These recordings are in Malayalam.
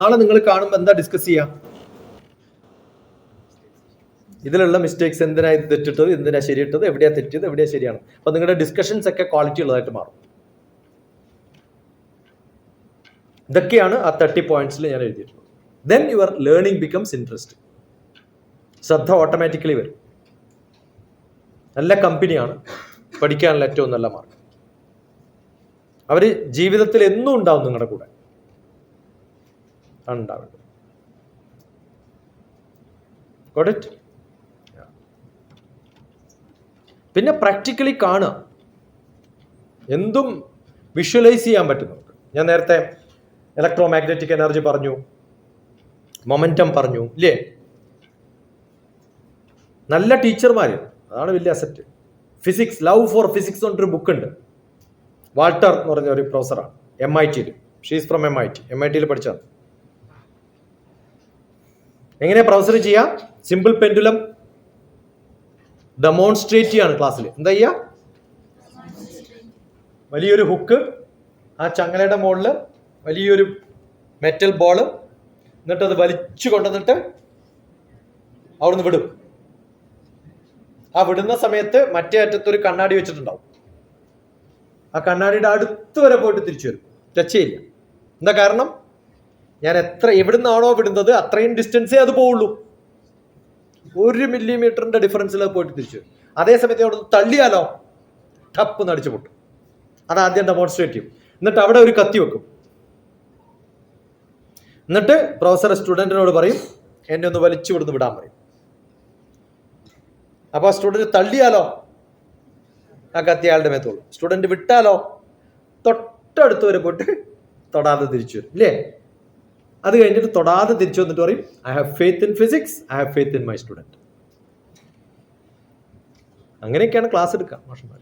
നാളെ നിങ്ങൾ കാണുമ്പോൾ എന്താ ഡിസ്കസ് ചെയ്യാം? ഇതിലുള്ള മിസ്റ്റേക്സ്, എന്തിനാ ഇത് തെറ്റിട്ടത്, എന്തിനാ ശരിയിട്ടത്, എവിടെയാ തെറ്റിയത്, എവിടെയാ ശരിയാണ്. അപ്പൊ നിങ്ങളുടെ ഡിസ്കഷൻസ് ഒക്കെ ക്വാളിറ്റി ഉള്ളതായിട്ട് മാറും. ഇതൊക്കെയാണ് ആ 30 പോയിന്റ്സിൽ ഞാൻ എഴുതിയിട്ടുള്ളത്. Then your learning becomes interest. ശ്രദ്ധ ഓട്ടോമാറ്റിക്കലി വരും. നല്ല കമ്പനിയാണ് പഠിക്കാനുള്ള ഏറ്റവും നല്ല മാർഗം. അവര് ജീവിതത്തിൽ എന്നും ഉണ്ടാവും നിങ്ങളുടെ കൂടെ, ഉണ്ടാവേണ്ടത്. Got it? പിന്നെ പ്രാക്ടിക്കലി കാണുക, എന്തും വിഷ്വലൈസ് ചെയ്യാൻ പറ്റും. ഞാൻ നേരത്തെ ഇലക്ട്രോ മാഗ്നറ്റിക് എനർജി പറഞ്ഞു, മൊമെന്റം പറഞ്ഞു, ഇല്ലേ? നല്ല ടീച്ചർമാർ, അതാണ് വലിയ asset. Physics, love for physics എന്നൊരു ബുക്ക് ഉണ്ട്. വാൾട്ടർ എന്ന് പറഞ്ഞ ഒരു പ്രൊഫസറാണ്, MIT-യിൽ. ഷീസ് ഫ്രം MIT-യിൽ പഠിച്ചതാണ്. എങ്ങനെയാ പ്രൊഫസർ ചെയ്യാം? സിമ്പിൾ പെൻഡുലം ഡെമോൺസ്ട്രേറ്റ് ചെയ്യാണ് ക്ലാസ്സിൽ. എന്താ ചെയ്യുക? വലിയൊരു ഹുക്ക്, ആ ചങ്ങലയുടെ മുകളിൽ വലിയൊരു മെറ്റൽ ബോള്, എന്നിട്ട് അത് വലിച്ചു കൊണ്ടുവന്നിട്ട് അവിടുന്ന് വിടും. ആ വിടുന്ന സമയത്ത് മറ്റേ അറ്റത്തൊരു കണ്ണാടി വെച്ചിട്ടുണ്ടാവും. ആ കണ്ണാടിയുടെ അടുത്ത് വരെ പോയിട്ട് തിരിച്ചു വരും, ടച്ച് ചെയ്യില്ല. എന്താ കാരണം? ഞാൻ എവിടുന്നാണോ വിടുന്നത് അത്രയും ഡിസ്റ്റൻസേ അത് പോവുള്ളൂ. 1 മില്ലിമീറ്ററിന്റെ ഡിഫറൻസിൽ അത് പോയിട്ട് തിരിച്ചു വരും. അതേസമയത്ത് അവിടെ തള്ളിയാലോ ടപ്പ് നടിച്ചു പൊട്ടും. അത് ആദ്യം ഡെമോൺസ്ട്രേറ്റ് ചെയ്യും. എന്നിട്ട് അവിടെ ഒരു കത്തി വെക്കും. എന്നിട്ട് പ്രൊഫസർ സ്റ്റുഡന്റിനോട് പറയും, എന്നെ ഒന്ന് വലിച്ചു വിടുന്ന് വിടാൻ പറയും. അപ്പൊ സ്റ്റുഡന്റ് തള്ളിയാലോ ആ കത്തി അയാളുടെ മേത്തുള്ളൂ. സ്റ്റുഡന്റ് വിട്ടാലോ തൊട്ടടുത്ത് വരെ പോയിട്ട് തൊടാതെ തിരിച്ചു വരും, ഇല്ലേ? അത് കഴിഞ്ഞിട്ട് തൊടാതെ തിരിച്ചു വന്നിട്ട് പറയും, I have faith in physics, I have faith in my student. അങ്ങനെയൊക്കെയാണ് ക്ലാസ് എടുക്കുക മാഷന്മാർ.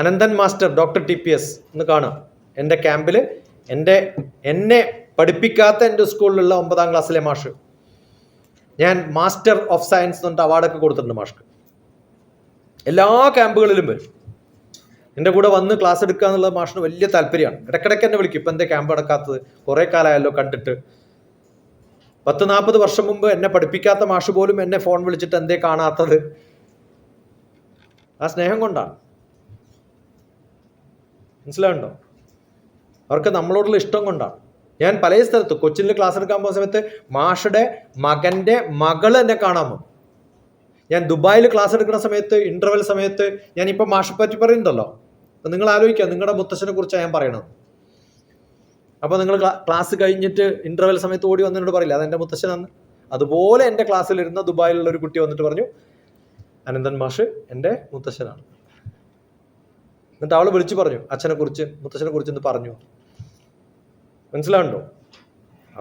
അനന്തൻ മാസ്റ്റർ, ഡോക്ടർ TPS എന്ന് കാണാം. എൻ്റെ ക്യാമ്പിൽ എന്നെ പഠിപ്പിക്കാത്ത എൻ്റെ സ്കൂളിലുള്ള 9ാം ക്ലാസ്സിലെ മാഷ്, ഞാൻ മാസ്റ്റർ ഓഫ് സയൻസ് എന്ന് പറഞ്ഞിട്ട് അവാർഡൊക്കെ കൊടുത്തിട്ടുണ്ട് മാഷ്ക്ക്. എല്ലാ ക്യാമ്പുകളിലും വരും. എൻ്റെ കൂടെ വന്ന് ക്ലാസ് എടുക്കുക എന്നുള്ളത് മാഷിന് വലിയ താല്പര്യമാണ്. ഇടയ്ക്കിടയ്ക്ക് എന്നെ വിളിക്കും, ഇപ്പം എന്തേ ക്യാമ്പ് നടക്കാത്തത്, കുറേ കാലമായല്ലോ കണ്ടിട്ട്. 10-40 വർഷം മുമ്പ് എന്നെ പഠിപ്പിക്കാത്ത മാഷ് പോലും എന്നെ ഫോൺ വിളിച്ചിട്ട് എന്തേ കാണാത്തത്. ആ സ്നേഹം കൊണ്ടാണ്. മനസ്സിലാവുണ്ടോ? അവർക്ക് നമ്മളോടുള്ള ഇഷ്ടം കൊണ്ടാണ്. ഞാൻ പല സ്ഥലത്ത് കൊച്ചിയിൽ ക്ലാസ് എടുക്കാൻ പോകുന്ന സമയത്ത് മാഷുടെ മകൻ്റെ മകൾ എന്നെ കാണാൻ വന്നു. ഞാൻ ദുബായിൽ ക്ലാസ് എടുക്കുന്ന സമയത്ത്, ഇന്റർവെൽ സമയത്ത്, ഞാനിപ്പോൾ മാഷെ പറ്റി പറയുന്നുണ്ടല്ലോ, അപ്പം നിങ്ങൾ ആലോചിക്കുക, നിങ്ങളുടെ മുത്തശ്ശനെ കുറിച്ചാണ് ഞാൻ പറയണത്. അപ്പോൾ നിങ്ങൾ ക്ലാസ് കഴിഞ്ഞിട്ട് ഇന്റർവെൽ സമയത്ത് ഓടി വന്നതിനോട് പറയില്ല അതെൻ്റെ മുത്തശ്ശനാണ്. അതുപോലെ എൻ്റെ ക്ലാസ്സിലിരുന്ന ദുബായിലുള്ള ഒരു കുട്ടി വന്നിട്ട് പറഞ്ഞു, അനന്തൻ മാഷ് എൻ്റെ മുത്തശ്ശനാണ്. എന്നിട്ട് അവൾ വിളിച്ചു പറഞ്ഞു, അച്ഛനെ കുറിച്ച് മുത്തശ്ശനെ കുറിച്ച് എന്ന് പറഞ്ഞു. മനസ്സിലാവുണ്ടോ?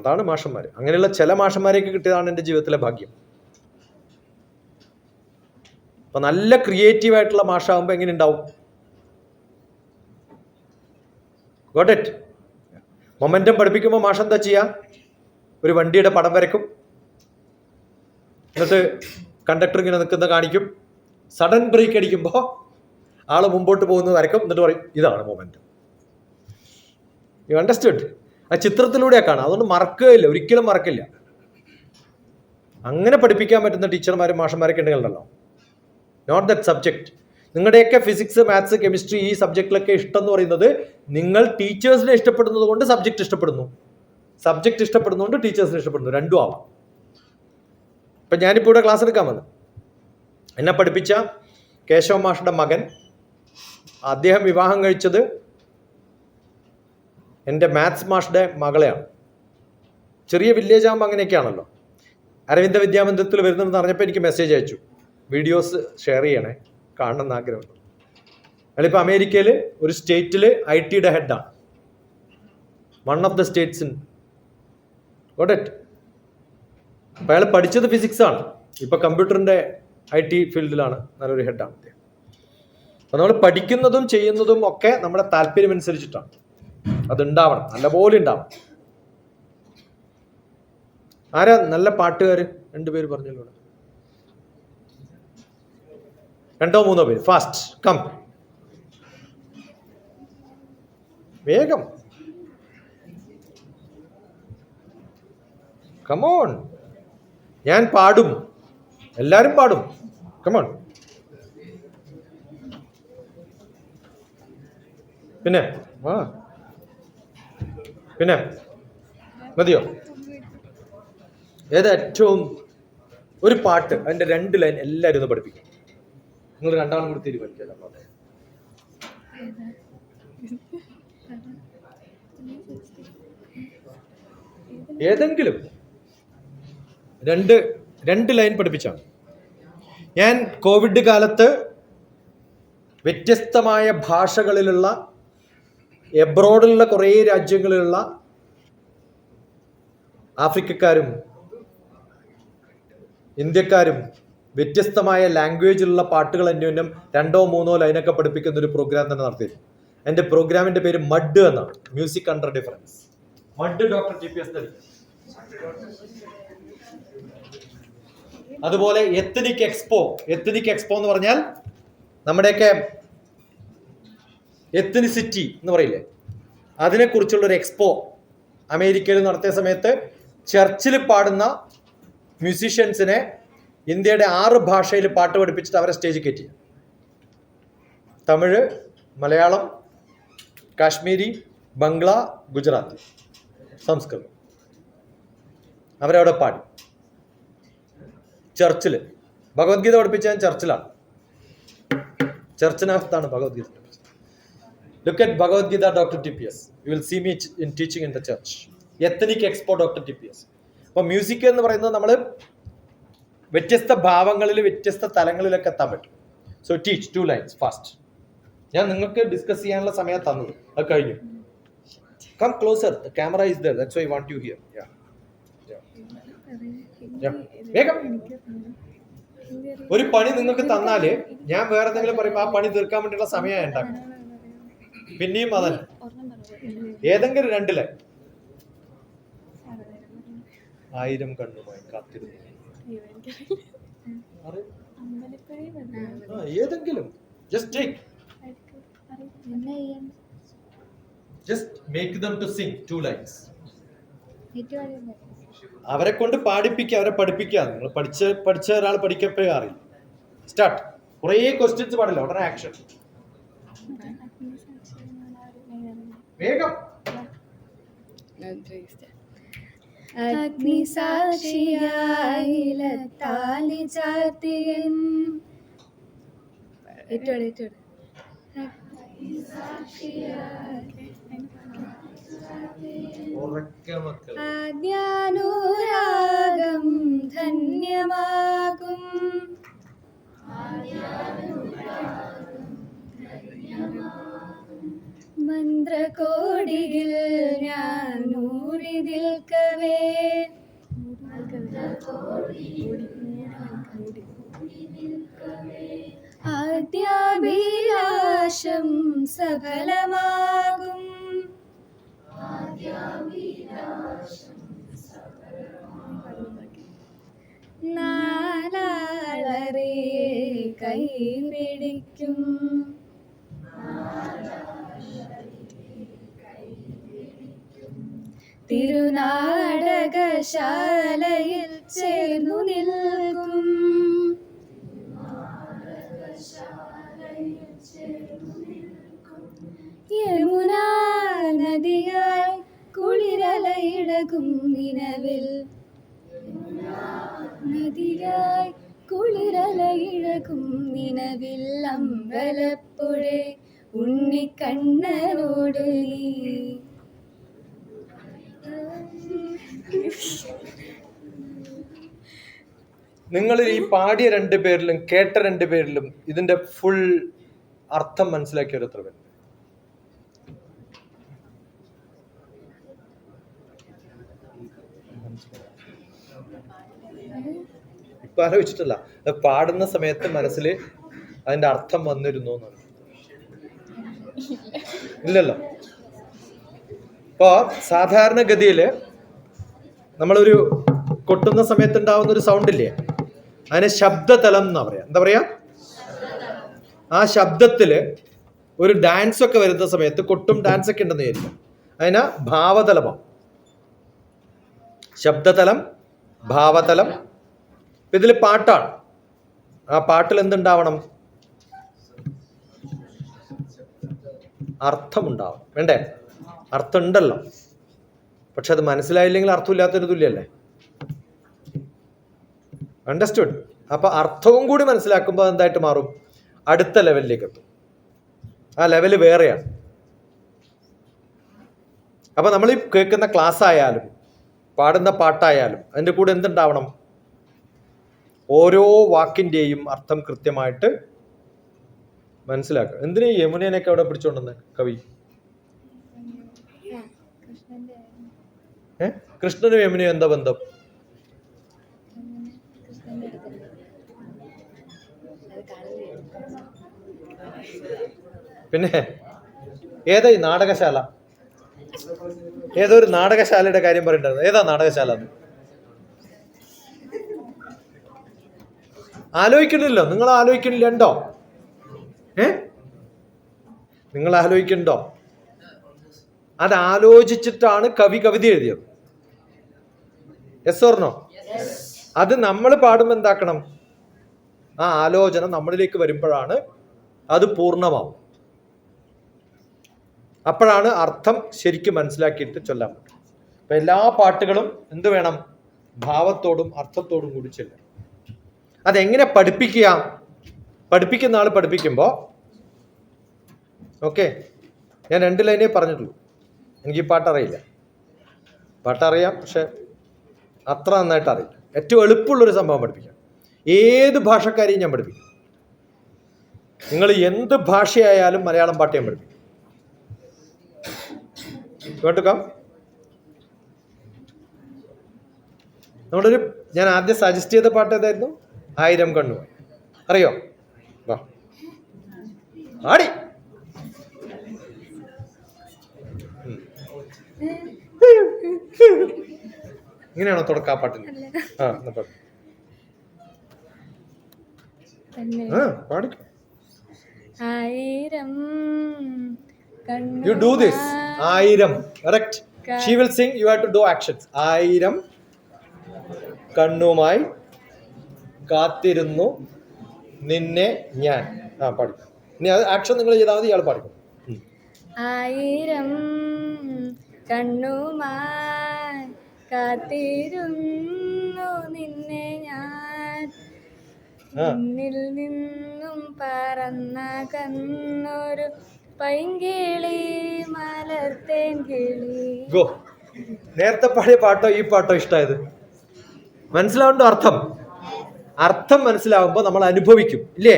അതാണ് മാഷന്മാർ. അങ്ങനെയുള്ള ചില മാഷന്മാരെയൊക്കെ കിട്ടിയതാണ് എൻ്റെ ജീവിതത്തിലെ ഭാഗ്യം. അപ്പൊ നല്ല ക്രിയേറ്റീവ് ആയിട്ടുള്ള മാഷാകുമ്പോൾ എങ്ങനെ ഉണ്ടാവും? Got it? മൊമെന്റം പഠിപ്പിക്കുമ്പോൾ മാഷ് എന്താ ചെയ്യുക? ഒരു വണ്ടിയുടെ പടം വരയ്ക്കും, എന്നിട്ട് കണ്ടക്ടർ ഇങ്ങനെ നിൽക്കുന്ന കാണിക്കും. സഡൻ ബ്രേക്ക് അടിക്കുമ്പോൾ ആള് മുമ്പോട്ട് പോകുന്നത് വരയ്ക്കും, എന്നിട്ട് പറയും ഇതാണ് മൊമെന്റം. You understood? ആ ചിത്രത്തിലൂടെയാണ് കാണാം. അതുകൊണ്ട് മറക്കുകയില്ല, ഒരിക്കലും മറക്കില്ല. അങ്ങനെ പഠിപ്പിക്കാൻ പറ്റുന്ന ടീച്ചർമാരും മാഷന്മാരൊക്കെ ഉണ്ടെങ്കിലല്ലോ. Not that subject. നിങ്ങളുടെയൊക്കെ ഫിസിക്സ്, മാത്സ്, കെമിസ്ട്രി ഈ സബ്ജക്റ്റിലൊക്കെ ഇഷ്ടം എന്ന് പറയുന്നത് നിങ്ങൾ ടീച്ചേഴ്സിനെ ഇഷ്ടപ്പെടുന്നത് കൊണ്ട് സബ്ജക്ട് ഇഷ്ടപ്പെടുന്നു, സബ്ജക്ട് ഇഷ്ടപ്പെടുന്നതുകൊണ്ട് ടീച്ചേഴ്സിനെ ഇഷ്ടപ്പെടുന്നു. രണ്ടും ആവാം. ഇപ്പം ഞാനിപ്പോൾ ഇവിടെ ക്ലാസ് എടുക്കാൻ വന്നു. എന്നെ പഠിപ്പിച്ച കേശവ മാഷിന്റെ മകൻ, അദ്ദേഹം വിവാഹം കഴിച്ചത് എൻ്റെ മാത്സ് മാഷിന്റെ മകളെയാണ്. ചെറിയ വില്ലേജ് ആകുമ്പോൾ അങ്ങനെയൊക്കെയാണല്ലോ. അരവിന്ദ വിദ്യാമന്ദിരത്തിൽ വരുന്നതെന്ന് അറിഞ്ഞപ്പോൾ എനിക്ക് മെസ്സേജ് അയച്ചു, വീഡിയോസ് ഷെയർ ചെയ്യണേ, കാണണമെന്ന് ആഗ്രഹമുണ്ട്. അയാളിപ്പോൾ അമേരിക്കയിൽ ഒരു സ്റ്റേറ്റിൽ IT-യുടെ ഹെഡാണ്. One of the states in got it. അപ്പം അയാൾ പഠിച്ചത് ഫിസിക്സ് ആണ്, ഇപ്പം കമ്പ്യൂട്ടറിൻ്റെ IT ഫീൽഡിലാണ്, നല്ലൊരു ഹെഡാണ് അദ്ദേഹം. അപ്പം നമ്മൾ പഠിക്കുന്നതും ചെയ്യുന്നതും ഒക്കെ നമ്മുടെ താല്പര്യം അനുസരിച്ചിട്ടാണ്. അതുണ്ടാവണം, നല്ലപോലെ ഉണ്ടാവണം. ആരാ നല്ല പാട്ടുകാർ? 2 പേര് പറഞ്ഞല്ലോ. 2-3 പേര്. ഫാസ്റ്റ് കം, വേഗം. കമോൺ, ഞാൻ പാടും, എല്ലാരും പാടും. കമോൺ. പിന്നെ പിന്നെ മതിയോ? ഏതാ ഏറ്റവും ഒരു പാട്ട് അതിന്റെ 2 ലൈൻ എല്ലാരും ഒന്ന് പഠിപ്പിക്കും. നിങ്ങൾ രണ്ടാളും കൂടി തീരുമാനിക്കാം. ഏതെങ്കിലും 2 ലൈൻ പഠിപ്പിച്ചാണ്. ഞാൻ കോവിഡ് കാലത്ത് വ്യത്യസ്തമായ ഭാഷകളിലുള്ള എബ്രോഡിലുള്ള കുറേ രാജ്യങ്ങളിലുള്ള ആഫ്രിക്കക്കാരും ഇന്ത്യക്കാരും വ്യത്യസ്തമായ ലാംഗ്വേജിലുള്ള പാട്ടുകൾ അന്യോന്യം 2-3 ലൈനൊക്കെ പഠിപ്പിക്കുന്ന ഒരു പ്രോഗ്രാം തന്നെ നടത്തിയിരുന്നു. എൻ്റെ പ്രോഗ്രാമിന്റെ പേര് മഡ് എന്നാണ്, music under difference. Mud doctor TPS. അതുപോലെ എത്നിക് എക്സ്പോ എന്ന് പറഞ്ഞാൽ നമ്മുടെയൊക്കെ എത്നിസിറ്റി എന്ന് പറയില്ലേ, അതിനെക്കുറിച്ചുള്ള ഒരു എക്സ്പോ അമേരിക്കയിൽ നടത്തിയ സമയത്ത് ചർച്ചിൽ പാടുന്ന മ്യൂസീഷ്യൻസിനെ ഇന്ത്യയുടെ 6 ഭാഷയിൽ പാട്ട് പഠിപ്പിച്ചിട്ട് അവരെ സ്റ്റേജിൽ കയറ്റി. തമിഴ്, മലയാളം, കാശ്മീരി, ബംഗ്ല, ഗുജറാത്തി, സംസ്കൃതം. അവരവിടെ പാടി. ചർച്ചിൽ ഭഗവത്ഗീത പഠിപ്പിച്ച ചർച്ചിലാണ്, ചർച്ചിനകത്താണ് Bhagavad Gita. Look at Bhagavad Gita, Dr. TPS. You will see me in teaching in the church. Ethnic Expo, Dr. TPS. അപ്പോൾ മ്യൂസിക് എന്ന് പറയുന്നത് നമ്മൾ വ്യത്യസ്ത ഭാവങ്ങളിൽ വ്യത്യസ്ത തലങ്ങളിലൊക്കെ എത്താൻ പറ്റും. So teach 2 lines fast. ഞാൻ നിങ്ങൾക്ക് ഡിസ്കസ് ചെയ്യാനുള്ള സമയം തന്നത്, അത് കഴിഞ്ഞു. Come closer, the camera is there, that's why I want you here. വേഗം. ഒരു പണി നിങ്ങൾക്ക് തന്നാല് ഞാൻ വേറെ എന്തെങ്കിലും പറയുമ്പോൾ ആ പണി തീർക്കാൻ വേണ്ടിയുള്ള സമയം ഉണ്ടാക്കും. പിന്നെയും അതന്നെ, ഏതെങ്കിലും 2 ലൈൻ. 1000 കണ്ണുമായി കാത്തിരുന്നു, ഏതെങ്കിലും just make them to sing 2 lines. അവരെ കൊണ്ട് പാടിപ്പിക്കുക, അവരെ പഠിപ്പിക്കുക. നിങ്ങൾ പഠിച്ച ഒരാൾ പഠിക്കപ്പോഴേ അറിയില്ല. സ്റ്റാർട്ട്. കുറേ ക്വസ്റ്റ്യൻസ് പാടില്ല, ഉടനെ ആക്ഷൻ. വേഗം. അഗ്നിസാക്ഷിയായി ചാർത്തിയൻ ആദ്യാനുരാഗം ധന്യമാകും മന്ത്രകോടിയിൽ ഞാൻ നൂറി നിൽക്കവേ ആദ്യാഭിലാഷം സഫലമാകും നാലാളരെ കൈപിടിക്കും തിരുനാടകശാലയിൽ ചേർന്നു നിൽക്കും യമുനാ നദിയായി കുളിരലയിടകും നിലവിൽ നദിയായി കുളിരലയിടകും നിലവിൽ അമ്പലപ്പുഴ ഉണ്ണിക്കണ്ണനോട് നിങ്ങൾ ഈ പാടിയ 2 പേരിലും കേട്ട 2 പേരിലും ഇതിന്റെ ഫുൾ അർത്ഥം മനസ്സിലാക്കിയ എത്ര പേര്? ഇപ്പൊ ആലോചിച്ചിട്ടില്ല, പാടുന്ന സമയത്ത് മനസ്സിൽ അതിന്റെ അർത്ഥം വന്നിരുന്നു എന്നാണ്. ഇല്ലല്ലോ. ഇപ്പൊ സാധാരണഗതിയില് നമ്മളൊരു കൊട്ടുന്ന സമയത്ത് ഉണ്ടാവുന്ന ഒരു സൗണ്ട് ഇല്ലേ, അതിനെ ശബ്ദതലം എന്നാ പറയാ. എന്താ പറയാ? ആ ശബ്ദത്തില് ഒരു ഡാൻസ് ഒക്കെ വരുന്ന സമയത്ത്, കൊട്ടും ഡാൻസ് ഒക്കെ ഉണ്ടെന്ന് വിചാരിക്കും, അതിനാ ഭാവതലമാണ്. ശബ്ദതലം, ഭാവതലം. ഇതിൽ പാട്ടാണ്. ആ പാട്ടിൽ എന്തുണ്ടാവണം? അർത്ഥമുണ്ടാവും. വേണ്ടേ? അർത്ഥം ഉണ്ടല്ലോ, പക്ഷെ അത് മനസ്സിലായില്ലെങ്കിൽ അർത്ഥമില്ലാത്തൊരു തുല്യല്ലേ? അണ്ടർസ്റ്റുഡ്? അപ്പൊ അർത്ഥവും കൂടി മനസ്സിലാക്കുമ്പോൾ എന്തായിട്ട് മാറും? അടുത്ത ലെവലിലേക്ക് എത്തും. ആ ലെവല് വേറെയാണ്. അപ്പൊ നമ്മൾ ഈ കേൾക്കുന്ന ക്ലാസ് ആയാലും പാടുന്ന പാട്ടായാലും അതിൻ്റെ കൂടെ എന്തുണ്ടാവണം? ഓരോ വാക്കിൻ്റെയും അർത്ഥം കൃത്യമായിട്ട് മനസ്സിലാക്കുക. എന്തിനാ യമുനേനൊക്കെ അവിടെ പിടിച്ചോണ്ടെന്ന് കവി? കൃഷ്ണനും യമുനയും എന്താ ബന്ധം? പിന്നെ ഏതാ ഈ നാടകശാല? ഏതോ ഒരു നാടകശാലയുടെ കാര്യം പറയണ്ടായിരുന്നു. ഏതാ നാടകശാല? ആലോചിക്കണില്ലോ? നിങ്ങൾ ആലോചിക്കണില്ലണ്ടോ? നിങ്ങൾ ആലോചിക്കണ്ടോ? അത് ആലോചിച്ചിട്ടാണ് കവി കവിത എഴുതിയത്. Yes or no? അത് നമ്മൾ പാടുമ്പോൾ എന്താക്കണം? ആ ആലോചന നമ്മളിലേക്ക് വരുമ്പോഴാണ് അത് പൂർണ്ണമാവും. അപ്പോഴാണ് അർത്ഥം ശരിക്കും മനസ്സിലാക്കിയിട്ട് ചൊല്ലാൻ പറ്റും. അപ്പൊ എല്ലാ പാട്ടുകളും എന്ത് വേണം? ഭാവത്തോടും അർത്ഥത്തോടും കൂടി ചൊല്ലാം. അതെങ്ങനെ പഠിപ്പിക്കുക? പഠിപ്പിക്കുന്ന ആൾ പഠിപ്പിക്കുമ്പോൾ ഓക്കെ, ഞാൻ 2 ലൈനേ പറഞ്ഞിട്ടുള്ളൂ. എനിക്ക് ഈ പാട്ടറിയില്ല. പാട്ടറിയാം, പക്ഷെ അത്ര നന്നായിട്ട് അറിയില്ല. ഏറ്റവും എളുപ്പമുള്ളൊരു സംഭവം പഠിപ്പിക്കാം. ഏത് ഭാഷക്കാരെയും ഞാൻ പഠിപ്പിക്കും. നിങ്ങൾ എന്ത് ഭാഷയായാലും മലയാളം പാട്ട് ഞാൻ പഠിപ്പിക്കും. കേട്ടുക്കാം. ഞാൻ ആദ്യം സജസ്റ്റ് ചെയ്ത പാട്ട് ഏതായിരുന്നു? 1000 കണ്ണുമായി. അറിയോ? വാ ആടി. ഇങ്ങനെയാണോ തുടക്കം ആ പാട്ടിന്? പാടിക്കും. 1000 You do this. 1000. Correct. She will sing. You have to do actions. 1000 കണ്ണുമായി കാത്തിരുന്നു നിന്നെ ഞാൻ. പാടിക്കും. ഇനി അത് ആക്ഷൻ നിങ്ങൾ ചെയ്താൽ മതി. ഇയാൾ പാടിക്കും. 1000 കണ്ണുമായി കാത്തിരുന്നു നിന്നെ ഞാൻ, നിന്നിൽ നിന്നും പറന്ന കണ്ണൊരു പൈങ്കിളി മലർത്തേൻ കിളി. ഗോ. നേരത്തെ പാടിയ പാട്ടോ ഈ പാട്ടോ ഇഷ്ടമായത്? മനസ്സിലാവുണ്ടോ? അർത്ഥം മനസ്സിലാവുമ്പോ നമ്മൾ അനുഭവിക്കും, ഇല്ലേ?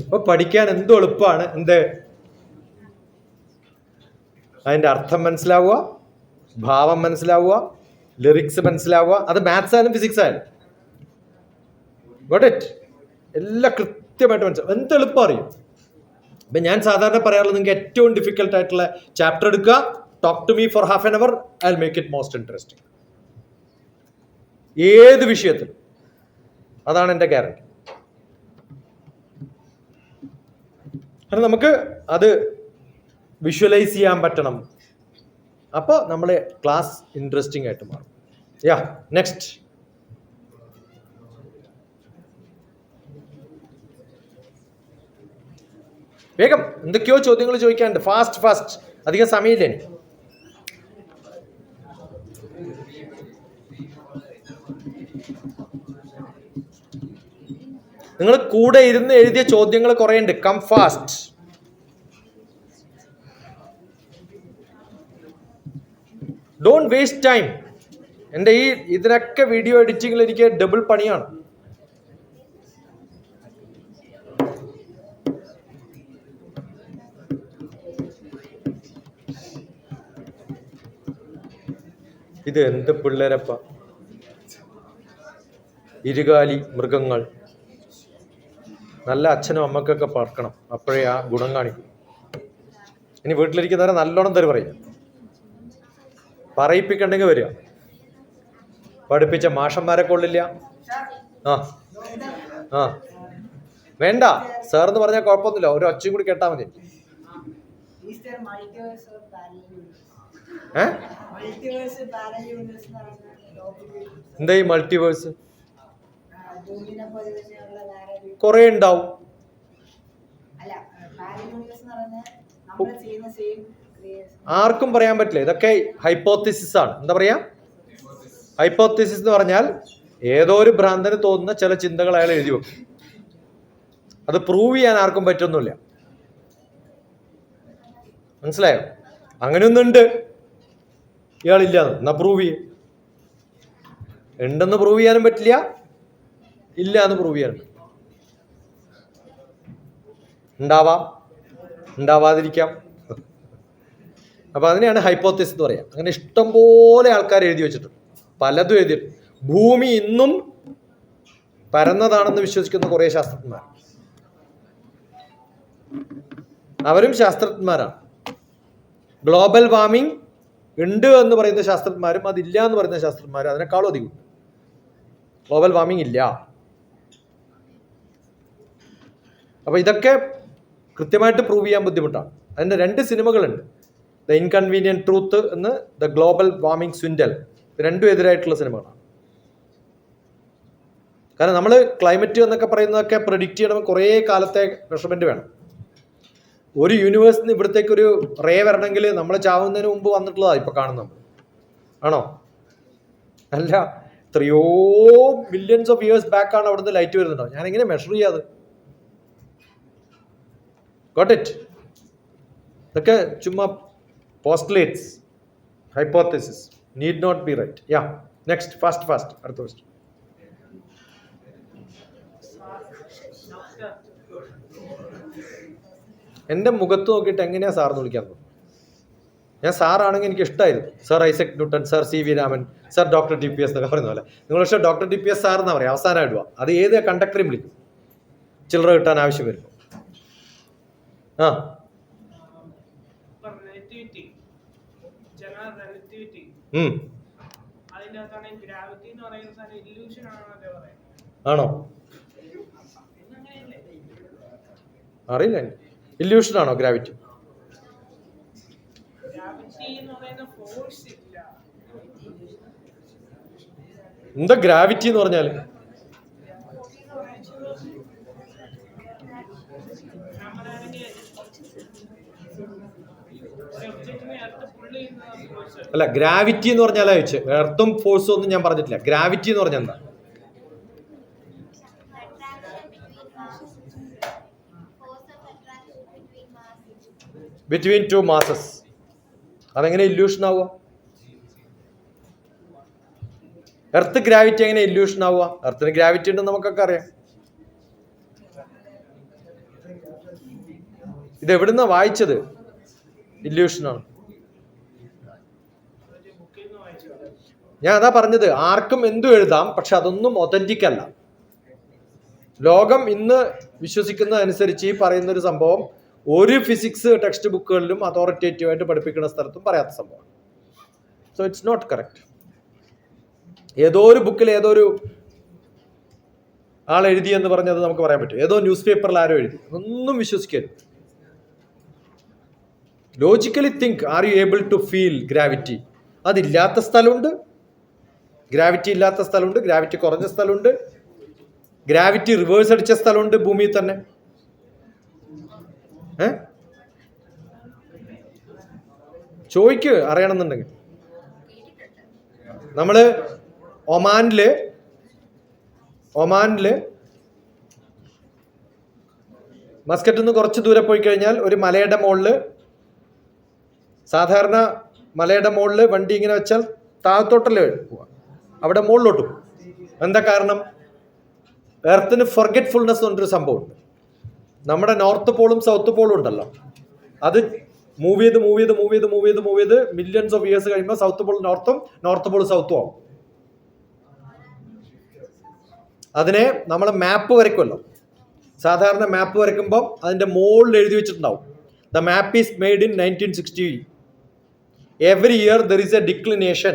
അപ്പൊ പഠിക്കാൻ എന്തോ എളുപ്പമാണ്. അതിന്റെ അർത്ഥം മനസ്സിലാവുക, ഭാവം മനസ്സിലാവുക, ലിറിക്സ് മനസ്സിലാവുക. അത് മാത്സ് ആയാലും ഫിസിക്സ് ആയാലും. Got it? എല്ലാം കൃത്യമായിട്ട് മനസ്സിലാവും. എന്ത് എളുപ്പം അറിയും. ഇപ്പം ഞാൻ സാധാരണ പറയാറുള്ളത്, നിങ്ങൾക്ക് ഏറ്റവും ഡിഫിക്കൽട്ട് ആയിട്ടുള്ള ചാപ്റ്റർ എടുക്കുക, talk to me for half an hour, I will make it most interesting. ഏത് വിഷയത്തിലും അതാണ് എൻ്റെ ഗ്യാരണ്ടി. കാരണം നമുക്ക് അത് വിഷ്വലൈസ് ചെയ്യാൻ പറ്റണം. അപ്പോൾ നമ്മളെ ക്ലാസ് ഇൻട്രസ്റ്റിംഗ് ആയിട്ട് മാറും. യാ, നെക്സ്റ്റ്. വേഗം, എന്തൊക്കെയോ ചോദ്യങ്ങൾ ചോദിക്കാനുണ്ട്. ഫാസ്റ്റ്. അധികം സമയമില്ലേ? നിങ്ങൾ കൂടെ ഇരുന്ന് എഴുതിയ ചോദ്യങ്ങൾ കുറേ ഉണ്ട്. Come fast. Don't waste time. എൻ്റെ ഇതിനൊക്കെ വീഡിയോ എഡിറ്റിങ്ങിൽ എനിക്ക് ഡബിൾ പണിയാണ്. ഇത് എന്ത് പിള്ളേരപ്പ! ഇരുകാലി മൃഗങ്ങൾ. നല്ല അച്ഛനും അമ്മക്കൊക്കെ പറക്കണം, അപ്പോഴേ ആ ഗുണം കാണിക്കും. ഇനി വീട്ടിലിരിക്കുന്നവരെ നല്ലോണം തരും പറയും. പറയിപ്പിക്കണ്ടെങ്കിൽ വരിക. പഠിപ്പിച്ച മാഷന്മാരെ കൊള്ളില്ല. വേണ്ട സാർ എന്ന് പറഞ്ഞാൽ കുഴപ്പമൊന്നുമില്ല, ഒരു ഒച്ചയും കൂടി കേട്ടാൽ മതി. എന്താ ഈ മൾട്ടിവേഴ്സ്? കുറെ ഉണ്ടാവും. ആർക്കും പറയാൻ പറ്റില്ല. ഇതൊക്കെ ഹൈപ്പോത്തിസിസ് ആണ്. എന്താ പറയാ? ഹൈപ്പോത്തിസിസ് എന്ന് പറഞ്ഞാൽ ഏതോ ഒരു ഭ്രാന്തന് തോന്നുന്ന ചില ചിന്തകൾ അയാൾ എഴുതി വെക്കും. അത് പ്രൂവ് ചെയ്യാൻ ആർക്കും പറ്റൊന്നുമില്ല. മനസ്സിലായോ? അങ്ങനെയൊന്നുണ്ട്, ഇയാളില്ല എന്നാ പ്രൂവ് ചെയ്യും. ഉണ്ടെന്ന് പ്രൂവ് ചെയ്യാനും പറ്റില്ല, ഇല്ല എന്ന് പ്രൂവ് ചെയ്യാനും. ഉണ്ടാവാം, ഉണ്ടാവാതിരിക്കാം. അപ്പൊ അതിനെയാണ് ഹൈപ്പോത്തിസിസ് എന്ന് പറയാം. അങ്ങനെ ഇഷ്ടം പോലെ ആൾക്കാർ എഴുതി വെച്ചിട്ടുണ്ട്, പലതും എഴുതിയിട്ടുണ്ട്. ഭൂമി ഇന്നും പരന്നതാണെന്ന് വിശ്വസിക്കുന്ന കുറെ ശാസ്ത്രജ്ഞന്മാർ, അവരും ശാസ്ത്രജ്ഞന്മാരാണ്. ഗ്ലോബൽ വാർമിംഗ് ഉണ്ട് എന്ന് പറയുന്ന ശാസ്ത്രജ്ഞന്മാരും അതില്ല എന്ന് പറയുന്ന ശാസ്ത്രജ്ഞന്മാരും അതിനേക്കാളും അധികം. ഗ്ലോബൽ വാർമിംഗ് ഇല്ല. അപ്പൊ ഇതൊക്കെ കൃത്യമായിട്ട് പ്രൂവ് ചെയ്യാൻ ബുദ്ധിമുട്ടാണ്. അതിന്റെ 2 സിനിമകളുണ്ട്, ദ ഇൻകൺവീനിയന്റ് ട്രൂത്ത് എന്ന് ദ ഗ്ലോബൽ വാർമിംഗ് സ്വിൻഡൽ. രണ്ടും എതിരായിട്ടുള്ള സിനിമകളാണ്. കാരണം നമ്മൾ ക്ലൈമറ്റ് എന്നൊക്കെ പറയുന്നതൊക്കെ പ്രെഡിക്റ്റ് ചെയ്യണമെങ്കിൽ കുറേ കാലത്തെ മെഷർമെന്റ് വേണം. ഒരു യൂണിവേഴ്സിൽ നിന്ന് ഇവിടത്തേക്ക് ഒരു റേ വരണമെങ്കിൽ നമ്മൾ ചാവുന്നതിന് മുമ്പ് വന്നിട്ടുള്ളതാണ് ഇപ്പൊ കാണുന്നത്. ആണോ? അല്ല, എത്രയോ മില്യൺസ് ഓഫ് ഇയേഴ്സ് ബാക്ക് ആണ് അവിടുന്ന് ലൈറ്റ് വരുന്നുണ്ടോ? ഞാൻ എങ്ങനെ മെഷർ ചെയ്യാത്? Got it? ഇതൊക്കെ ചുമ്മാ postulates, hypothesis, need not be right. Yeah, next, fast അടുത്ത ക്വസ്റ്റ്യൻ. എൻ്റെ മുഖത്ത് നോക്കിയിട്ട് എങ്ങനെയാ സാറിന് വിളിക്കാൻ? ഞാൻ സാറാണെങ്കിൽ എനിക്ക് ഇഷ്ടമായിരുന്നു. Sir Isaac Newton, sir CV Raman, sir doctor DPS എന്നൊക്കെ പറയുന്ന പോലെ. നിങ്ങൾ പക്ഷേ ഡോക്ടർ DPS സാർ എന്നാ പറയാം, അവസാനം ഇടുക. അത് ഏത് കണ്ടക്ടറേയും വിളിക്കും ചില്ലറ കിട്ടാൻ ആവശ്യം വരുമ്പോൾ. ആ ആണോ? അറിയില്ല. ഇല്യൂഷൻ ആണോ ഗ്രാവിറ്റി? എന്താ ഗ്രാവിറ്റി എന്ന് പറഞ്ഞാല്? അല്ല, ഗ്രാവിറ്റി എന്ന് പറഞ്ഞാലാ ചോദിച്ചത്. എർത്തും ഫോഴ്സും ഒന്നും ഞാൻ പറഞ്ഞിട്ടില്ല. ഗ്രാവിറ്റി എന്ന് പറഞ്ഞാൽ എന്താ? Between 2 masses. അതെങ്ങനെ ഇല്യൂഷൻ ആവുക? എർത്ത് ഗ്രാവിറ്റി എങ്ങനെ ഇല്യൂഷൻ ആവുക? എർത്തിന് ഗ്രാവിറ്റി ഉണ്ടെന്ന് നമുക്കൊക്കെ അറിയാം. ഇത് എവിടുന്നാ വായിച്ചത്? ഇല്യൂഷനാണ്. ഞാൻ അതാ പറഞ്ഞത്, ആർക്കും എന്തും എഴുതാം, പക്ഷെ അതൊന്നും ഒതന്റിക് അല്ല. ലോകം ഇന്ന് വിശ്വസിക്കുന്നതനുസരിച്ച് ഈ പറയുന്ന ഒരു സംഭവം ഒരു ഫിസിക്സ് ടെക്സ്റ്റ് ബുക്കുകളിലും അതോറിറ്റേറ്റീവായിട്ട് പഠിപ്പിക്കുന്ന സ്ഥലത്തും പറയാത്ത സംഭവമാണ്. So it's not correct. ഏതോ ഒരു ബുക്കിൽ ഏതോ ഒരു ആൾ എഴുതി എന്ന് പറഞ്ഞത് നമുക്ക് പറയാൻ പറ്റും. ഏതോ ന്യൂസ് പേപ്പറിൽ ആരോ എഴുതി, ഒന്നും വിശ്വസിക്കരുത്. Logically think, are you able to feel gravity? അതില്ലാത്ത സ്ഥലമുണ്ട്, ഗ്രാവിറ്റി ഇല്ലാത്ത സ്ഥലമുണ്ട്, ഗ്രാവിറ്റി കുറഞ്ഞ സ്ഥലമുണ്ട്, ഗ്രാവിറ്റി റിവേഴ്സ് അടിച്ച സ്ഥലമുണ്ട് ഭൂമിയിൽ തന്നെ. ചോദിക്ക് അറിയണമെന്നുണ്ടെങ്കിൽ. നമ്മള് ഒമാനില് മസ്കറ്റിൽ നിന്ന് കുറച്ച് ദൂരെ പോയി കഴിഞ്ഞാൽ ഒരു മലയുടെ മുകളിൽ, സാധാരണ മലയുടെ മുകളിൽ വണ്ടി ഇങ്ങനെ വെച്ചാൽ താഴത്തോട്ടല്ലേ പോവുക, അവിടെ മുകളിലോട്ട് പോകും. എന്താ കാരണം? എർത്തിന് ഫൊർഗെറ്റ്ഫുൾനെസ് എന്നൊരു സംഭവമുണ്ട്. നമ്മുടെ നോർത്ത് പോളും സൗത്ത് പോളും ഉണ്ടല്ലോ, അത് മൂവ് ചെയ്ത് മില്യൺസ് ഓഫ് ഇയേഴ്സ് കഴിയുമ്പോൾ സൗത്ത് പോൾ നോർത്തും നോർത്ത് പോൾ സൗത്തും ആവും. അതിനെ നമ്മൾ മാപ്പ് വരയ്ക്കുമല്ലോ, സാധാരണ മാപ്പ് വരയ്ക്കുമ്പോൾ അതിൻ്റെ മുകളിൽ എഴുതി വെച്ചിട്ടുണ്ടാവും, the map is made in 1960. Every year there is A declination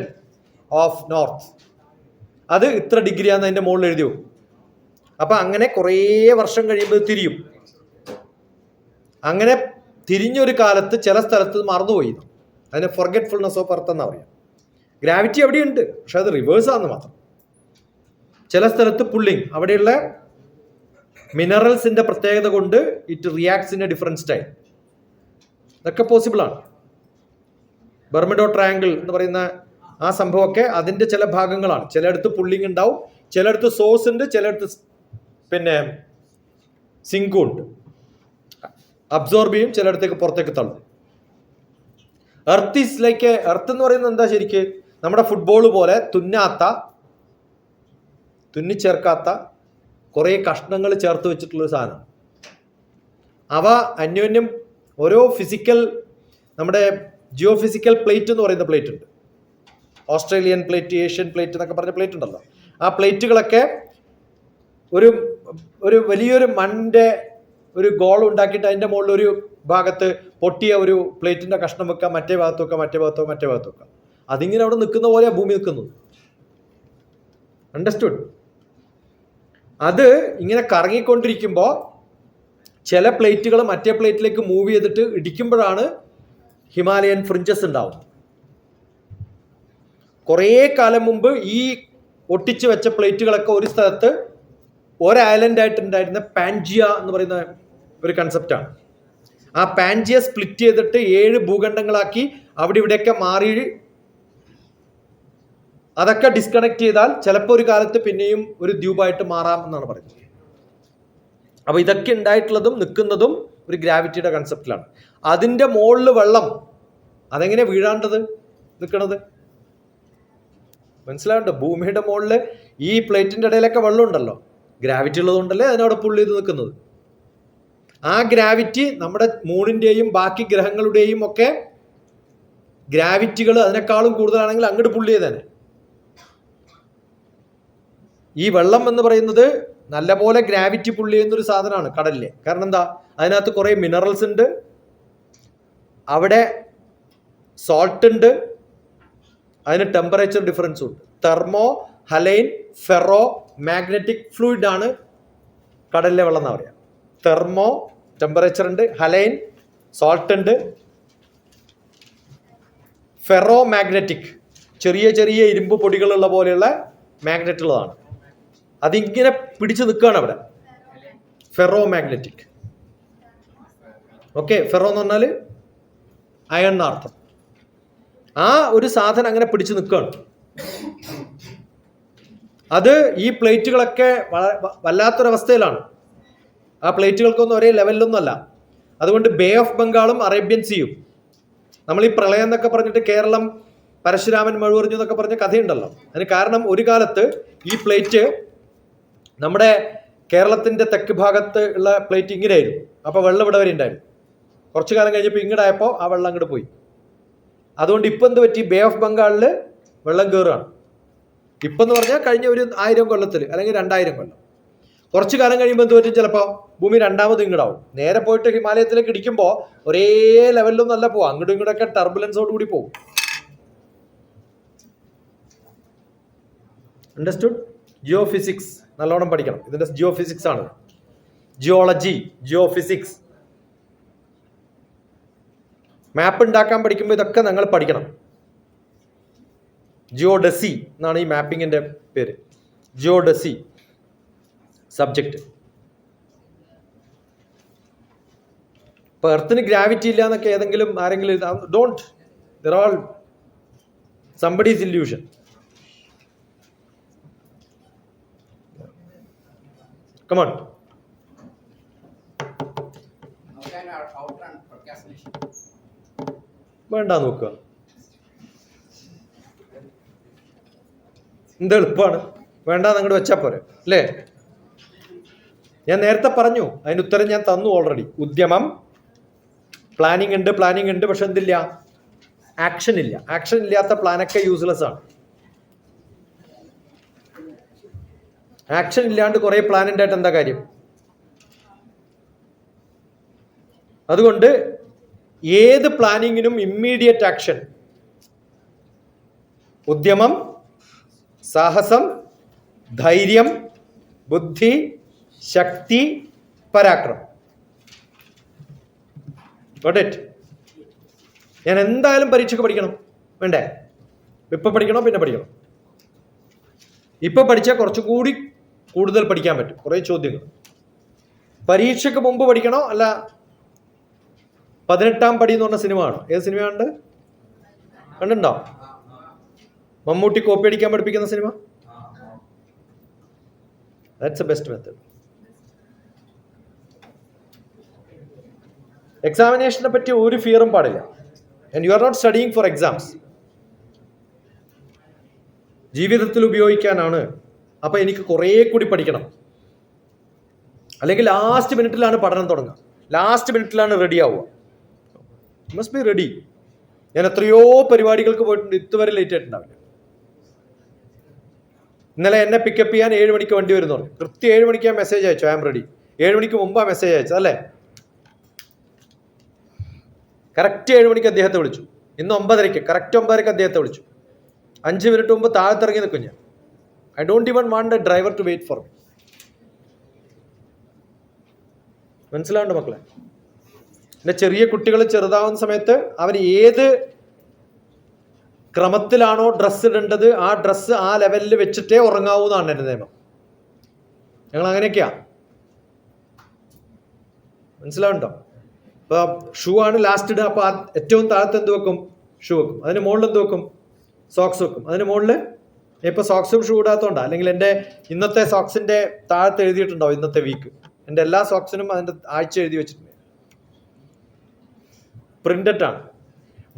of north. അത് ഇത്ര ഡിഗ്രിയാന്ന് അതിൻ്റെ മുകളിൽ എഴുതി വെക്കും. അപ്പം അങ്ങനെ കുറേ വർഷം കഴിയുമ്പോൾ തിരിയും. അങ്ങനെ തിരിഞ്ഞൊരു കാലത്ത് ചില സ്ഥലത്ത് മറന്നുപോയി. അതിനെ ഫൊർഗെറ്റ്ഫുൾനെസ് ഓഫ് എർത്ത് എന്നാ പറയാം. ഗ്രാവിറ്റി അവിടെയുണ്ട്, പക്ഷെ അത് റിവേഴ്സ് ആണെന്ന് മാത്രം. ചില സ്ഥലത്ത് പുള്ളിങ്, അവിടെയുള്ള മിനറൽസിന്റെ പ്രത്യേകത കൊണ്ട് it reacts in A different style. ഇതൊക്കെ പോസിബിൾ ആണ്. ബർമുഡ ട്രയാങ്കിൾ എന്ന് പറയുന്ന ആ സംഭവമൊക്കെ അതിന്റെ ചില ഭാഗങ്ങളാണ്. ചിലയിടത്ത് പുള്ളിങ് ഉണ്ടാവും, ചിലയിടത്ത് സോഴ്സ് ഉണ്ട്, ചിലയിടത്ത് പിന്നെ സിങ്കും ഉണ്ട്. അബ്സോർബ് ചെയ്യും, ചിലയിടത്തേക്ക് പുറത്തേക്ക് തള്ളും. എർത്ത് ഈസ് ലൈക്ക്, എർത്ത് എന്ന് പറയുന്നത് എന്താ ശരിക്ക് നമ്മുടെ ഫുട്ബോൾ പോലെ തുന്നിച്ചേർക്കാത്ത കുറേ കഷ്ണങ്ങൾ ചേർത്ത് വെച്ചിട്ടുള്ളൊരു സാധനമാണ്. അവ അന്യോന്യം ഓരോ ഫിസിക്കൽ, നമ്മുടെ ജിയോ ഫിസിക്കൽ പ്ലേറ്റ് എന്ന് പറയുന്ന പ്ലേറ്റ് ഉണ്ട്. ഓസ്ട്രേലിയൻ പ്ലേറ്റ്, ഏഷ്യൻ പ്ലേറ്റ് എന്നൊക്കെ പറഞ്ഞ പ്ലേറ്റ് ഉണ്ടല്ലോ. ആ പ്ലേറ്റുകളൊക്കെ ഒരു വലിയൊരു മണ്ണിൻ്റെ ഒരു ഗോൾ ഉണ്ടാക്കിയിട്ട് അതിൻ്റെ മുകളിൽ ഒരു ഭാഗത്ത് പൊട്ടിയ ഒരു പ്ലേറ്റിൻ്റെ കഷ്ണം വെക്കാം, മറ്റേ ഭാഗത്ത് വെക്കാം, മറ്റേ ഭാഗത്ത് വെക്കാം. അതിങ്ങനെ അവിടെ നിൽക്കുന്ന പോലെയാണ് ഭൂമി നിൽക്കുന്നത്. അണ്ടർസ്റ്റുഡ്? അത് ഇങ്ങനെ കറങ്ങിക്കൊണ്ടിരിക്കുമ്പോൾ ചില പ്ലേറ്റുകൾ മറ്റേ പ്ലേറ്റിലേക്ക് മൂവ് ചെയ്തിട്ട് ഇടിക്കുമ്പോഴാണ് ഹിമാലയൻ ഫ്രിഞ്ചസ് ഉണ്ടാവും. കുറേ കാലം മുമ്പ് ഈ ഒട്ടിച്ചു വെച്ച പ്ലേറ്റുകളൊക്കെ ഒരു സ്ഥലത്ത് ഒരു ഐലൻഡായിട്ടുണ്ടായിരുന്ന പാൻജിയ എന്ന് പറയുന്ന ഒരു കൺസെപ്റ്റാണ്. ആ പാൻജിയ സ്പ്ലിറ്റ് ചെയ്തിട്ട് 7 ഭൂഖണ്ഡങ്ങളാക്കി അവിടെ ഇവിടെയൊക്കെ മാറി അതൊക്കെ ഡിസ്കണക്ട് ചെയ്താൽ ചിലപ്പോൾ ഒരു കാലത്ത് പിന്നെയും ഒരു ദ്വീപായിട്ട് മാറാം എന്നാണ് പറയുന്നത്. അപ്പൊ ഇതൊക്കെ ഉണ്ടായിട്ടുള്ളതും നിൽക്കുന്നതും ഒരു ഗ്രാവിറ്റിയുടെ കൺസെപ്റ്റിലാണ്. അതിന്റെ മുകളിൽ വെള്ളം, അതെങ്ങനെ വീഴാണ്ടത് നിൽക്കണത് മനസ്സിലാവുന്നുണ്ടോ? ഭൂമിയുടെ മുകളിൽ ഈ പ്ലേറ്റിന്റെ ഇടയിലൊക്കെ വെള്ളം ഉണ്ടല്ലോ, ഗ്രാവിറ്റി ഉള്ളതുകൊണ്ടല്ലേ അതിനവിടെ പുള്ളി ചെയ്ത് നിൽക്കുന്നത്. ആ ഗ്രാവിറ്റി നമ്മുടെ മൂണിന്റെയും ബാക്കി ഗ്രഹങ്ങളുടെയും ഒക്കെ ഗ്രാവിറ്റികൾ അതിനേക്കാളും കൂടുതലാണെങ്കിൽ അങ്ങോട്ട് പുള്ളി ചെയ്തേനെ. ഈ വെള്ളം എന്ന് പറയുന്നത് നല്ലപോലെ ഗ്രാവിറ്റി പുള്ളി ചെയ്യുന്നൊരു സാധനമാണ് കടലിലെ. കാരണം എന്താ, അതിനകത്ത് കുറേ മിനറൽസ് ഉണ്ട്, അവിടെ സോൾട്ട് ഉണ്ട്, അതിന് ടെമ്പറേച്ചർ ഡിഫറൻസും ഉണ്ട്. തെർമോ, ഹലൈൻ, ഫെറോ മാഗ്നറ്റിക് ഫ്ലൂയിഡ് ആണ് കടലിലെ വെള്ളം എന്നാ പറയാം. തെർമോ ടെമ്പറേച്ചർ ഉണ്ട്, ഹലൈൻ സോൾട്ട് ഉണ്ട്, ഫെറോ മാഗ്നറ്റിക് ചെറിയ ചെറിയ ഇരുമ്പ് പൊടികളുള്ള പോലെയുള്ള മാഗ്നറ്റ് ഉള്ളതാണ്. അതിങ്ങനെ പിടിച്ചു നിൽക്കുകയാണ് അവിടെ, ഫെറോ മാഗ്നറ്റിക്. ഓക്കെ, ഫെറോ എന്ന് പറഞ്ഞാൽ അയൺ എന്നർത്ഥം. ആ ഒരു സാധനം അങ്ങനെ പിടിച്ചു നിൽക്കുകയാണ്. അത് ഈ പ്ലേറ്റുകളൊക്കെ വല്ലാത്തൊരവസ്ഥയിലാണ്. ആ പ്ലേറ്റുകൾക്കൊന്നും ഒരേ ലെവലിലൊന്നും അല്ല. അതുകൊണ്ട് ബേ ഓഫ് ബംഗാളും അറേബ്യൻ സീയും, നമ്മൾ ഈ പ്രളയം എന്നൊക്കെ പറഞ്ഞിട്ട് കേരളം പരശുരാമൻ മഴുവറിഞ്ഞു എന്നൊക്കെ പറഞ്ഞ കഥയുണ്ടല്ലോ. അതിന് കാരണം ഒരു കാലത്ത് ഈ പ്ലേറ്റ് നമ്മുടെ കേരളത്തിന്റെ തെക്ക് ഭാഗത്ത് ഉള്ള പ്ലേറ്റ് ഇങ്ങനെയായിരുന്നു. അപ്പോൾ വെള്ളം ഇവിടെ വരെ ഉണ്ടായിരുന്നു. കുറച്ചു കാലം കഴിഞ്ഞപ്പോൾ ഇങ്ങോട്ടായപ്പോൾ ആ വെള്ളം അങ്ങോട്ട് പോയി. അതുകൊണ്ട് ഇപ്പം എന്ത് പറ്റി, ബേ ഓഫ് ബംഗാളിൽ വെള്ളം കയറുകയാണ്. ഇപ്പം എന്ന് പറഞ്ഞാൽ കഴിഞ്ഞ ഒരു 1000 കൊല്ലത്തിൽ അല്ലെങ്കിൽ 2000 കൊല്ലം. കുറച്ചു കാലം കഴിയുമ്പോൾ എന്ത് പറ്റും, ചിലപ്പോൾ ഭൂമി രണ്ടാമത് ഇങ്ങോട്ടാവും. നേരെ പോയിട്ട് ഹിമാലയത്തിലേക്ക് ഇടിക്കുമ്പോൾ ഒരേ ലെവലിലൊന്നും അല്ല പോവാം, അങ്ങോട്ടും ഇങ്ങോട്ടൊക്കെ ടർബുലൻസോട് കൂടി പോകും. അണ്ടർസ്റ്റുഡ്? ജിയോ ഫിസിക്സ് നല്ലോണം പഠിക്കണം. ഇതിന്റെ ജിയോ ഫിസിക്സ് ആണ്. ജിയോളജി, ജിയോ ഫിസിക്സ്, മാപ്പ് ഉണ്ടാക്കാൻ പഠിക്കുമ്പോൾ ഇതൊക്കെ നിങ്ങൾ പഠിക്കണം. ജിയോഡസി എന്നാണ് ഈ മാപ്പിങ്ങിന്റെ പേര്. ജിയോഡസി സബ്ജക്റ്റ്. ഇപ്പൊ എർത്തിന് ഗ്രാവിറ്റി ഇല്ല എന്നൊക്കെ ആരെങ്കിലും don't, there all somebody's illusion. Come on. വേണ്ട നോക്കുക, എന്ത് എളുപ്പമാണ്. വേണ്ട അങ്ങോട്ട് വെച്ചാൽ പോരെ അല്ലേ? ഞാൻ നേരത്തെ പറഞ്ഞു, അതിന്റെ ഉത്തരം ഞാൻ തന്നു ഓൾറെഡി. ഉദ്യമം, പ്ലാനിങ് ഉണ്ട്, പക്ഷെ എന്തില്ല, ആക്ഷൻ ഇല്ല. ആക്ഷൻ ഇല്ലാത്ത പ്ലാനൊക്കെ യൂസ്ലെസ് ആണ്. ആക്ഷൻ ഇല്ലാണ്ട് കുറെ പ്ലാൻ ഉണ്ടായിട്ട് എന്താ കാര്യം? അതുകൊണ്ട് ഏത് പ്ലാനിങ്ങിനും ഇമ്മീഡിയറ്റ് ആക്ഷൻ, ഉദ്യമം, സാഹസം, ധൈര്യം, ബുദ്ധി, ശക്തി, പരാക്രമം. Got it? ഞാൻ എന്തായാലും പരീക്ഷയ്ക്ക് പഠിക്കണം വേണ്ടേ? ഇപ്പം പഠിക്കണോ പിന്നെ പഠിക്കണോ? ഇപ്പം പഠിച്ചാൽ കുറച്ചുകൂടി കൂടുതൽ പഠിക്കാൻ പറ്റും. കുറേ ചോദ്യങ്ങൾ. പരീക്ഷയ്ക്ക് മുമ്പ് പഠിക്കണോ അല്ല 18-ാം പടി എന്ന് പറഞ്ഞ സിനിമ ആണോ? ഏത് സിനിമയുണ്ട്? കണ്ടുണ്ടോ? മമ്മൂട്ടി കോപ്പി അടിക്കാൻ പഠിപ്പിക്കുന്ന cinema. That's a best method. എക്സാമിനേഷനെ പറ്റി ഒരു ഫിയറും പാടില്ല. And you are not studying for exams. ജീവിതത്തിൽ ഉപയോഗിക്കാനാണ്. അപ്പം എനിക്ക് കുറേ കൂടി പഠിക്കണം. അല്ലെങ്കിൽ ലാസ്റ്റ് മിനിറ്റിലാണ് പഠനം തുടങ്ങുക, ലാസ്റ്റ് മിനിറ്റിലാണ് റെഡി ആവുക. Must be ready. ഞാൻ എത്രയോ പരിപാടികൾക്ക് പോയിട്ടുണ്ട്, ഇതുവരെ ലേറ്റ് ആയിട്ടുണ്ടാവില്ല. ഇന്നലെ എന്നെ പിക്കപ്പ് ചെയ്യാൻ 7 മണിക്ക് വണ്ടി വരുന്നു പറഞ്ഞു. കൃത്യം 7 മണിക്ക് ഞാൻ മെസ്സേജ് അയച്ചു, ഐ ആം റെഡി. 7 മണിക്ക് മുമ്പാണ് മെസ്സേജ് അയച്ചത് അല്ലേ? കറക്റ്റ് 7 മണിക്ക് അദ്ദേഹത്തെ വിളിച്ചു. ഇന്ന് 9:30, കറക്റ്റ് 9:30 അദ്ദേഹത്തെ വിളിച്ചു. 5 മിനിറ്റ് മുമ്പ് താഴത്തിറങ്ങി നിൽക്കും ഞാൻ. I don't even want a driver to wait for me. മനസ്സിലാവുണ്ട് മക്കളെ? എൻ്റെ ചെറിയ കുട്ടികൾ ചെറുതാവുന്ന സമയത്ത് അവർ ഏത് ക്രമത്തിലാണോ ഡ്രസ്സ് ഇടേണ്ടത് ആ ഡ്രസ്സ് ആ ലെവലിൽ വെച്ചിട്ടേ ഉറങ്ങാവൂ എന്നാണ് എൻ്റെ നിയമം. ഞങ്ങൾ അങ്ങനെയൊക്കെയാ. മനസ്സിലാവുണ്ടോ? ഇപ്പൊ ഷൂ ആണ് ലാസ്റ്റ് ഇടുക. അപ്പൊ ഏറ്റവും താഴത്ത് എന്ത് വെക്കും? ഷൂ വെക്കും. അതിന് മുകളിൽ എന്ത് വെക്കും? സോക്സ് വെക്കും. അതിന് മുകളിൽ ഇപ്പൊ സോക്സും ഷൂ ഇടാത്തോണ്ടാ. അല്ലെങ്കിൽ എൻ്റെ ഇന്നത്തെ സോക്സിന്റെ താഴത്ത് എഴുതിയിട്ടുണ്ടാവും ഇന്നത്തെ വീക്ക്. എൻ്റെ എല്ലാ സോക്സിനും അതിന്റെ ആഴ്ച എഴുതി വെച്ചിട്ടുണ്ട്. പ്രിന്റഡ് ആണ്.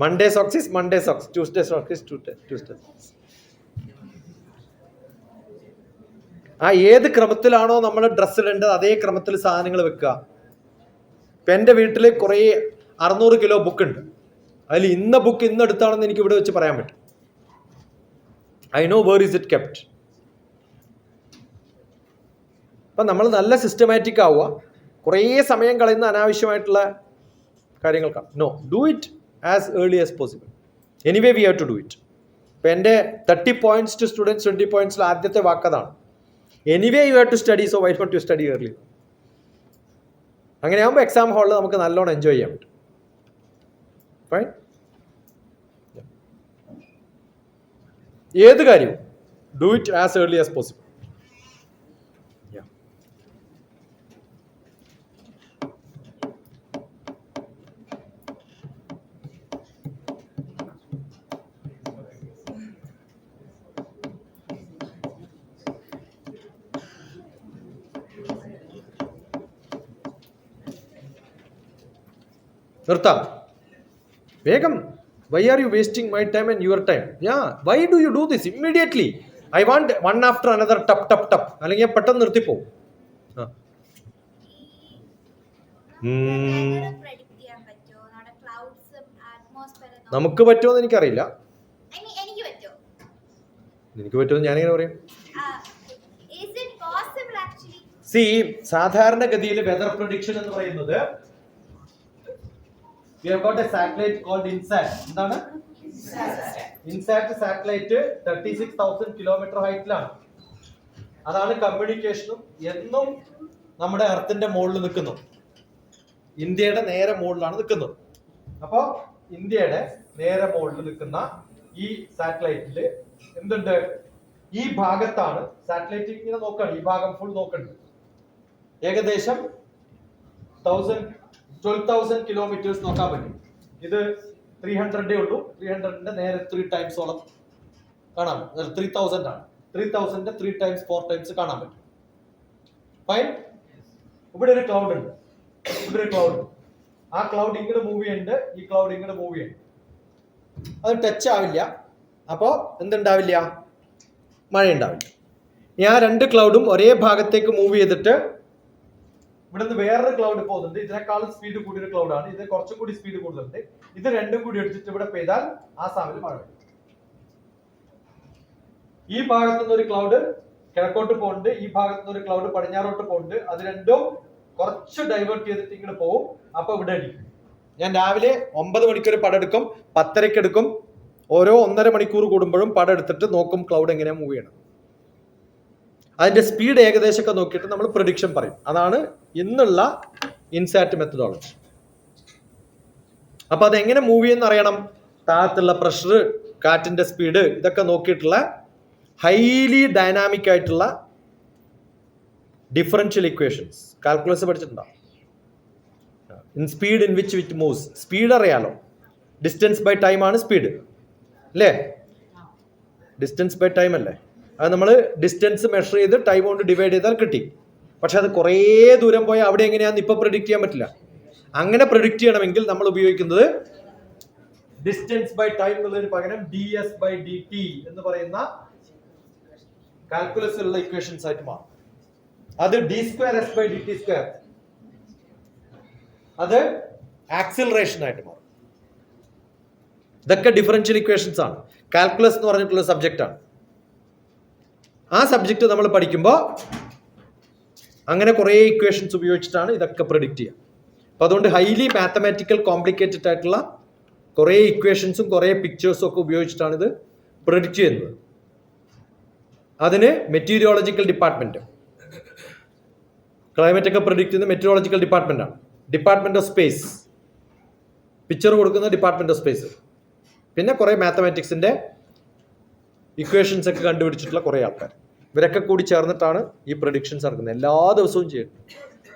Monday socks is Monday socks, Tuesday socks is Tuesday socks. ആ ഏത് ക്രമത്തിലാണോ നമ്മൾ ഡ്രസ്സ് ഇടേണ്ടത് അതേ ക്രമത്തിൽ സാധനങ്ങൾ വെക്കുക. ഇപ്പം എൻ്റെ വീട്ടിൽ കുറേ 600 കിലോ ബുക്ക് ഉണ്ട്. അതിൽ ഇന്ന ബുക്ക് ഇന്ന് എടുത്താണെന്ന് എനിക്ക് ഇവിടെ വെച്ച് പറയാൻ പറ്റും. I know where is it kept. അപ്പം നമ്മൾ നല്ല സിസ്റ്റമാറ്റിക് ആവുക. കുറേ സമയം കളയുന്ന അനാവശ്യമായിട്ടുള്ള കാര്യങ്ങൾക്കാണ്. No, do it as early as possible. Anyway we have to do it. ഇപ്പം എൻ്റെ 30 points ടു സ്റ്റുഡൻസ് 20 points ആദ്യത്തെ വാക്കതാണ്. Anyway you have to study, so why not you study early. അങ്ങനെയാകുമ്പോൾ എക്സാം ഹാളിൽ നമുക്ക് നല്ലോണം എൻജോയ് ചെയ്യാൻ പറ്റും. ഫൈൻ. ഏത് കാര്യവും do it as early as possible. നിർത്താം വേഗം. Why are you wasting my time and your time? Why do you do this immediately? I want one after another ടപ്പ് ടപ്പ് ടപ്പ്. അല്ലെങ്കിൽ ഞാൻ പെട്ടെന്ന് നിർത്തിപ്പോവും. നമുക്ക് പറ്റുമോ എന്ന് എനിക്കറിയില്ല. എനിക്ക് പറ്റുമെന്ന് ഞാനിങ്ങനെ പറയും. സി, സാധാരണഗതിയിൽ വെതർ പ്രഡിക്ഷൻ എന്ന് പറയുന്നത് we have got a satellite called INSAT. എന്താണ്? INSAT സാറ്റലൈറ്റ് 36,000 കിലോമീറ്റർ ഹൈറ്റിലാണ്. അതാണ് കമ്മ്യൂണിക്കേഷനും. എന്നും നമ്മുടെ എർത്തിന്റെ മുകളിൽ നിൽക്കുന്നു. ഇന്ത്യയുടെ നേരെ മുകളിലാണ് നിൽക്കുന്നത്. അപ്പോൾ ഇന്ത്യയുടെ നേരെ മുകളിൽ നിൽക്കുന്ന ഈ സാറ്റലൈറ്റില് എന്തുണ്ട്? ഈ ഭാഗത്താണ് സാറ്റലൈറ്റ് ഇങ്ങനെ നോക്കണം. ഈ ഭാഗം ഫുൾ നോക്കണ്ട്. ഏകദേശം 12,000 കിലോമീറ്റേഴ്സ് നോക്കാൻ പറ്റും. ഇത് 300 ഉള്ളൂ. 300ന്റെ നേരെ 3 times ഓളം കാണാൻ പറ്റും. 3,000 ആണ്. 3,000ന്റെ 3 times 4 times കാണാൻ പറ്റും. ഫൈൻ. ഇവിടെ ഒരു ക്ലൗഡ് ഉണ്ട്. ഇവിടെ ഒരു ക്ലൗഡ്. ആ ക്ലൗഡ് ഇങ്ങോട്ട് മൂവ് ചെയ്യുന്നുണ്ട്. ഈ ക്ലൗഡ് ഇങ്ങോട്ട് മൂവ് ചെയ്യുന്നുണ്ട്. അത് ടച്ച് ആവില്ല. അപ്പോ എന്തുണ്ടാവില്ല? മഴ ഉണ്ടാവില്ല. ഈ ആ 2 ക്ലൗഡും ഒരേ ഭാഗത്തേക്ക് മൂവ് ചെയ്തിട്ട് ഇവിടുന്ന് വേറൊരു ക്ലൗഡ് പോകുന്നുണ്ട്. ഇതിനേക്കാളും സ്പീഡ് കൂടിയൊരു ക്ലൗഡാണ്. ഇത് കുറച്ചും കൂടി സ്പീഡ് കൂടുതലുണ്ട്. ഇത് രണ്ടും കൂടി എടുത്തിട്ട് ഇവിടെ പെയ്താൽ ആസാമിൽ മഴ പെയ്യും. ഈ ഭാഗത്തുനിന്ന് ഒരു ക്ലൗഡ് കിഴക്കോട്ട് പോകുന്നുണ്ട്. ഈ ഭാഗത്തുനിന്ന് ഒരു ക്ലൗഡ് പടിഞ്ഞാറോട്ട് പോകുന്നുണ്ട്. അത് രണ്ടും കുറച്ച് ഡൈവേർട്ട് ചെയ്തിട്ട് ഇങ്ങനെ പോകും. അപ്പൊ ഇവിടെ അടിക്കും. ഞാൻ രാവിലെ 9 മണിക്കൊരു പടം എടുക്കും, 10:30 എടുക്കും. ഓരോ 1.5 മണിക്കൂർ കൂടുമ്പോഴും പടം എടുത്തിട്ട് നോക്കും ക്ലൗഡ് എങ്ങനെയാ മൂവ് ചെയ്യണം. അതിന്റെ സ്പീഡ് ഏകദേശമൊക്കെ നോക്കിയിട്ട് നമ്മൾ പ്രഡിക്ഷൻ പറയും. അതാണ് ഇന്നുള്ള ഇൻസാറ്റ് മെത്തഡോളജി. അപ്പൊ അതെങ്ങനെ മൂവ് ചെയ്യുന്ന അറിയണം. താഴത്തുള്ള പ്രഷർ കാറ്റിൻ്റെ സ്പീഡ്, ഇതൊക്കെ നോക്കിയിട്ടുള്ള ഹൈലി ഡൈനാമിക് ആയിട്ടുള്ള ഡിഫറൻഷ്യൽ ഇക്വേഷൻസ് കാൽക്കുലസ് പഠിച്ചിട്ടുണ്ടാവും. In speed in which it moves, speed അറിയാലോ, ഡിസ്റ്റൻസ് ബൈ ടൈം ആണ് സ്പീഡ് അല്ലേ? ഡിസ്റ്റൻസ് ബൈ ടൈം അല്ലേ? അത് നമ്മൾ ഡിസ്റ്റൻസ് മെഷർ ചെയ്ത് ടൈം കൊണ്ട് ഡിവൈഡ് ചെയ്താൽ കിട്ടി. പക്ഷെ അത് കുറേ ദൂരം പോയാൽ അവിടെ എങ്ങനെയാണെന്ന് ഇപ്പം പ്രിഡിക്റ്റ് ചെയ്യാൻ പറ്റില്ല. അങ്ങനെ പ്രിഡിക്റ്റ് ചെയ്യണമെങ്കിൽ നമ്മൾ ഉപയോഗിക്കുന്നത് ഡിസ്റ്റൻസ് ബൈ ടൈം എന്നുള്ളതിന് പകരം ds/dt എന്ന് പറയുന്ന കാൽക്കുലസിലുള്ള ഇക്വേഷൻസ് ആയിട്ട് മാറും. അത് d²s/dt², അത് ആക്സിലറേഷൻ ആയിട്ട് മാറും. ഇതൊക്കെ ഡിഫറൻഷ്യൽ ഇക്വേഷൻസ് ആണ്. കാൽക്കുലസ് എന്ന് പറഞ്ഞിട്ടുള്ള സബ്ജക്റ്റ് ആണ്. ആ സബ്ജക്റ്റ് നമ്മൾ പഠിക്കുമ്പോൾ അങ്ങനെ കുറേ ഇക്വേഷൻസ് ഉപയോഗിച്ചിട്ടാണ് ഇതൊക്കെ പ്രിഡിക്റ്റ് ചെയ്യുക. അപ്പോൾ അതുകൊണ്ട് ഹൈലി മാത്തമാറ്റിക്കൽ കോംപ്ലിക്കേറ്റഡ് ആയിട്ടുള്ള കുറേ ഇക്വേഷൻസും കുറേ പിക്ചേഴ്സും ഒക്കെ ഉപയോഗിച്ചിട്ടാണ് ഇത് പ്രിഡിക്റ്റ് ചെയ്യുന്നത്. അതിന് മെറ്റീരിയോളജിക്കൽ ഡിപ്പാർട്ട്മെന്റ്, ക്ലൈമറ്റ് ഒക്കെ പ്രിഡിക്റ്റ് ചെയ്യുന്ന മെറ്റീരിയോളജിക്കൽ ഡിപ്പാർട്ട്മെന്റ് ആണ്. ഡിപ്പാർട്ട്മെന്റ് ഓഫ് സ്പേസ് പിക്ചർ കൊടുക്കുന്ന ഡിപ്പാർട്ട്മെന്റ് ഓഫ് സ്പേസ്. പിന്നെ കുറേ മാത്തമാറ്റിക്സിന്റെ ഇക്വേഷൻസ് ഒക്കെ കണ്ടുപിടിച്ചിട്ടുള്ള കുറേ ആൾക്കാർ, ഇവരൊക്കെ കൂടി ചേർന്നിട്ടാണ് ഈ പ്രഡിക്ഷൻസ് നടക്കുന്നത്. എല്ലാ ദിവസവും ചെയ്യുന്നത്.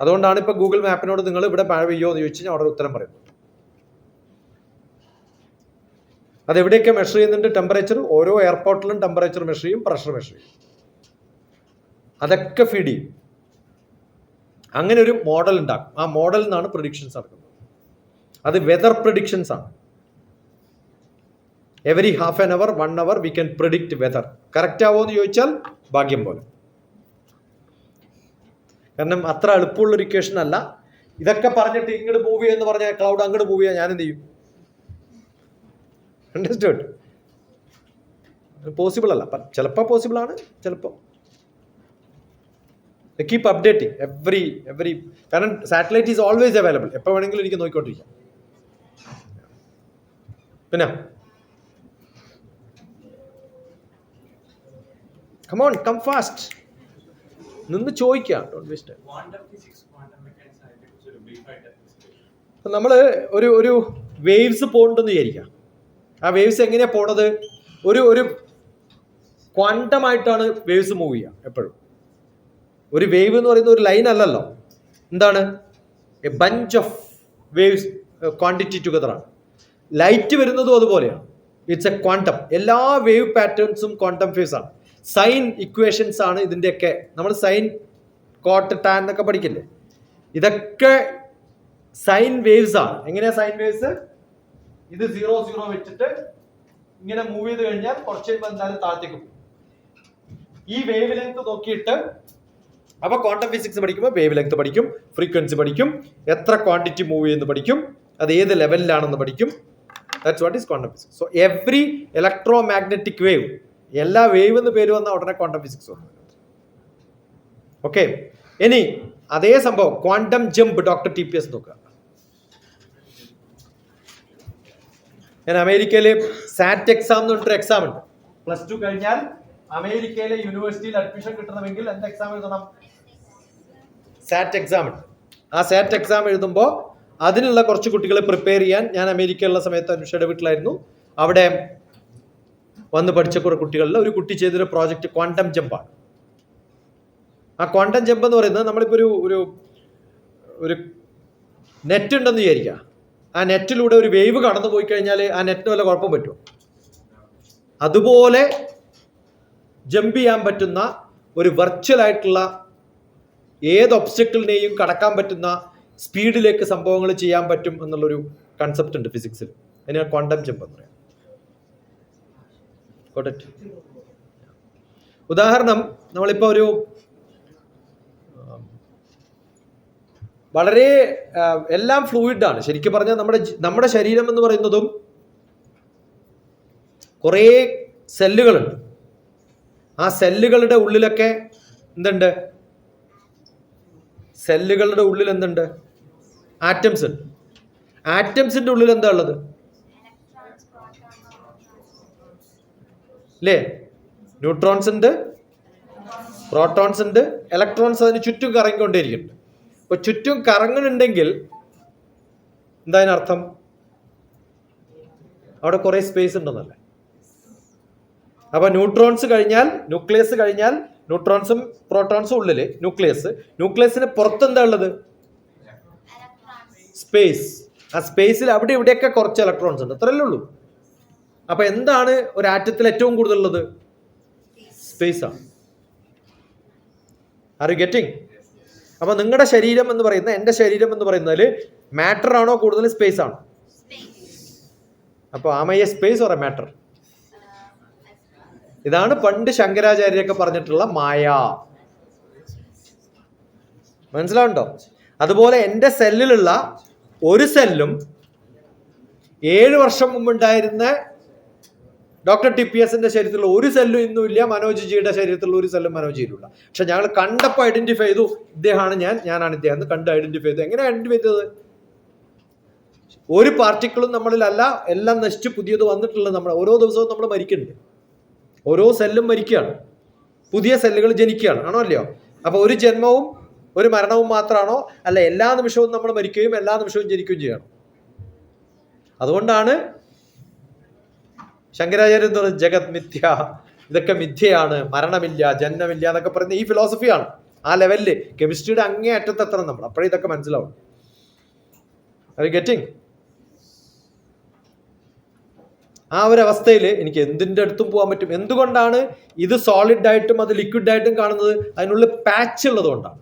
അതുകൊണ്ടാണ് ഇപ്പോൾ ഗൂഗിൾ മാപ്പിനോട് നിങ്ങൾ ഇവിടെ മഴ പെയ്യോ എന്ന് ചോദിച്ചു കഴിഞ്ഞാൽ അവിടെ ഉത്തരം പറയുന്നത്. അതെവിടെയൊക്കെ മെഷർ ചെയ്യുന്നുണ്ട്? ടെമ്പറേച്ചർ, ഓരോ എയർപോർട്ടിലും ടെമ്പറേച്ചർ മെഷർ ചെയ്യും, പ്രഷർ മെഷർ ചെയ്യും, അതൊക്കെ ഫീഡ് ചെയ്യും. അങ്ങനെ ഒരു മോഡൽ ഉണ്ടാക്കും. ആ മോഡലിൽ നിന്നാണ് പ്രഡിക്ഷൻസ് നടക്കുന്നത്. അത് വെതർ പ്രഡിക്ഷൻസ് ആണ്. Every half an hour 1 hour we can predict weather. Correct ആവോ എന്ന് ചോദിച്ചാൽ ഭാഗ്യം പോലെ. കാരണം അത്ര എളുപ്പമുള്ളൊരു ഇക്വേഷൻ അല്ല. ഇതൊക്കെ പറഞ്ഞിട്ട് ഇങ്ങോട്ട് മൂവ് ചെയ്യുമെന്ന് പറഞ്ഞാൽ ക്ലൗഡ് അങ്ങോട്ട് മൂവ് ചെയ്യാൻ ഞാൻ എന്ത് ചെയ്യും? അണ്ടർസ്റ്റുഡ്? പോസിബിൾ അല്ല. ചിലപ്പോൾ പോസിബിൾ ആണ്, ചിലപ്പോൾ. കീപ് അപ്ഡേറ്റിംഗ് എവറി കാരണം സാറ്റലൈറ്റ് ഈസ് ഓൾവേസ് അവൈലബിൾ. എപ്പോൾ വേണമെങ്കിലും എനിക്ക് നോക്കിക്കൊണ്ടിരിക്കാം. പിന്നെ come on, come fast. നിന്ന് ചോദിക്കാം. Don't waste time. നമ്മൾ ഒരു വേവ്സ് പോകണ്ടെന്ന് വിചാരിക്കാം. ആ വേവ്സ് എങ്ങനെയാ പോണത്? ഒരു ക്വാണ്ടം ആയിട്ടാണ് വേവ്സ് മൂവ് ചെയ്യുക എപ്പോഴും. ഒരു വേവ് എന്ന് പറയുന്നത് ഒരു ലൈൻ അല്ലല്ലോ. എന്താണ്? A bunch of waves quantity together ആണ്. ലൈറ്റ് വരുന്നതും അതുപോലെയാണ്. It's A quantum. എല്ലാ വേവ് പാറ്റേൺസും ക്വാണ്ടം വേവ്സ് ആണ്. സൈൻ ഇക്വേഷൻസ് ആണ് ഇതിൻ്റെയൊക്കെ. നമ്മൾ സൈൻ, കോട്ട്, ടാൻ എന്നൊക്കെ പഠിക്കില്ലേ? ഇതൊക്കെ സൈൻ വേവ്സ് ആണ്. എങ്ങനെയാ സൈൻ വേവ്സ്? ഇത് 0 0 വെച്ചിട്ട് ഇങ്ങനെ മൂവ് ചെയ്ത് കഴിഞ്ഞാൽ കുറച്ച് കഴിയുമ്പോൾ എന്തായാലും താഴത്തേക്ക് പോകും. ഈ വേവ് ലെങ്ത് നോക്കിയിട്ട് അപ്പൊ ക്വാണ്ടം ഫിസിക്സ് പഠിക്കുമ്പോൾ വേവ് ലെങ്ത് പഠിക്കും, ഫ്രീക്വൻസി പഠിക്കും, എത്ര ക്വാണ്ടിറ്റി മൂവ് ചെയ്യുന്നു പഠിക്കും, അത് ഏത് ലെവലിലാണെന്ന് പഠിക്കും. That's what is quantum physics. So every electro magnetic wave, എല്ലാ വേവ് എന്ന് പേര് വന്ന ഉടനെ ക്വാണ്ടം ഫിസിക്സ് വന്നു. ഓക്കെ, ഇനി അതേ സംഭവം ക്വാണ്ടം ജമ്പ്. ഡോക്ടർ TPS നോക്കുക. ഞാൻ അമേരിക്കയിലെ സാറ്റ് എക്സാം എന്ന് പറഞ്ഞിട്ടൊരു എക്സാം ഉണ്ട്. +2 കഴിഞ്ഞാൽ അമേരിക്കയിലെ യൂണിവേഴ്സിറ്റിയിൽ അഡ്മിഷൻ കിട്ടണമെങ്കിൽ എന്ത് എക്സാം എഴുതണം? സാറ്റ് എക്സാം ഉണ്ട്. ആ സാറ്റ് എക്സാം എഴുതുമ്പോൾ അതിനുള്ള കുറച്ച് കുട്ടികളെ പ്രിപ്പയർ ചെയ്യാൻ ഞാൻ അമേരിക്കയിലുള്ള സമയത്ത് അനുഷയുടെ വീട്ടിലായിരുന്നു. അവിടെ വന്ന് പഠിച്ച കുറെ കുട്ടികളിൽ ഒരു കുട്ടി ചെയ്തൊരു പ്രോജക്റ്റ് ക്വാണ്ടം ജമ്പാണ്. ആ ക്വാണ്ടം ജമ്പ് എന്ന് പറയുന്നത് നമ്മളിപ്പോൾ ഒരു നെറ്റ് ഉണ്ടെന്ന് വിചാരിക്കുക. ആ നെറ്റിലൂടെ ഒരു വേവ് കടന്നു പോയി കഴിഞ്ഞാൽ ആ നെറ്റിന് വല്ല കുഴപ്പം പറ്റുമോ? അതുപോലെ ജമ്പ് ചെയ്യാൻ പറ്റുന്ന ഒരു വെർച്വൽ ആയിട്ടുള്ള ഏത് ഒബ്സ്റ്റക്കിളിനെയും കടക്കാൻ പറ്റുന്ന സ്പീഡിലേക്ക് സംഭവങ്ങൾ ചെയ്യാൻ പറ്റും എന്നുള്ളൊരു കൺസെപ്റ്റ് ഉണ്ട് ഫിസിക്സിൽ. അതിനാണ് ക്വാണ്ടം ജമ്പ് എന്ന് പറയാം. ഉദാഹരണം, നമ്മളിപ്പോൾ ഒരു വളരെ എല്ലാം ഫ്ലൂയിഡാണ്. ശരിക്കും പറഞ്ഞാൽ നമ്മുടെ ശരീരം എന്ന് പറയുന്നതും കുറേ സെല്ലുകളുണ്ട്. ആ സെല്ലുകളുടെ ഉള്ളിലൊക്കെ എന്തുണ്ട്? സെല്ലുകളുടെ ഉള്ളിൽ എന്തുണ്ട്? ആറ്റംസ് ഉണ്ട്. ആറ്റംസിന്റെ ഉള്ളിൽ എന്താ ഉള്ളത്? അല്ലേ? ന്യൂട്രോൺസ് ഉണ്ട്, പ്രോട്ടോൺസ് ഉണ്ട്, ഇലക്ട്രോൺസ് അതിന് ചുറ്റും കറങ്ങിക്കൊണ്ടേയിരിക്കുന്നുണ്ട്. അപ്പൊ ചുറ്റും കറങ്ങുന്നുണ്ടെങ്കിൽ എന്താ അതിനർത്ഥം? അവിടെ കുറെ സ്പേസ് ഉണ്ടെന്നല്ലേ? അപ്പൊ ന്യൂട്രോൺസ് കഴിഞ്ഞാൽ ന്യൂക്ലിയസ് കഴിഞ്ഞാൽ ന്യൂട്രോൺസും പ്രോട്ടോൺസും ഉള്ളില് ന്യൂക്ലിയസിന് പുറത്ത് എന്താ ഉള്ളത്? സ്പേസ്. ആ സ്പേസിൽ അവിടെ ഇവിടെയൊക്കെ കുറച്ച് ഇലക്ട്രോൺസ് ഉണ്ട്, അത്രയല്ലേ ഉള്ളൂ. അപ്പൊ എന്താണ് ഒരു ആറ്റത്തിൽ ഏറ്റവും കൂടുതൽ ഉള്ളത്? സ്പേസ് ആണ്. Are you getting? അപ്പൊ നിങ്ങളുടെ ശരീരം എന്ന് പറയുന്നത്, എന്റെ ശരീരം എന്ന് പറയുന്നതിൽ മാറ്റർ ആണോ കൂടുതൽ, സ്പേസ് ആണോ? അപ്പൊ ആമ A space or A matter? ഇതാണ് പണ്ട് ശങ്കരാചാര്യരൊക്കെ പറഞ്ഞിട്ടുള്ള മായ. മനസ്സിലാവുണ്ടോ? അതുപോലെ എന്റെ സെല്ലിലുള്ള ഒരു സെല്ലും 7 വർഷം മുമ്പുണ്ടായിരുന്ന ഡോക്ടർ TPSന്റെ ശരീരത്തിലുള്ള ഒരു സെല്ലും ഇന്നും ഇല്ല. മനോജ്ജിയുടെ ശരീരത്തിലുള്ള ഒരു സെല്ലും മനോജിയിലുള്ള. പക്ഷെ ഞങ്ങൾ കണ്ടപ്പോൾ ഐഡന്റിഫൈ ചെയ്തു, ഇദ്ദേഹമാണ് ഞാനാണ് ഇദ്ദേഹം എന്ന് കണ്ട് ഐഡന്റിഫൈ ചെയ്തു. എങ്ങനെ ഐഡന്റിഫൈ ചെയ്തത്? ഒരു പാർട്ടിക്കിളും നമ്മളിലല്ല, എല്ലാം നശിച്ച് പുതിയത് വന്നിട്ടുള്ളത്. നമ്മൾ ഓരോ ദിവസവും നമ്മൾ മരിക്കുന്നുണ്ട്, ഓരോ സെല്ലും മരിക്കുകയാണ്, പുതിയ സെല്ലുകൾ ജനിക്കുകയാണ്, ആണോ അല്ലയോ? അപ്പൊ ഒരു ജന്മവും ഒരു മരണവും മാത്രമാണോ? അല്ല, എല്ലാ നിമിഷവും നമ്മൾ മരിക്കുകയും എല്ലാ നിമിഷവും ജനിക്കുകയും ചെയ്യണം. അതുകൊണ്ടാണ് ശങ്കരാചാര്യൻ എന്ന് പറയുന്നത് ജഗത് മിഥ്യ, ഇതൊക്കെ മിഥ്യയാണ്, മരണമില്ല, ജന്മമില്ല എന്നൊക്കെ പറയുന്ന ഈ ഫിലോസഫിയാണ്. ആ ലെവലില് കെമിസ്ട്രിയുടെ അങ്ങേ അറ്റത്തെത്തണം നമ്മൾ, അപ്പോഴേ ഇതൊക്കെ മനസ്സിലാവും. ഗെറ്റിംഗ്? ആ ഒരു അവസ്ഥയിൽ എനിക്ക് എന്തിൻ്റെ അടുത്തും പോകാൻ പറ്റും. എന്തുകൊണ്ടാണ് ഇത് സോളിഡ് ആയിട്ടും അത് ലിക്വിഡ് ആയിട്ടും കാണുന്നത്? അതിനുള്ളിൽ പാച്ച് ഉള്ളത് കൊണ്ടാണ്.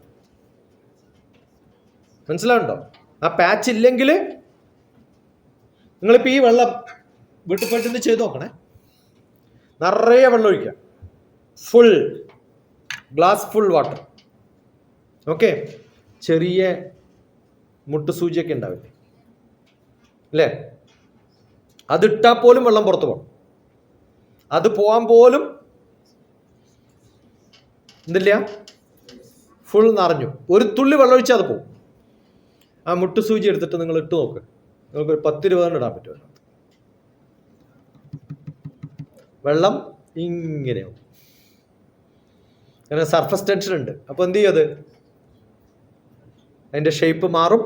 മനസ്സിലാവുണ്ടോ? ആ പാച്ച് ഇല്ലെങ്കിൽ നിങ്ങളിപ്പോൾ ഈ വെള്ളം വീട്ടിൽ പോയിട്ട് ചെയ്ത് നോക്കണേ. നിറയെ വെള്ളം ഒഴിക്കാം, full glass full water. Okay, ചെറിയ മുട്ടുസൂചിയൊക്കെ ഉണ്ടാവില്ലേ അല്ലേ? അതിട്ടാൽ പോലും വെള്ളം പുറത്തു പോകണം. അത് പോകാൻ പോലും എന്തില്ല, ഫുൾ നിറഞ്ഞു. ഒരു തുള്ളി വെള്ളം ഒഴിച്ചാൽ അത് പോകും. ആ മുട്ടുസൂചി എടുത്തിട്ട് നിങ്ങൾ ഇട്ട് നോക്ക്, നിങ്ങൾക്ക് 10 രൂപ ഇടാൻ പറ്റുമല്ലോ. വെള്ളം ഇങ്ങനെയാവും. അങ്ങനെ സർഫസ് ടെൻഷൻ ഉണ്ട്. അപ്പോൾ എന്ത് ചെയ്യും? അത് അതിൻ്റെ ഷേപ്പ് മാറും,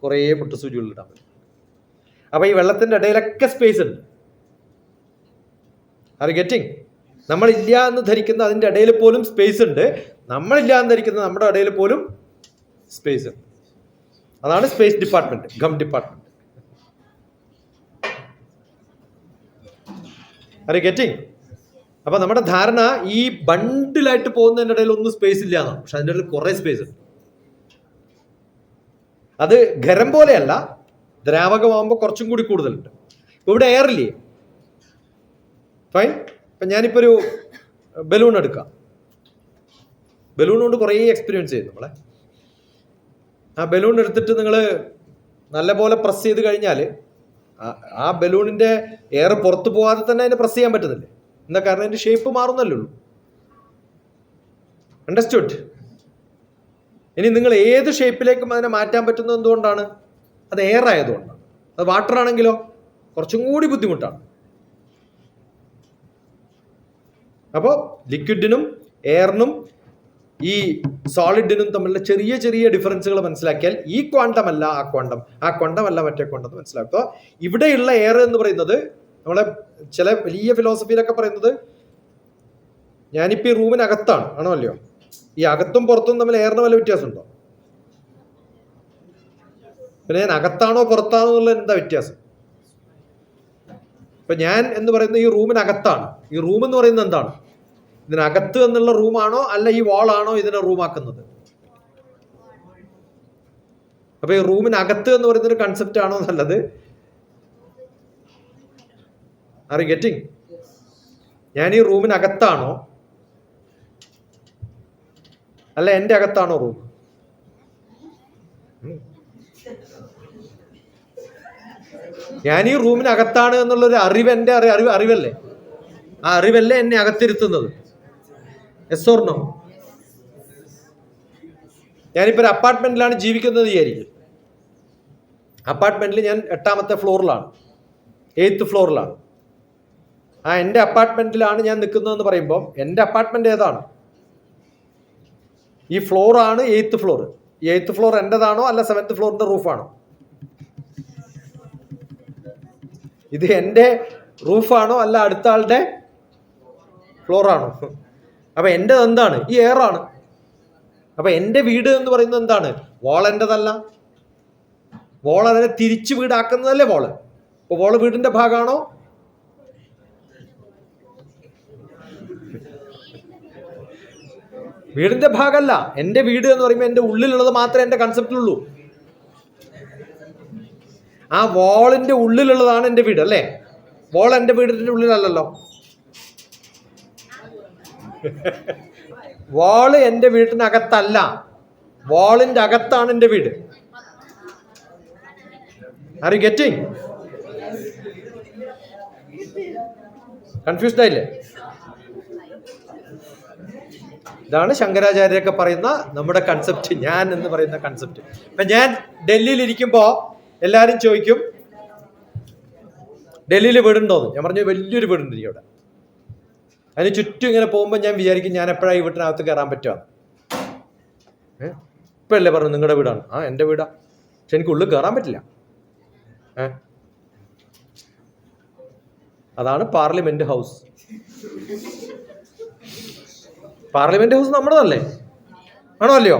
കുറേ മുട്ടുസൂചികളിൽ ഇടാൻ പറ്റും. അപ്പോൾ ഈ വെള്ളത്തിൻ്റെ ഇടയിലൊക്കെ സ്പേസ് ഉണ്ട്. Are getting? നമ്മളില്ല എന്ന് ധരിക്കുന്ന അതിൻ്റെ ഇടയിൽ പോലും സ്പേസ് ഉണ്ട്. നമ്മളില്ല എന്ന് ധരിക്കുന്ന നമ്മുടെ ഇടയിൽ പോലും സ്പേസ് ഉണ്ട്. അതാണ് space department, gum department. Are getting? അപ്പൊ നമ്മുടെ ധാരണ ഈ ബണ്ടിലായിട്ട് പോകുന്നതിൻ്റെ ഇടയിൽ ഒന്നും സ്പേസ് ഇല്ല എന്നാണ്. പക്ഷെ അതിൻ്റെ ഇടയിൽ കുറെ സ്പേസ് ഉണ്ട്. അത് ഖരം പോലെയല്ല, ദ്രാവകമാകുമ്പോൾ കുറച്ചും കൂടി കൂടുതലുണ്ട്. ഇവിടെ എയർ ഇല്ലേ? ഫൈൻ. ഇപ്പം ഞാനിപ്പോൾ ഒരു ബലൂൺ എടുക്കാം. ബലൂൺ കൊണ്ട് കുറേ എക്സ്പീരിയൻസ് ചെയ്തു നമ്മളെ. ആ ബലൂൺ എടുത്തിട്ട് നിങ്ങൾ നല്ലപോലെ പ്രസ് ചെയ്ത് കഴിഞ്ഞാൽ ആ ബലൂണിൻ്റെ എയർ പുറത്ത് പോകാതെ തന്നെ അതിനെ പ്രസ് ചെയ്യാൻ പറ്റുന്നില്ലേ? എന്താ കാരണം? അതിൻ്റെ ഷേപ്പ് മാറുന്നല്ലേ ഉള്ളൂ. അണ്ടർസ്റ്റുഡ്? ഇനി നിങ്ങൾ ഏത് ഷേപ്പിലേക്കും അതിനെ മാറ്റാൻ പറ്റുന്നത് എന്തുകൊണ്ടാണ്? അത് എയർ ആയതുകൊണ്ടാണ്. അത് വാട്ടർ ആണെങ്കിലോ കുറച്ചും കൂടി ബുദ്ധിമുട്ടാണ്. അപ്പോൾ ലിക്വിഡിനും എയറിനും ഈ സോളിഡിനും തമ്മിലുള്ള ചെറിയ ചെറിയ ഡിഫറൻസുകൾ മനസ്സിലാക്കിയാൽ ഈ ക്വാണ്ടം അല്ല ആ ക്വാണ്ടം, ആ ക്വാണ്ടം അല്ല മറ്റേ ക്വാണ്ടം എന്ന് മനസ്സിലാക്കും. അപ്പോൾ ഇവിടെയുള്ള എയർ എന്ന് പറയുന്നത് നമ്മളെ ചില വലിയ ഫിലോസഫിയിലൊക്കെ പറയുന്നത്, ഞാനിപ്പോൾ ഈ റൂമിനകത്താണ്, ആണോ അല്ലയോ? ഈ അകത്തും പുറത്തും തമ്മിൽ എയറിന് വല്ല വ്യത്യാസമുണ്ടോ? പിന്നെ ഞാൻ അകത്താണോ പുറത്താണോ എന്നുള്ള എന്താ വ്യത്യാസം? ഇപ്പൊ ഞാൻ എന്ന് പറയുന്നത് ഈ റൂമിനകത്താണ്. ഈ റൂം എന്ന് പറയുന്നത് എന്താണ്? ഇതിനകത്ത് എന്നുള്ള റൂമാണോ അല്ല ഈ വാളാണോ ഇതിനെ റൂമാക്കുന്നത്? അപ്പൊ ഈ റൂമിനകത്ത് എന്ന് പറയുന്ന ഒരു കൺസെപ്റ്റ് ആണോ നല്ലത്? Are you getting? ഞാൻ ഈ റൂമിനകത്താണോ അല്ല എൻ്റെ അകത്താണോ റൂം? ഞാൻ ഈ റൂമിനകത്താണ് എന്നുള്ളൊരു അറിവ് എൻ്റെ അറിവല്ലേ? ആ അറിവല്ലേ എന്നെ അകത്തിരുത്തുന്നത്? Yes or no? ഞാനിപ്പോൾ ഒരു അപ്പാർട്ട്മെന്റിലാണ് ജീവിക്കുന്നത് വിചാരിക്കും. അപ്പാർട്ട്മെന്റിൽ ഞാൻ 8ാമത്തെ ഫ്ലോറിലാണ്, 8th ഫ്ലോറിലാണ്. ആ എൻ്റെ അപ്പാർട്ട്മെന്റിലാണ് ഞാൻ നിൽക്കുന്നതെന്ന് പറയുമ്പോൾ എൻ്റെ അപ്പാർട്ട്മെന്റ് ഏതാണ്? ഈ ഫ്ലോറാണ് 8th ഫ്ലോർ. ഈ 8th ഫ്ലോർ എൻ്റെതാണോ അല്ല 7th ഫ്ലോറിന്റെ റൂഫാണോ? ഇത് എൻ്റെ റൂഫാണോ അല്ല അടുത്ത ആളുടെ ഫ്ലോറാണോ? അപ്പൊ എൻ്റെ എന്താണ്? ഈ എയറാണ്. അപ്പൊ എൻ്റെ വീട് എന്ന് പറയുന്നത് എന്താണ്? വോൾ എൻ്റെതല്ല. വോൾ അതിനെ തിരിച്ച് വീടാക്കുന്നതല്ലേ വോള്. അപ്പൊ വോള് വീടിന്റെ ഭാഗമാണോ? വീടിന്റെ ഭാഗമല്ല. എൻ്റെ വീട് എന്ന് പറയുമ്പോൾ എൻ്റെ ഉള്ളിലുള്ളത് മാത്രമേ എൻ്റെ കൺസെപ്റ്റിലുള്ളൂ. ആ വോളിന്റെ ഉള്ളിലുള്ളതാണ് എൻ്റെ വീട് അല്ലേ? വോൾ എൻ്റെ വീടിന്റെ ഉള്ളിലല്ലല്ലോ. വാള് എൻ്റെ വീട്ടിനകത്തല്ല, വാളിന്റെ അകത്താണ് എൻ്റെ വീട്. Are you getting? കൺഫ്യൂസ്ഡ് ആയില്ലേ? ഇതാണ് ശങ്കരാചാര്യരൊക്കെ പറയുന്ന നമ്മുടെ കൺസെപ്റ്റ്, ഞാൻ എന്ന് പറയുന്ന കൺസെപ്റ്റ്. ഇപ്പൊ ഞാൻ ഡൽഹിയിൽ ഇരിക്കുമ്പോ എല്ലാരും ചോദിക്കും ഡൽഹിയിൽ വീടുണ്ടോന്ന്. ഞാൻ പറഞ്ഞു വലിയൊരു വീടുണ്ട് എനിക്ക് അവിടെ. അതിന് ചുറ്റും ഇങ്ങനെ പോകുമ്പോൾ ഞാൻ വിചാരിക്കും ഞാൻ എപ്പോഴാണ് ഈ വീട്ടിനകത്ത് കയറാൻ പറ്റുക. ഇപ്പഴല്ലേ പറഞ്ഞു നിങ്ങളുടെ വീടാണ്. ആ എൻ്റെ വീടാ, പക്ഷെ എനിക്ക് ഉള്ളിൽ കയറാൻ പറ്റില്ല. അതാണ് പാർലമെന്റ് ഹൗസ്. പാർലമെന്റ് ഹൗസ് നമ്മുടേതല്ലേ? ആണോ അല്ലയോ?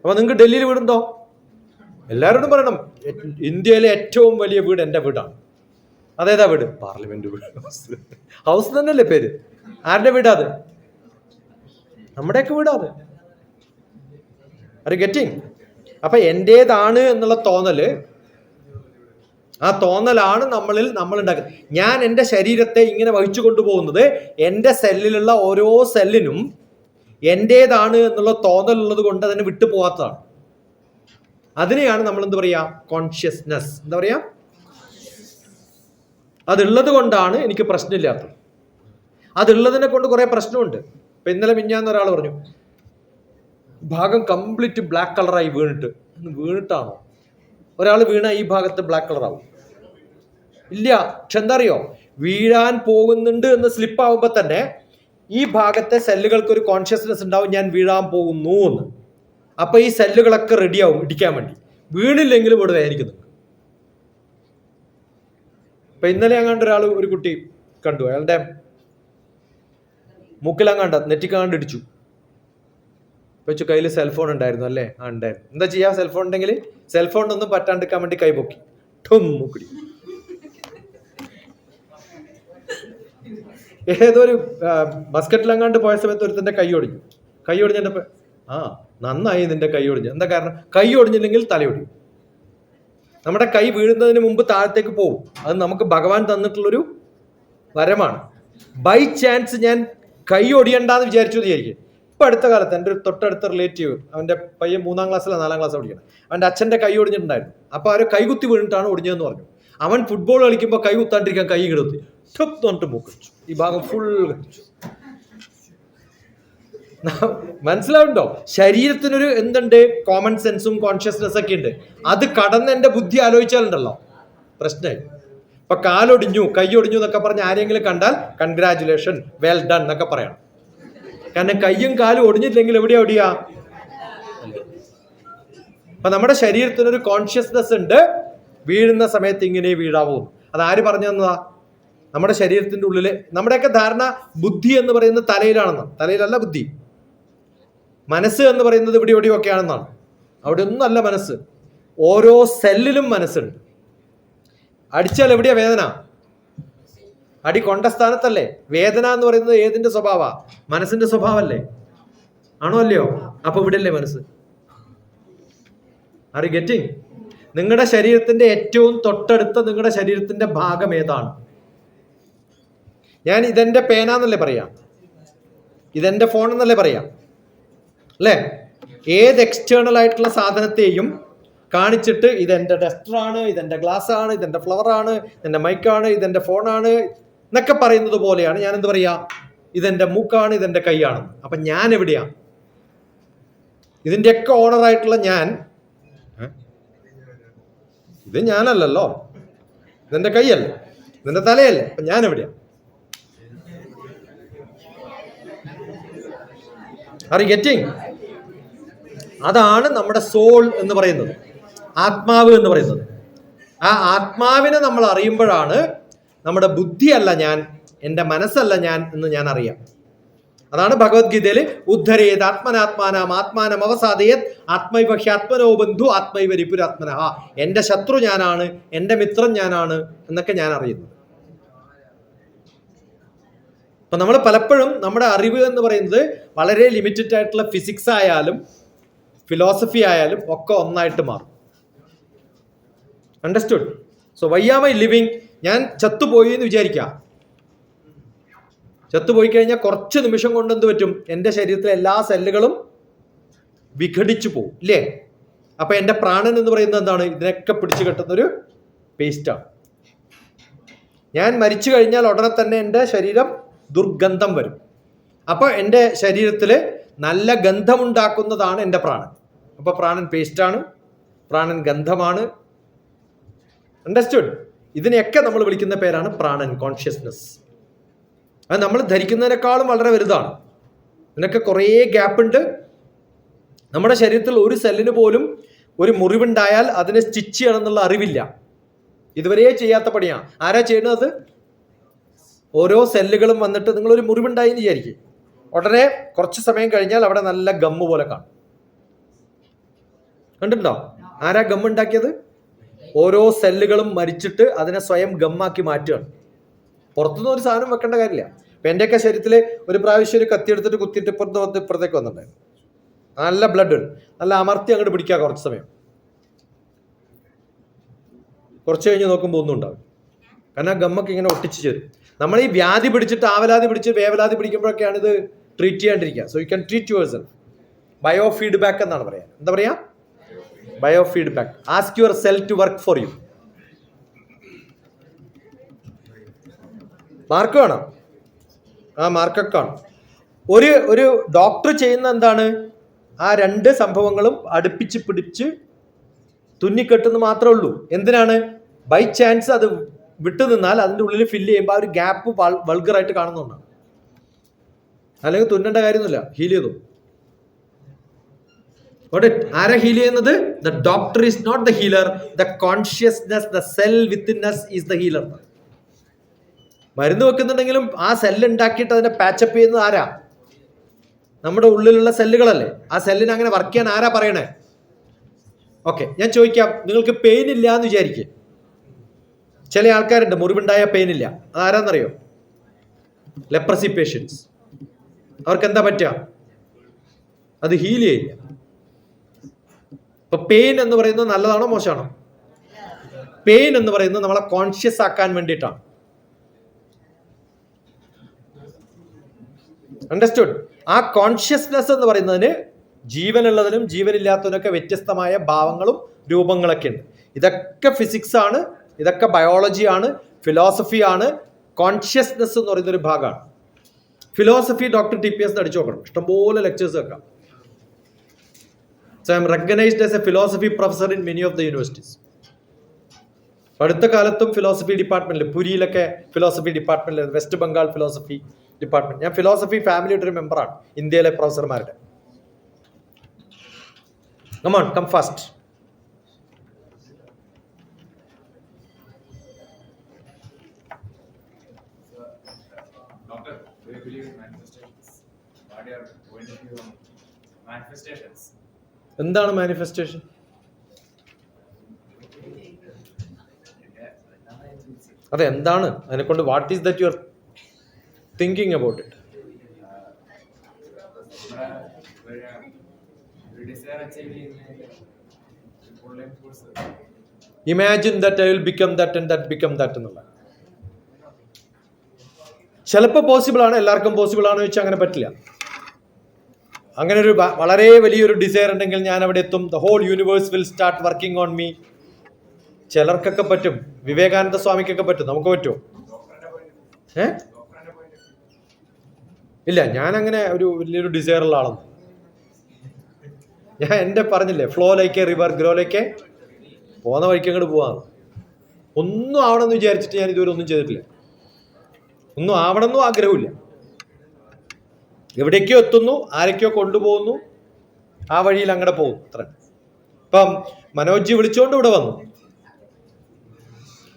അപ്പൊ നിങ്ങൾക്ക് ഡൽഹിയിൽ വീടുണ്ടോ? എല്ലാവരോടും പറയണം ഇന്ത്യയിലെ ഏറ്റവും വലിയ വീട് എൻ്റെ വീടാണ്. അതേതാ വീട്? പാർലമെന്റ് വീട്. ഹൗസ് തന്നെയല്ലേ പേര്. ആരുടെ വീടാ അത്? നമ്മുടെയൊക്കെ വീടാ അത്. Are you getting? അപ്പൊ എന്റേതാണ് എന്നുള്ള തോന്നല്, ആ തോന്നലാണ് നമ്മൾ ഉണ്ടാക്കുന്നത്. ഞാൻ എൻ്റെ ശരീരത്തെ ഇങ്ങനെ വഹിച്ചു കൊണ്ടുപോകുന്നത് എൻ്റെ സെല്ലിലുള്ള ഓരോ സെല്ലിനും എൻ്റേതാണ് എന്നുള്ള തോന്നലുള്ളത് കൊണ്ട് അതിനെ വിട്ടു പോകാത്തതാണ്. അതിനെയാണ് നമ്മൾ എന്ത് പറയാ? കോൺഷ്യസ്നെസ്. എന്താ പറയാ? അതുള്ളത് കൊണ്ടാണ് എനിക്ക് പ്രശ്നമില്ലാത്തത്. അതുള്ളതിനെ കൊണ്ട് കുറെ പ്രശ്നമുണ്ട്. ഇപ്പൊ ഇന്നലെ മിഞ്ഞാന്ന് ഒരാൾ പറഞ്ഞു ഭാഗം കംപ്ലീറ്റ് ബ്ലാക്ക് കളറായി വീണിട്ടാണോ? ഒരാൾ വീണ ഈ ഭാഗത്ത് ബ്ലാക്ക് കളറാവും ഇല്ല. പക്ഷെ എന്താ അറിയോ, വീഴാൻ പോകുന്നുണ്ട് എന്ന് സ്ലിപ്പ് ആവുമ്പോ തന്നെ ഈ ഭാഗത്തെ സെല്ലുകൾക്ക് ഒരു കോൺഷ്യസ്നെസ് ഉണ്ടാവും, ഞാൻ വീഴാൻ പോകുന്നു എന്ന്. അപ്പൊ ഈ സെല്ലുകളൊക്കെ റെഡിയാവും ഇടിക്കാൻ വേണ്ടി. വീണില്ലെങ്കിലും ഇവിടെ വേദനിക്കുന്നു. ഇപ്പൊ ഇന്നലെ അങ്ങാണ്ട് ഒരു കുട്ടി കണ്ടു, അയാളുടെ മൂക്കിലങ്ങാണ്ട നെറ്റിക്കാണ്ട് ഇടിച്ചു. വെച്ചു കയ്യിൽ സെൽഫോൺ ഉണ്ടായിരുന്നു അല്ലേ? ആ ഉണ്ടായിരുന്നു. എന്താ ചെയ്യാ? സെൽഫോൺ ഉണ്ടെങ്കിൽ സെൽഫോണിനൊന്നും പറ്റാണ്ടിരിക്കാൻ വേണ്ടി കൈ പൊക്കി മൂക്കിടി. ഏതൊരു ബസ്കറ്റിലങ്ങാണ്ട് പോയ സമയത്ത് ഒരുത്തന്റെ കൈ ഒടിഞ്ഞപ്പോ ആ നന്നായി നിന്റെ കൈ ഒടിഞ്ഞു. എന്താ കാരണം? കൈ ഒടിഞ്ഞില്ലെങ്കിൽ തലയൊടിയും. നമ്മുടെ കൈ വീഴുന്നതിന് മുമ്പ് താഴത്തേക്ക് പോകും. അത് നമുക്ക് ഭഗവാൻ തന്നിട്ടുള്ളൊരു വരമാണ്. ബൈ ചാൻസ് ഞാൻ കൈ ഒടിയണ്ടെന്ന് വിചാരിച്ചു വിചാരിക്കും. ഇപ്പൊ അടുത്ത കാലത്ത് എൻ്റെ ഒരു തൊട്ടടുത്ത റിലേറ്റീവ്, അവന്റെ പയ്യൻ 3ാം ക്ലാസ്സിലോ 4ാം ക്ലാസ്സിലോ പഠിക്കണം, അവന്റെ അച്ഛന്റെ കൈ ഒടിഞ്ഞിട്ടുണ്ടായിരുന്നു. അപ്പൊ അവരെ കൈകുത്തി വീണിട്ടാണ് ഒടിഞ്ഞതെന്ന് പറഞ്ഞു. അവൻ ഫുട്ബോൾ കളിക്കുമ്പോൾ കൈ കുത്താണ്ടിരിക്കാൻ കൈ കിടത്തി തൊട്ട് മൂക്കിച്ചു. ഈ ഭാഗം ഫുൾ കഴിച്ചു. മനസ്സിലാവുണ്ടോ? ശരീരത്തിനൊരു എന്തുണ്ട്? കോമൺ സെൻസും കോൺഷ്യസ്നെസ് ഒക്കെ ഉണ്ട്. അത് കടന്ന് എൻ്റെ ബുദ്ധി ആലോചിച്ചാലുണ്ടല്ലോ പ്രശ്നമായി. ഇപ്പൊ കാലൊടിഞ്ഞു കൈ ഒടിഞ്ഞു എന്നൊക്കെ പറഞ്ഞ് ആരെങ്കിലും കണ്ടാൽ കൺഗ്രാജുലേഷൻ, വെൽ ഡൺ എന്നൊക്കെ പറയണം. കാരണം കയ്യും കാലും ഒടിഞ്ഞിട്ടില്ലെങ്കിൽ എവിടെയാ ഒടിയാ? അപ്പൊ നമ്മുടെ ശരീരത്തിനൊരു കോൺഷ്യസ്നെസ് ഉണ്ട്. വീഴുന്ന സമയത്ത് ഇങ്ങനെ വീഴാവൂ. അത് ആര് പറഞ്ഞു തന്നതാ? നമ്മുടെ ശരീരത്തിന്റെ ഉള്ളില്. നമ്മുടെയൊക്കെ ധാരണ ബുദ്ധി എന്ന് പറയുന്നത് തലയിലാണെന്നാണ്. തലയിലല്ല ബുദ്ധി. മനസ്സ് എന്ന് പറയുന്നത് ഇവിടെ എവിടെയൊക്കെ ആണെന്നാണ്. അവിടെ ഒന്നല്ല മനസ്സ്. ഓരോ സെല്ലിലും മനസ്സുണ്ട്. അടിച്ചാൽ എവിടെയാ വേദന? അടി കൊണ്ട സ്ഥാനത്തല്ലേ. വേദന എന്ന് പറയുന്നത് ഏതിന്റെ സ്വഭാവ? മനസ്സിന്റെ സ്വഭാവമല്ലേ? ആണോ അല്ലയോ? അപ്പൊ ഇവിടെയല്ലേ മനസ്സ്. Are you getting? നിങ്ങളുടെ ശരീരത്തിന്റെ ഏറ്റവും തൊട്ടടുത്ത നിങ്ങളുടെ ശരീരത്തിന്റെ ഭാഗം ഏതാണ്? ഞാൻ ഇതെന്റെ പേന എന്നല്ലേ പറയാം, ഇതെന്റെ ഫോൺ എന്നല്ലേ പറയാം അല്ലേ? ഏത് എക്സ്റ്റേണൽ ആയിട്ടുള്ള സാധനത്തെയും കാണിച്ചിട്ട് ഇതെന്റെ ഡസ്റ്ററാണ്, ഇതെന്റെ ഗ്ലാസ് ആണ്, ഇതെന്റെ ഫ്ലവർ ആണ്, ഇതെന്റെ മൈക്കാണ്, ഇതെന്റെ ഫോണാണ് എന്നൊക്കെ പറയുന്നത് പോലെയാണ് ഞാൻ എന്ത് പറയാ? ഇതെന്റെ മൂക്കാണ്, ഇതെന്റെ കൈയാണ്. അപ്പൊ ഞാൻ എവിടെയാ? ഇതിന്റെയൊക്കെ ഓണറായിട്ടുള്ള ഞാൻ ഇത് ഞാനല്ലല്ലോ. ഇതെന്റെ കൈയല്ലേ, ഇതെന്റെ തലയല്ലേ. അപ്പൊ ഞാൻ എവിടെയാ? Are you getting? അതാണ് നമ്മുടെ സോൾ എന്ന് പറയുന്നത്, ആത്മാവ് എന്ന് പറയുന്നത്. ആ ആത്മാവിനെ നമ്മൾ അറിയുമ്പോഴാണ് നമ്മുടെ ബുദ്ധിയല്ല ഞാൻ, എൻ്റെ മനസ്സല്ല ഞാൻ എന്ന് ഞാൻ അറിയാം. അതാണ് ഭഗവത്ഗീതയിൽ ഉദ്ധരേത് ആത്മനാത്മാനം ആത്മാനം അവസാദയത് ആത്മൈവ ഹ്യാത്മനോ ബന്ധു ആത്മൈവ രിപുരാത്മനഃ. എൻ്റെ ശത്രു ഞാനാണ്, എൻ്റെ മിത്രം ഞാനാണ് എന്നൊക്കെ ഞാൻ അറിയുന്നത്. അപ്പൊ നമ്മൾ പലപ്പോഴും നമ്മുടെ അറിവ് എന്ന് പറയുന്നത് വളരെ ലിമിറ്റഡ് ആയിട്ടുള്ള ഫിസിക്സ് ആയാലും ഫിലോസഫി ആയാലും ഒക്കെ ഒന്നായിട്ട് മാറും. Understood? So why am I living? ഞാൻ ചത്തുപോയി എന്ന് വിചാരിക്കാം. ചത്തുപോയി കഴിഞ്ഞാൽ കുറച്ച് നിമിഷം കൊണ്ട് എന്ത് പറ്റും? എൻ്റെ ശരീരത്തിലെ എല്ലാ സെല്ലുകളും വിഘടിച്ചു പോകും, ഇല്ലേ? അപ്പൊ എൻ്റെ പ്രാണൻ എന്ന് പറയുന്നത് എന്താണ്? ഇതിനൊക്കെ പിടിച്ചു കെട്ടുന്നൊരു പേസ്റ്റാണ്. ഞാൻ മരിച്ചു കഴിഞ്ഞാൽ ഉടനെ തന്നെ എൻ്റെ ശരീരം ദുർഗന്ധം വരും. അപ്പൊ എൻ്റെ ശരീരത്തിൽ നല്ല ഗന്ധമുണ്ടാക്കുന്നതാണ് എൻ്റെ പ്രാണൻ. അപ്പൊ പ്രാണൻ പേസ്റ്റാണ്, പ്രാണൻ ഗന്ധമാണ്. അണ്ടർസ്റ്റുഡ്? ഇതിനെയൊക്കെ നമ്മൾ വിളിക്കുന്ന പേരാണ് പ്രാണൻ, കോൺഷ്യസ്നെസ്. അത് നമ്മൾ ധരിക്കുന്നതിനേക്കാളും വളരെ വലുതാണ്. ഇതിനൊക്കെ കുറേ ഗ്യാപ്പുണ്ട്. നമ്മുടെ ശരീരത്തിൽ ഒരു സെല്ലിന് പോലും ഒരു മുറിവുണ്ടായാൽ അതിനെ സ്റ്റിച്ച് ചെയ്യണം എന്നുള്ള അറിവില്ല. ഇതുവരെ ചെയ്യാത്ത പണിയാണ്. ആരാ ചെയ്യുന്നത്? ഓരോ സെല്ലുകളും വന്നിട്ട് നിങ്ങളൊരു മുറിവുണ്ടായി എന്ന് വിചാരിക്കും, ഉടനെ കുറച്ച് സമയം കഴിഞ്ഞാൽ അവിടെ നല്ല ഗമ്മ് പോലെ കാണും. കണ്ടിട്ടുണ്ടോ? ആരാ ഗമ്മ് ഉണ്ടാക്കിയത്? ഓരോ സെല്ലുകളും മരിച്ചിട്ട് അതിനെ സ്വയം ഗമ്മാക്കി മാറ്റുകയാണ്. പുറത്തുനിന്ന് ഒരു സാധനം വെക്കേണ്ട കാര്യമില്ല. ഇപ്പം എൻ്റെയൊക്കെ ശരീരത്തിൽ ഒരു പ്രാവശ്യം ഒരു കത്തി എടുത്തിട്ട് കുത്തിയിട്ട് ഇപ്പുറത്തേക്ക് വന്നിട്ടുണ്ടായിരുന്നു. നല്ല ബ്ലഡ്, നല്ല അമർത്തി അങ്ങോട്ട് പിടിക്കുക കുറച്ച് സമയം. കുറച്ച് കഴിഞ്ഞ് നോക്കുമ്പോൾ ഒന്നും ഉണ്ടാവും. കാരണം ആ ഗമ്മൊക്കെ ഇങ്ങനെ ഒട്ടിച്ച് ചേരും. നമ്മൾ ഈ വ്യാധി പിടിച്ചിട്ട് ആവലാതി പിടിച്ച് വേവലാതി പിടിക്കുമ്പോഴൊക്കെയാണ് ഇത് ട്രീറ്റ് ചെയ്യാണ്ടിരിക്കുക. So you can treat yourself. Biofeedback എന്നാണ് പറയാ. എന്താ പറയാ? Biofeedback. Ask yourself to work for you. Mark വേണം. ആ മാർക്കൊക്കെ കാണും. ഒരു ഡോക്ടർ ചെയ്യുന്ന എന്താണ്? ആ രണ്ട് സംഭവങ്ങളും അടുപ്പിച്ച് പിടിച്ച് തുന്നിക്കെട്ടുന്ന് മാത്രമേ ഉള്ളൂ. എന്തിനാണ്? ബൈ ചാൻസ് അത് വിട്ടു നിന്നാൽ അതിൻ്റെ ഉള്ളിൽ ഫില്ല് ചെയ്യുമ്പോൾ ആ ഒരു ഗ്യാപ്പ് വൾഗറായിട്ട് കാണുന്നതുകൊണ്ടാണ്. അല്ലെങ്കിൽ തുന്നേണ്ട കാര്യമൊന്നുമില്ല, ഹീൽ ചെയ്തു. ആരാ ഹീൽ ചെയ്യുന്നത്? The doctor is not the healer. The consciousness, the cell within us is the healer. മരുന്ന് വെക്കുന്നുണ്ടെങ്കിലും ആ സെല്ല് ഉണ്ടാക്കിയിട്ട് അതിനെ പാച്ചപ്പ് ചെയ്യുന്നത് ആരാ? നമ്മുടെ ഉള്ളിലുള്ള സെല്ലുകളല്ലേ. ആ സെല്ലിനെ അങ്ങനെ വർക്ക് ചെയ്യാൻ ആരാ പറയണേ? ഓക്കെ, ഞാൻ ചോദിക്കാം, നിങ്ങൾക്ക് പെയിൻ ഇല്ല എന്ന് വിചാരിക്കുക. ചില ആൾക്കാരുണ്ട് മുറിവുണ്ടായ പെയിൻ ഇല്ല. അതാരാന്നറിയോ? Leprosy patients. അവർക്ക് എന്താ പറ്റുക? അത് ഹീൽ ചെയ്യില്ല. ഇപ്പൊ പെയിൻ എന്ന് പറയുന്നത് നല്ലതാണോ മോശമാണോ? പെയിൻ എന്ന് പറയുന്നത് നമ്മളെ കോൺഷ്യസ് ആക്കാൻ വേണ്ടിയിട്ടാണ്. അണ്ടർസ്റ്റുഡ്? ആ കോൺഷ്യസ്നെസ് എന്ന് പറയുന്നതിന് ജീവനുള്ളതിനും ജീവനില്ലാത്തതിനൊക്കെ വ്യത്യസ്തമായ ഭാവങ്ങളും രൂപങ്ങളൊക്കെ ഉണ്ട്. ഇതൊക്കെ ഫിസിക്സ് ആണ്, ഇതൊക്കെ ബയോളജിയാണ്, ഫിലോസഫിയാണ്. കോൺഷ്യസ്നെസ് എന്ന് പറയുന്നൊരു ഭാഗമാണ്. ഫിലോസഫി ഡോക്ടർ TPS അടിച്ചു നോക്കണം, ഇഷ്ടംപോലെ ലെക്ചേഴ്സ് വെക്കാം. So I am recognized as a philosophy professor in many of the universities. അടുത്ത കാലത്തും ഫിലോസഫി ഡിപ്പാർട്ട്മെന്റിൽ, പുരിയിലൊക്കെ ഫിലോസഫി ഡിപ്പാർട്ട്മെന്റിൽ, വെസ്റ്റ് ബംഗാൾ ഫിലോസഫി ഡിപ്പാർട്ട്മെന്റ്. ഞാൻ ഫിലോസഫി ഫാമിലിയുടെ ഒരു മെമ്പറാണ്, ഇന്ത്യയിലെ പ്രൊഫസർമാരുടെ. Come on, come fast. Doctor, do you believe in manifestations? What are going to be manifestations? എന്താണ് മാനിഫെസ്റ്റേഷൻ? അതെ, എന്താണ് അതിനെക്കൊണ്ട്? What is that you are thinking about it? Imagine that I will become that and that become that എന്നുള്ള. ചിലപ്പോൾ പോസിബിൾ ആണ്, എല്ലാവർക്കും പോസിബിൾ ആണെന്ന് വെച്ചാൽ അങ്ങനെ പറ്റില്ല. അങ്ങനെ ഒരു വളരെ വലിയൊരു ഡിസയർ ഉണ്ടെങ്കിൽ ഞാൻ അവിടെ എത്തും. The whole universe will start working on me. ചിലർക്കൊക്കെ പറ്റും, വിവേകാനന്ദ സ്വാമിക്കൊക്കെ പറ്റും. നമുക്ക് പറ്റുമോ? ഇല്ല, ഞാൻ അങ്ങനെ ഒരു വലിയൊരു ഡിസയറുള്ള ആളൊന്നും. ഞാൻ എൻ്റെ പറഞ്ഞില്ലേ, flow like river grow like, പോകുന്ന വഴിക്ക് അങ്ങോട്ട് പോവാണ്. ഒന്നും ആവണമെന്ന് വിചാരിച്ചിട്ട് ഞാൻ ഇതുവരെ ഒന്നും ചെയ്തിട്ടില്ല. ഒന്നും ആവണമെന്നും ആഗ്രഹമില്ല. എവിടേക്കോ എത്തുന്നു, ആരൊക്കെയോ കൊണ്ടുപോകുന്നു, ആ വഴിയിൽ അങ്ങനെ പോകുന്നു, അത്ര. ഇപ്പം മനോജ് വിളിച്ചോണ്ട് ഇവിടെ വന്നു.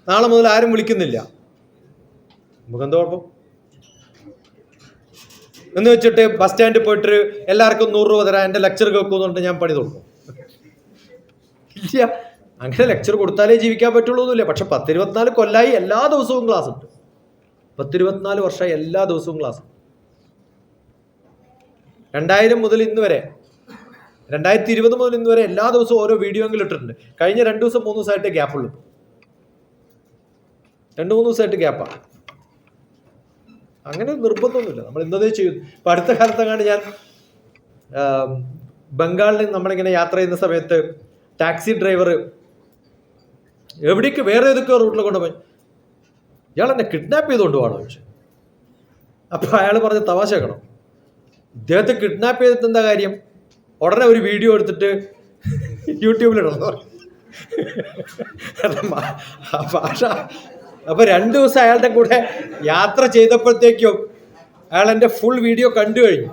നാളെ മുതൽ ആരും വിളിക്കുന്നില്ല. നമുക്കെന്ത് കുഴപ്പം? എന്ന് വെച്ചിട്ട് ബസ് സ്റ്റാൻഡിൽ പോയിട്ട് എല്ലാവർക്കും 100 രൂപ തരാം, എൻ്റെ ലെക്ചർ കേൾക്കുന്നുണ്ട് ഞാൻ പണി തുടങ്ങും? ഇല്ല. അങ്ങനെ ലെക്ചർ കൊടുത്താലേ ജീവിക്കാൻ പറ്റുള്ളൂ എന്നില്ല. പക്ഷെ 10-24 കൊല്ലായി എല്ലാ ദിവസവും ക്ലാസ് ഉണ്ട്. 10-24 വർഷമായി എല്ലാ ദിവസവും ക്ലാസ്. 2000 മുതൽ ഇന്ന് വരെ, 2020 മുതൽ ഇന്ന് വരെ എല്ലാ ദിവസവും ഓരോ വീഡിയോ എങ്കിലും ഇട്ടിട്ടുണ്ട്. കഴിഞ്ഞ 2 ദിവസം 3 ദിവസമായിട്ട് ഗ്യാപ്പുള്ളൂ. 2-3 ദിവസമായിട്ട് ഗ്യാപ്പാണ്. അങ്ങനെ നിർബന്ധമൊന്നുമില്ല, നമ്മൾ ഇന്നതേ ചെയ്യും. ഇപ്പം അടുത്ത കാലത്തെങ്ങാണ്ട് ഞാൻ ബംഗാളിൽ നമ്മളിങ്ങനെ യാത്ര ചെയ്യുന്ന സമയത്ത് ടാക്സി ഡ്രൈവർ എവിടേക്ക് വേറെ ഏതൊക്കെയോ റൂട്ടിൽ കൊണ്ടുപോയി, ഇയാൾ എന്നെ കിഡ്നാപ്പ് ചെയ്തുകൊണ്ട് പോകണോ ചോദിച്ചു. അപ്പോൾ അയാൾ പറഞ്ഞ തമാശ കേൾക്കണം, ഇദ്ദേഹത്തെ കിഡ്നാപ്പ് ചെയ്തിട്ട് എന്താ കാര്യം, ഉടനെ ഒരു വീഡിയോ എടുത്തിട്ട് യൂട്യൂബിലിടണം പറഞ്ഞു. ഭാഷ. അപ്പൊ 2 ദിവസം അയാളുടെ കൂടെ യാത്ര ചെയ്തപ്പോഴത്തേക്കും അയാൾ എൻ്റെ ഫുൾ വീഡിയോ കണ്ടു കഴിഞ്ഞു.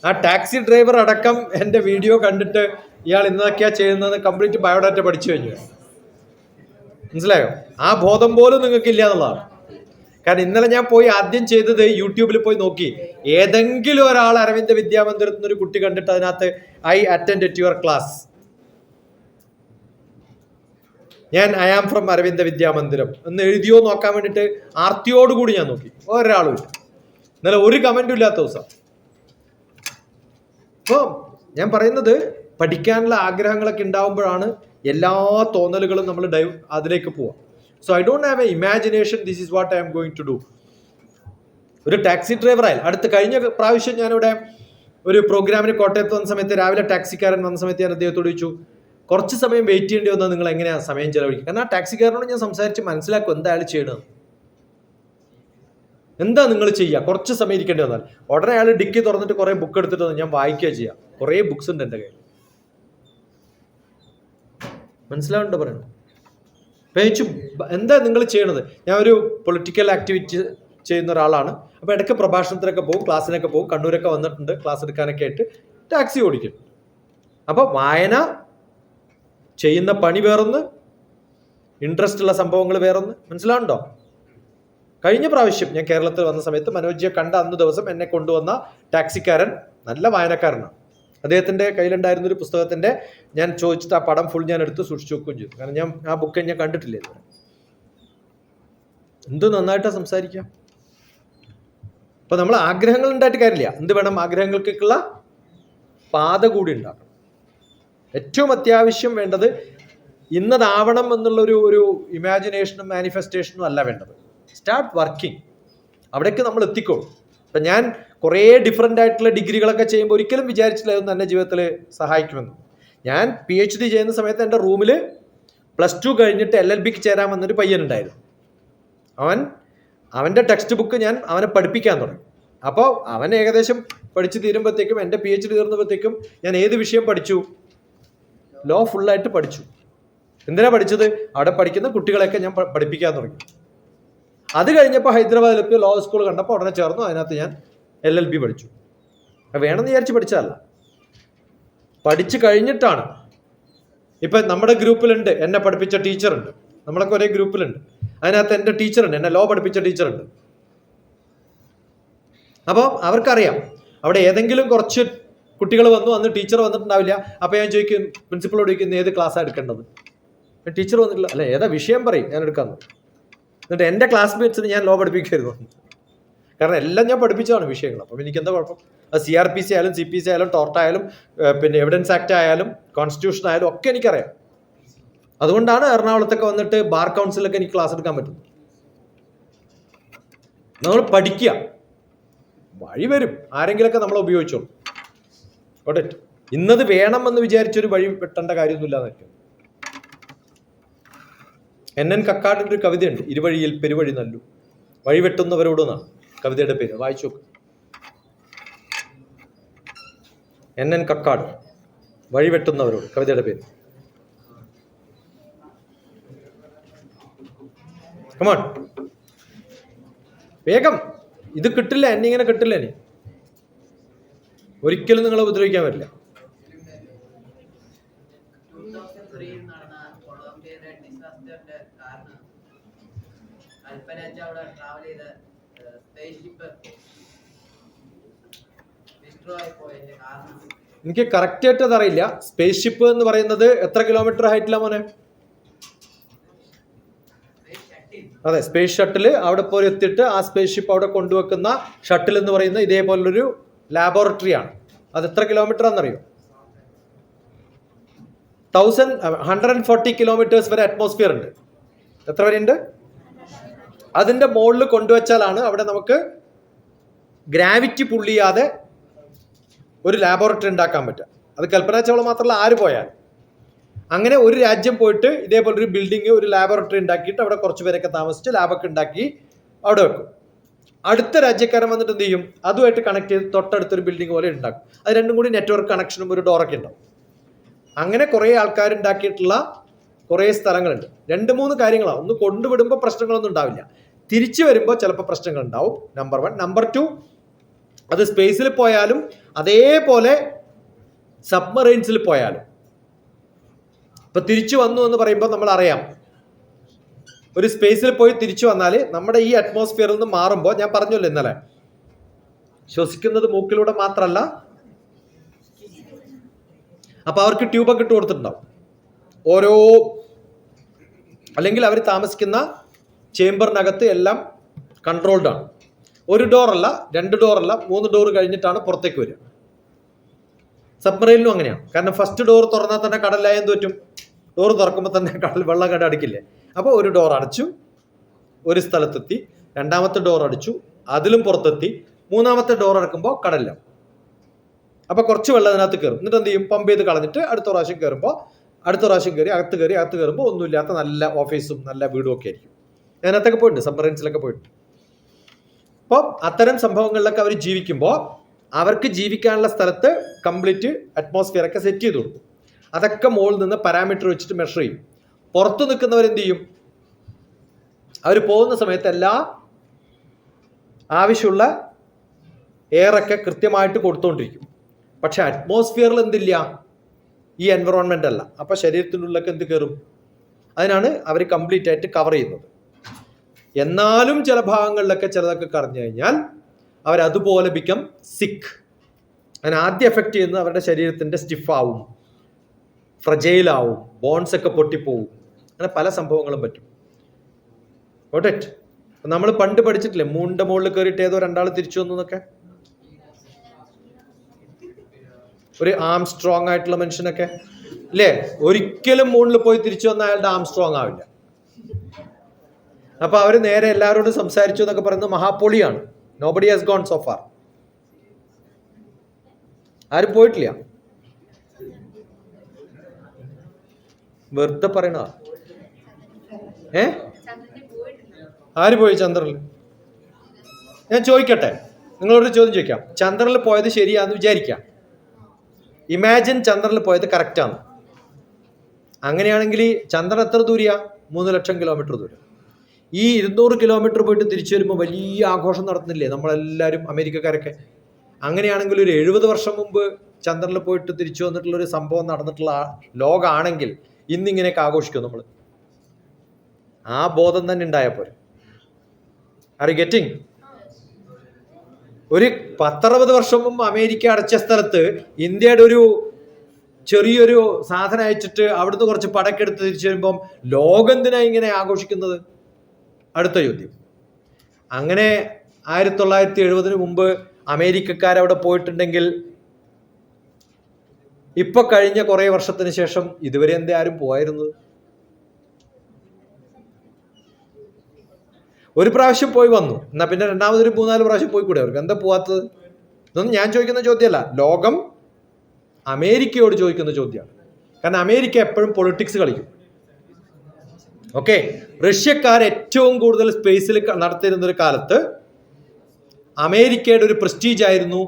ആ ടാക്സി ഡ്രൈവർ അടക്കം എൻ്റെ വീഡിയോ കണ്ടിട്ട് ഇയാൾ ഇന്നൊക്കെയാ ചെയ്യുന്നത് കംപ്ലീറ്റ് ബയോഡാറ്റ പഠിച്ചു കഴിഞ്ഞു. മനസ്സിലായോ? ആ ബോധം പോലും നിങ്ങൾക്ക് ഇല്ല എന്നുള്ളതാണ്. കാരണം ഇന്നലെ ഞാൻ പോയി ആദ്യം ചെയ്തത് യൂട്യൂബിൽ പോയി നോക്കി, ഏതെങ്കിലും ഒരാൾ അരവിന്ദ വിദ്യാമന്ദിരത്തിൽ ഒരു കുട്ടി കണ്ടിട്ട് അതിനകത്ത് ഐ അറ്റൻഡ് യുവർ ക്ലാസ്, ഞാൻ ഐ ആം ഫ്രം അരവിന്ദ വിദ്യാമന്ദിരം എന്ന് എഴുതിയോ നോക്കാൻ വേണ്ടിയിട്ട് ആർത്തിയോടുകൂടി ഞാൻ നോക്കി. ഒരാളും ഇല്ല. ഇന്നലെ ഒരു കമന്റും ഇല്ലാത്ത ദിവസം. അപ്പോൾ ഞാൻ പറയുന്നത്, പഠിക്കാനുള്ള ആഗ്രഹങ്ങളൊക്കെ ഉണ്ടാവുമ്പോഴാണ് എല്ലാ തോന്നലുകളും നമ്മൾ അതിലേക്ക് പോവാം. So I don't have a imagination, this is what I am going to do. ഒരു ടാക്സി ഡ്രൈവർ ആയാലും, കഴിഞ്ഞ പ്രാവശ്യം ഞാനിവിടെ ഒരു പ്രോഗ്രാമിന് കോട്ടയത്ത് വന്ന സമയത്ത് രാവിലെ ടാക്സിക്കാരൻ വന്ന സമയത്ത് ഞാൻ അദ്ദേഹത്തോട് ചോദിച്ചു, കുറച്ച് സമയം വെയിറ്റ് ചെയ്യേണ്ടി വന്നാൽ നിങ്ങൾ എങ്ങനെയാണ് സമയം ചെലവഴിക്കുക? കാരണം ആ ടാക്സിക്കാരനോട് ഞാൻ സംസാരിച്ച് മനസ്സിലാക്കും എന്താ അയാൾ ചെയ്യണത്, എന്താ നിങ്ങൾ ചെയ്യുക. കുറച്ച് സമയം ഇരിക്കേണ്ടി വന്നാൽ ഉടനെ അയാൾ ഡിക്കി തുറന്നിട്ട് കുറേ ബുക്ക് എടുത്തിട്ട് വന്ന് ഞാൻ വായിക്കുക ചെയ്യാം. കുറേ ബുക്സ് ഉണ്ട് എൻ്റെ കയ്യിൽ. മനസ്സിലാവുന്നുണ്ടോ പറയണം? പേച്ചു എന്താ നിങ്ങൾ ചെയ്യണത്? ഞാൻ ഒരു പൊളിറ്റിക്കൽ ആക്ടിവിറ്റി ചെയ്യുന്ന ഒരാളാണ്. അപ്പോൾ ഇടയ്ക്ക് പ്രഭാഷണത്തിനൊക്കെ പോകും, ക്ലാസ്സിനൊക്കെ പോകും. കണ്ണൂരൊക്കെ വന്നിട്ടുണ്ട് ക്ലാസ് എടുക്കാനൊക്കെ ആയിട്ട്, ടാക്സി ഓടിക്കും. അപ്പോൾ വായന, ചെയ്യുന്ന പണി വേറൊന്ന്, ഇൻട്രസ്റ്റ് ഉള്ള സംഭവങ്ങൾ വേറൊന്ന്. മനസ്സിലാവുണ്ടോ? കഴിഞ്ഞ പ്രാവശ്യം ഞാൻ കേരളത്തിൽ വന്ന സമയത്ത് മനോജിയെ കണ്ട അന്ന് ദിവസം എന്നെ കൊണ്ടുവന്ന ടാക്സിക്കാരൻ നല്ല വായനക്കാരനാണ്. അദ്ദേഹത്തിൻ്റെ കയ്യിലുണ്ടായിരുന്ന ഒരു പുസ്തകത്തിൻ്റെ ഞാൻ ചോദിച്ചിട്ട് ആ പടം ഫുൾ ഞാൻ എടുത്ത് സൂക്ഷിച്ചു വെക്കുകയും ചെയ്തു. കാരണം ഞാൻ ആ ബുക്ക് ഞാൻ കണ്ടിട്ടില്ല ഇതുവരെ. എന്ത് നന്നായിട്ടാണ് സംസാരിക്കാം. അപ്പൊ നമ്മൾ ആഗ്രഹങ്ങൾ ഉണ്ടായിട്ട് കാര്യമില്ല. എന്ത് വേണം? ആഗ്രഹങ്ങൾക്കുള്ള പാത കൂടി ഉണ്ടാക്കണം. ഏറ്റവും അത്യാവശ്യം വേണ്ടത് ഇന്നതാവണം എന്നുള്ളൊരു ഇമാജിനേഷനും മാനിഫെസ്റ്റേഷനും അല്ല വേണ്ടത്. Start working. അവിടേക്ക് നമ്മൾ എത്തിക്കോളും. അപ്പം ഞാൻ കുറേ ഡിഫറെൻ്റ് ആയിട്ടുള്ള ഡിഗ്രികളൊക്കെ ചെയ്യുമ്പോൾ ഒരിക്കലും വിചാരിച്ചില്ല ഇതൊന്നും എൻ്റെ ജീവിതത്തിൽ സഹായിക്കുമെന്ന്. ഞാൻ PhD ചെയ്യുന്ന സമയത്ത് എൻ്റെ റൂമിൽ +2 കഴിഞ്ഞിട്ട് LLBക്ക് ചേരാൻ വന്നൊരു പയ്യനുണ്ടായിരുന്നു. അവൻ്റെ ടെക്സ്റ്റ് ബുക്ക് ഞാൻ അവനെ പഠിപ്പിക്കാൻ തുടങ്ങി. അപ്പോൾ അവൻ ഏകദേശം പഠിച്ച് തീരുമ്പോഴത്തേക്കും, എൻ്റെ PhD തീർന്നപ്പോഴത്തേക്കും ഞാൻ ഏത് വിഷയം പഠിച്ചു? ലോ ഫുള്ളായിട്ട് പഠിച്ചു. എന്തിനാ പഠിച്ചത്? അവിടെ പഠിക്കുന്ന കുട്ടികളെയൊക്കെ ഞാൻ പഠിപ്പിക്കാൻ തുടങ്ങി. അത് കഴിഞ്ഞപ്പോൾ ഹൈദരാബാദിലെത്തിയ ലോ സ്കൂൾ കണ്ടപ്പോൾ ഉടനെ ചേർന്നു. അതിനകത്ത് ഞാൻ LLB പഠിച്ചു. വേണമെന്ന് വിചാരിച്ച് പഠിച്ചതല്ല, പഠിച്ചു കഴിഞ്ഞിട്ടാണ്. ഇപ്പം നമ്മുടെ ഗ്രൂപ്പിലുണ്ട് എന്നെ പഠിപ്പിച്ച ടീച്ചറുണ്ട്, നമ്മളൊക്കെ ഒരേ ഗ്രൂപ്പിലുണ്ട്. അതിനകത്ത് എൻ്റെ ടീച്ചറുണ്ട്, എന്നെ ലോ പഠിപ്പിച്ച ടീച്ചറുണ്ട്. അപ്പോൾ അവർക്കറിയാം അവിടെ ഏതെങ്കിലും കുറച്ച് കുട്ടികൾ അന്ന് ടീച്ചർ വന്നിട്ടുണ്ടാവില്ല. അപ്പോൾ ഞാൻ ചോദിക്കും, പ്രിൻസിപ്പളോട് ചോദിക്കും, ഏത് ക്ലാസ്സാണ് എടുക്കേണ്ടത്? ടീച്ചർ വന്നിട്ടില്ല, അല്ല ഏതാ വിഷയം പറയും, ഞാൻ എടുക്കാമെന്ന്. എന്നിട്ട് എൻ്റെ ക്ലാസ്മേറ്റ്സിന് ഞാൻ ലോ പഠിപ്പിക്കരുത്. കാരണം എല്ലാം ഞാൻ പഠിപ്പിച്ചതാണ് വിഷയങ്ങൾ. അപ്പം എനിക്ക് എന്താ കുഴപ്പം? അത് CRPC ആയാലും CPC ആയാലും ടോർട്ട് ആയാലും പിന്നെ എവിഡൻസ് ആക്ട് ആയാലും കോൺസ്റ്റിറ്റ്യൂഷൻ ആയാലും ഒക്കെ എനിക്കറിയാം. അതുകൊണ്ടാണ് എറണാകുളത്തൊക്കെ വന്നിട്ട് ബാർ കൗൺസിലൊക്കെ എനിക്ക് ക്ലാസ് എടുക്കാൻ പറ്റുന്നത്. നമ്മൾ പഠിക്കുക, വഴി വരും. ആരെങ്കിലൊക്കെ നമ്മളെ ഉപയോഗിച്ചോളൂ. ഓട്ടെ, ഇന്നത് വേണമെന്ന് വിചാരിച്ചൊരു വഴി വെട്ടേണ്ട കാര്യമൊന്നുമില്ല എന്നൊക്കെ. NN കക്കാടിൻ്റെ ഒരു കവിതയുണ്ട്, ഇരുവഴിയിൽ പെരുവഴി നല്ലു, വഴി വെട്ടുന്നവരോടെന്നാണ് കവിതയുടെ പേര്. വായിച്ചു നോക്ക്. NN കക്കാട്, വഴി വെട്ടുന്നവരോട്, കവിതയുടെ പേര്. കമോൺ, വേഗം. ഇത് കിട്ടില്ല, എന്നെ ഇങ്ങനെ കിട്ടില്ല. ഇനി ഒരിക്കലും നിങ്ങളെ ഉപദ്രവിക്കാൻ പറ്റില്ല. കൽപ്പന അവിടെ ട്രാവൽ ചെയ്ത സ്പേസ് ഷിപ്പ് ഡിസ്ട്രോ ആയി പോയതിന്റെ കാരണം എനിക്ക് കറക്റ്റ് ആയിട്ട് അതറിയില്ല. സ്പേസ് ഷിപ്പ് എന്ന് പറയുന്നത് എത്ര കിലോമീറ്റർ ഹൈറ്റിലാണ് മോനെ? അതെ, സ്പേസ് ഷട്ടില് അവിടെ പോയി എത്തിയിട്ട് ആ സ്പേസ് ഷിപ്പ് അവിടെ കൊണ്ടുവെക്കുന്ന ഷട്ടിൽ എന്ന് പറയുന്ന ഇതേപോലൊരു ലാബോറട്ടറി ആണ്. അത് എത്ര കിലോമീറ്റർ ആണെന്നറിയോ? 140 കിലോമീറ്റേഴ്സ് വരെ അറ്റ്മോസ്ഫിയർ ഉണ്ട്. എത്ര വരെ ഉണ്ട്? അതിന്റെ മുകളിൽ കൊണ്ടുവച്ചാലാണ് അവിടെ നമുക്ക് ഗ്രാവിറ്റി പുള്ള് ചെയ്യാതെ ഒരു ലാബോറട്ടറി ഉണ്ടാക്കാൻ പറ്റുക. അത് കൽപ്പന ചൗള മാത്രമല്ല, ആര് പോയാൽ. അങ്ങനെ ഒരു രാജ്യം പോയിട്ട് ഇതേപോലൊരു ബിൽഡിങ്, ഒരു ലാബോറട്ടറി ഉണ്ടാക്കിയിട്ട് അവിടെ കുറച്ച് പേരൊക്കെ താമസിച്ച് ലാബൊക്കെ ഉണ്ടാക്കി അവിടെ വെക്കും. അടുത്ത രാജ്യക്കാരൻ വന്നിട്ട് എന്ത് ചെയ്യും? അതുമായിട്ട് കണക്ട് ചെയ്ത് തൊട്ടടുത്തൊരു ബിൽഡിംഗ് പോലെ ഉണ്ടാക്കും. അത് രണ്ടും കൂടി നെറ്റ്വർക്ക് കണക്ഷനും ഒരു ഡോറൊക്കെ ഉണ്ടാവും. അങ്ങനെ കുറേ ആൾക്കാരുണ്ടാക്കിയിട്ടുള്ള കുറേ സ്ഥലങ്ങളുണ്ട്. 2-3 കാര്യങ്ങളാണ്. ഒന്ന് കൊണ്ടുവിടുമ്പോൾ പ്രശ്നങ്ങളൊന്നും ഉണ്ടാവില്ല, തിരിച്ചു വരുമ്പോൾ ചിലപ്പോൾ പ്രശ്നങ്ങൾ ഉണ്ടാവും. നമ്പർ 1. നമ്പർ 2, അത് സ്പേസിൽ പോയാലും അതേപോലെ സബ്മറൈൻസിൽ പോയാലും. ഇപ്പൊ തിരിച്ചു വന്നു എന്ന് പറയുമ്പോൾ നമ്മൾ അറിയാം, ഒരു സ്പേസിൽ പോയി തിരിച്ചു വന്നാൽ നമ്മുടെ ഈ അറ്റ്മോസ്ഫിയറിൽ നിന്ന് മാറുമ്പോൾ, ഞാൻ പറഞ്ഞല്ലോ ഇന്നലെ, ശ്വസിക്കുന്നത് മൂക്കിലൂടെ മാത്രമല്ല, അപ്പൊ അവർക്ക് ട്യൂബൊക്കെ ഇട്ട് കൊടുത്തിട്ടുണ്ടാവും. ഓരോ, അല്ലെങ്കിൽ അവർ താമസിക്കുന്ന ചേംബറിനകത്ത് എല്ലാം കൺട്രോൾഡ് ആണ്. 1 ഡോറല്ല, 2 ഡോറല്ല, 3 ഡോർ കഴിഞ്ഞിട്ടാണ് പുറത്തേക്ക് വരിക. സബ്മറൈനിലും അങ്ങനെയാണ്. കാരണം ഫസ്റ്റ് ഡോർ തുറന്നാൽ തന്നെ കടലായം തോറ്റും. ഡോർ തുറക്കുമ്പോൾ തന്നെ വെള്ളം കട അടിക്കില്ലേ? അപ്പോൾ 1 ഡോർ അടച്ചു, ഒരു സ്ഥലത്തെത്തി. 2ാമത്തെ ഡോർ അടിച്ചു, അതിലും പുറത്തെത്തി. 3ാമത്തെ ഡോർ അടക്കുമ്പോൾ കടലില്ല. അപ്പോൾ കുറച്ച് വെള്ളം അതിനകത്ത് കയറും. എന്നിട്ട് എന്ത് ചെയ്യും? പമ്പ് ചെയ്ത് കളഞ്ഞിട്ട് അടുത്ത പ്രാവശ്യം കയറുമ്പോൾ, അടുത്ത പ്രാവശ്യം കയറി അകത്ത് കയറുമ്പോൾ ഒന്നുമില്ലാത്ത നല്ല ഓഫീസും നല്ല വീടും ഒക്കെ ആയിരിക്കും. അതിനകത്തൊക്കെ പോയിട്ടുണ്ട്, സബ്മറൈൻസിലൊക്കെ പോയിട്ടുണ്ട്. അപ്പോൾ അത്തരം സംഭവങ്ങളിലൊക്കെ അവർ ജീവിക്കുമ്പോൾ അവർക്ക് ജീവിക്കാനുള്ള സ്ഥലത്ത് കംപ്ലീറ്റ് അറ്റ്മോസ്ഫിയർ ഒക്കെ സെറ്റ് ചെയ്ത് കൊടുക്കും. അതൊക്കെ മുകളിൽ നിന്ന് പാരാമീറ്റർ വെച്ചിട്ട് മെഷർ ചെയ്യും. പുറത്ത് നിൽക്കുന്നവരെന്ത് ചെയ്യും? അവർ പോകുന്ന സമയത്ത് എല്ലാ ആവശ്യമുള്ള എയറൊക്കെ കൃത്യമായിട്ട് കൊടുത്തുകൊണ്ടിരിക്കും. പക്ഷെ അറ്റ്മോസ്ഫിയറിൽ എന്തില്ല? ഈ എൻവറോൺമെന്റ് അല്ല. അപ്പൊ ശരീരത്തിനുള്ളിലൊക്കെ എന്ത് കയറും? അതിനാണ് അവർ കംപ്ലീറ്റ് ആയിട്ട് കവർ ചെയ്യുന്നത്. എന്നാലും ചില ഭാഗങ്ങളിലൊക്കെ ചിലതൊക്കെ കറഞ്ഞു കഴിഞ്ഞാൽ അവരതുപോലെ ബിക്കം സിക്ക്. അതിന് ആദ്യം എഫക്റ്റ് ചെയ്യുന്നത് അവരുടെ ശരീരത്തിന്റെ സ്റ്റിഫാവും, ഫ്രജൈലാവും, ബോൺസ് ഒക്കെ പൊട്ടിപ്പോവും. അങ്ങനെ പല സംഭവങ്ങളും പറ്റും. ഓട്ടെ, നമ്മൾ പണ്ട് പഠിച്ചിട്ടില്ലേ, മൂണിന്റെ മുകളിൽ കയറിയിട്ട് ഏതോ 2 ആൾ തിരിച്ചു വന്നു എന്നൊക്കെ. ഒരു ആം സ്ട്രോങ് ആയിട്ടുള്ള മനുഷ്യനൊക്കെ അല്ലേ, ഒരിക്കലും മൂണിൽ പോയി തിരിച്ചു വന്ന അയാളുടെ ആം സ്ട്രോങ് ആവില്ല. അപ്പൊ അവര് നേരെ എല്ലാവരോടും സംസാരിച്ചു എന്നൊക്കെ പറയുന്നത് മഹാപൊളിയാണ്. Nobody has gone so far. ആരും പോയിട്ടില്ല, വെറുതെ പറയണ. ആര് പോയി ചന്ദ്രനിൽ? ഞാൻ ചോദിക്കട്ടെ, നിങ്ങളോട് ചോദ്യം ചോദിക്കാം. ചന്ദ്രനിൽ പോയത് ശരിയാന്ന് വിചാരിക്കാം. ഇമാജിൻ ചന്ദ്രനിൽ പോയത് കറക്റ്റാണ്. അങ്ങനെയാണെങ്കിൽ ചന്ദ്രൻ എത്ര ദൂരെയാ? 3 ലക്ഷം കിലോമീറ്റർ ദൂരം. ഈ 200 കിലോമീറ്റർ പോയിട്ട് തിരിച്ചു വരുമ്പോൾ വലിയ ആഘോഷം നടത്തുന്നില്ലേ നമ്മളെല്ലാവരും, അമേരിക്കക്കാരൊക്കെ? അങ്ങനെയാണെങ്കിൽ ഒരു 70 വർഷം മുമ്പ് ചന്ദ്രനിൽ പോയിട്ട് തിരിച്ചു വന്നിട്ടുള്ള ഒരു സംഭവം നടന്നിട്ടുള്ള ലോകമാണെങ്കിൽ ഇന്നിങ്ങനെയൊക്കെ ആഘോഷിക്കും നമ്മൾ. ആ ബോധം തന്നെ ഉണ്ടായപ്പോൾ. Are you getting? ഒരു 10-60 വർഷം മുമ്പ് അമേരിക്ക അടച്ച സ്ഥലത്ത് ഇന്ത്യയുടെ ഒരു ചെറിയൊരു സാധനം അയച്ചിട്ട് അവിടുന്ന് കുറച്ച് പടക്കെടുത്ത് തിരിച്ചു വരുമ്പം ലോകം എന്തിനാ ഇങ്ങനെ ആഘോഷിക്കുന്നത്? അടുത്ത ചോദ്യം. അങ്ങനെ 1970 മുമ്പ് അമേരിക്കക്കാരവിടെ പോയിട്ടുണ്ടെങ്കിൽ ഇപ്പൊ കഴിഞ്ഞ കുറെ വർഷത്തിന് ശേഷം ഇതുവരെ എന്തേ ആരും പോയിരുന്നത്? ഒരു പ്രാവശ്യം പോയി വന്നു, എന്നാ പിന്നെ 2ാമതൊരു 3-4 പ്രാവശ്യം പോയി കൂടെ? അവർക്ക് എന്താ പോവാത്തത്? ഇതൊന്നും ഞാൻ ചോദിക്കുന്ന ചോദ്യമല്ല, ലോകം അമേരിക്കയോട് ചോദിക്കുന്ന ചോദ്യമാണ്. കാരണം അമേരിക്ക എപ്പോഴും പൊളിറ്റിക്സ് കളിക്കും. ഓക്കെ, റഷ്യക്കാർ ഏറ്റവും കൂടുതൽ സ്പേസിൽ നടത്തിയിരുന്ന ഒരു കാലത്ത് അമേരിക്കയുടെ ഒരു പ്രസ്റ്റീജ് ആയിരുന്നു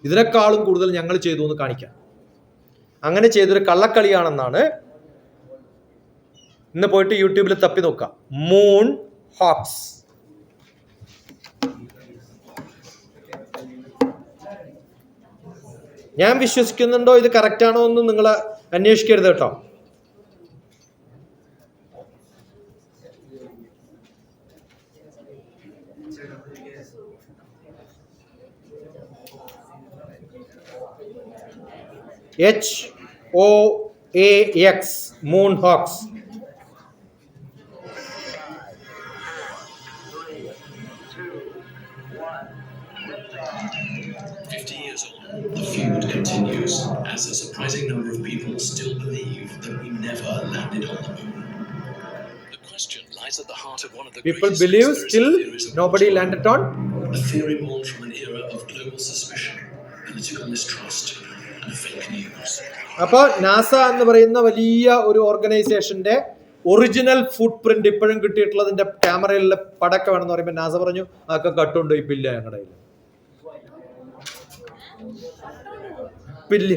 ഇതിനേക്കാളും കൂടുതൽ ഞങ്ങൾ ചെയ്തു എന്ന് കാണിക്കാൻ. അങ്ങനെ ചെയ്തൊരു കള്ളക്കളിയാണെന്നാണ് ഇന്ന് പോയിട്ട് യൂട്യൂബിൽ തപ്പി നോക്കാം. Moon hoax. ഞാൻ വിശ്വസിക്കുന്നുണ്ടോ ഇത് കറക്റ്റ് ആണോ എന്ന് നിങ്ങൾ അന്വേഷിക്കരുത് കേട്ടോ. HOAX, moon hoax. 50 years on, the feud continues as a surprising number of people still believe that we never landed on the moon. The question lies at the heart of one of the People greatest believe conspiracy still theories of nobody all time. landed on. A theory born from an era of global suspicion, political mistrust, and fake news. അപ്പോൾ നാസ എന്ന് പറയുന്ന വലിയ ഒരു ഓർഗനൈസേഷന്റെ ഒറിജിനൽ ഫുട് പ്രിന്റ് ഇപ്പോഴും കിട്ടിയിട്ടുള്ളതിന്റെ ക്യാമറയിലെ പടക്കം വേണമെന്ന് പറയുമ്പോൾ നാസ പറഞ്ഞു അതൊക്കെ കട്ടുണ്ടോ ഇപ്പില്ല ഞങ്ങളുടെ കയ്യിൽ ഇപ്പില്ല.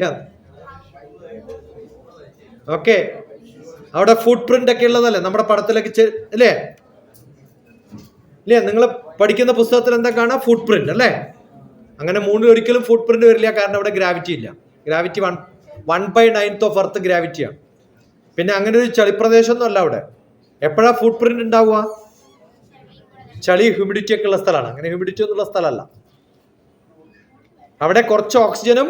ഓക്കെ, അവിടെ ഫുട് പ്രിന്റ് ഒക്കെ ഉള്ളതല്ലേ നമ്മുടെ പടത്തിലൊക്കെ അല്ലേ ഇല്ലേ? നിങ്ങൾ പഠിക്കുന്ന പുസ്തകത്തിൽ എന്താ കാണാ? ഫുട് പ്രിന്റ് അല്ലേ? അങ്ങനെ മൂന്നിൽ ഒരിക്കലും ഫുട് പ്രിന്റ് വരില്ല, കാരണം അവിടെ ഗ്രാവിറ്റി ഇല്ല. ഗ്രാവിറ്റി 1/9 ഓഫ് എർത്ത് ഗ്രാവിറ്റിയാണ്. പിന്നെ അങ്ങനെ ഒരു ചളിപ്രദേശമൊന്നും അല്ല അവിടെ. എപ്പോഴാ ഫുട് പ്രിന്റ് ഉണ്ടാവുക? ചളി ഹ്യൂമിഡിറ്റി ഒക്കെ ഉള്ള സ്ഥലമാണ്. അങ്ങനെ ഹ്യൂമിഡിറ്റി ഒന്നുള്ള സ്ഥലമല്ല. അവിടെ കുറച്ച് ഓക്സിജനും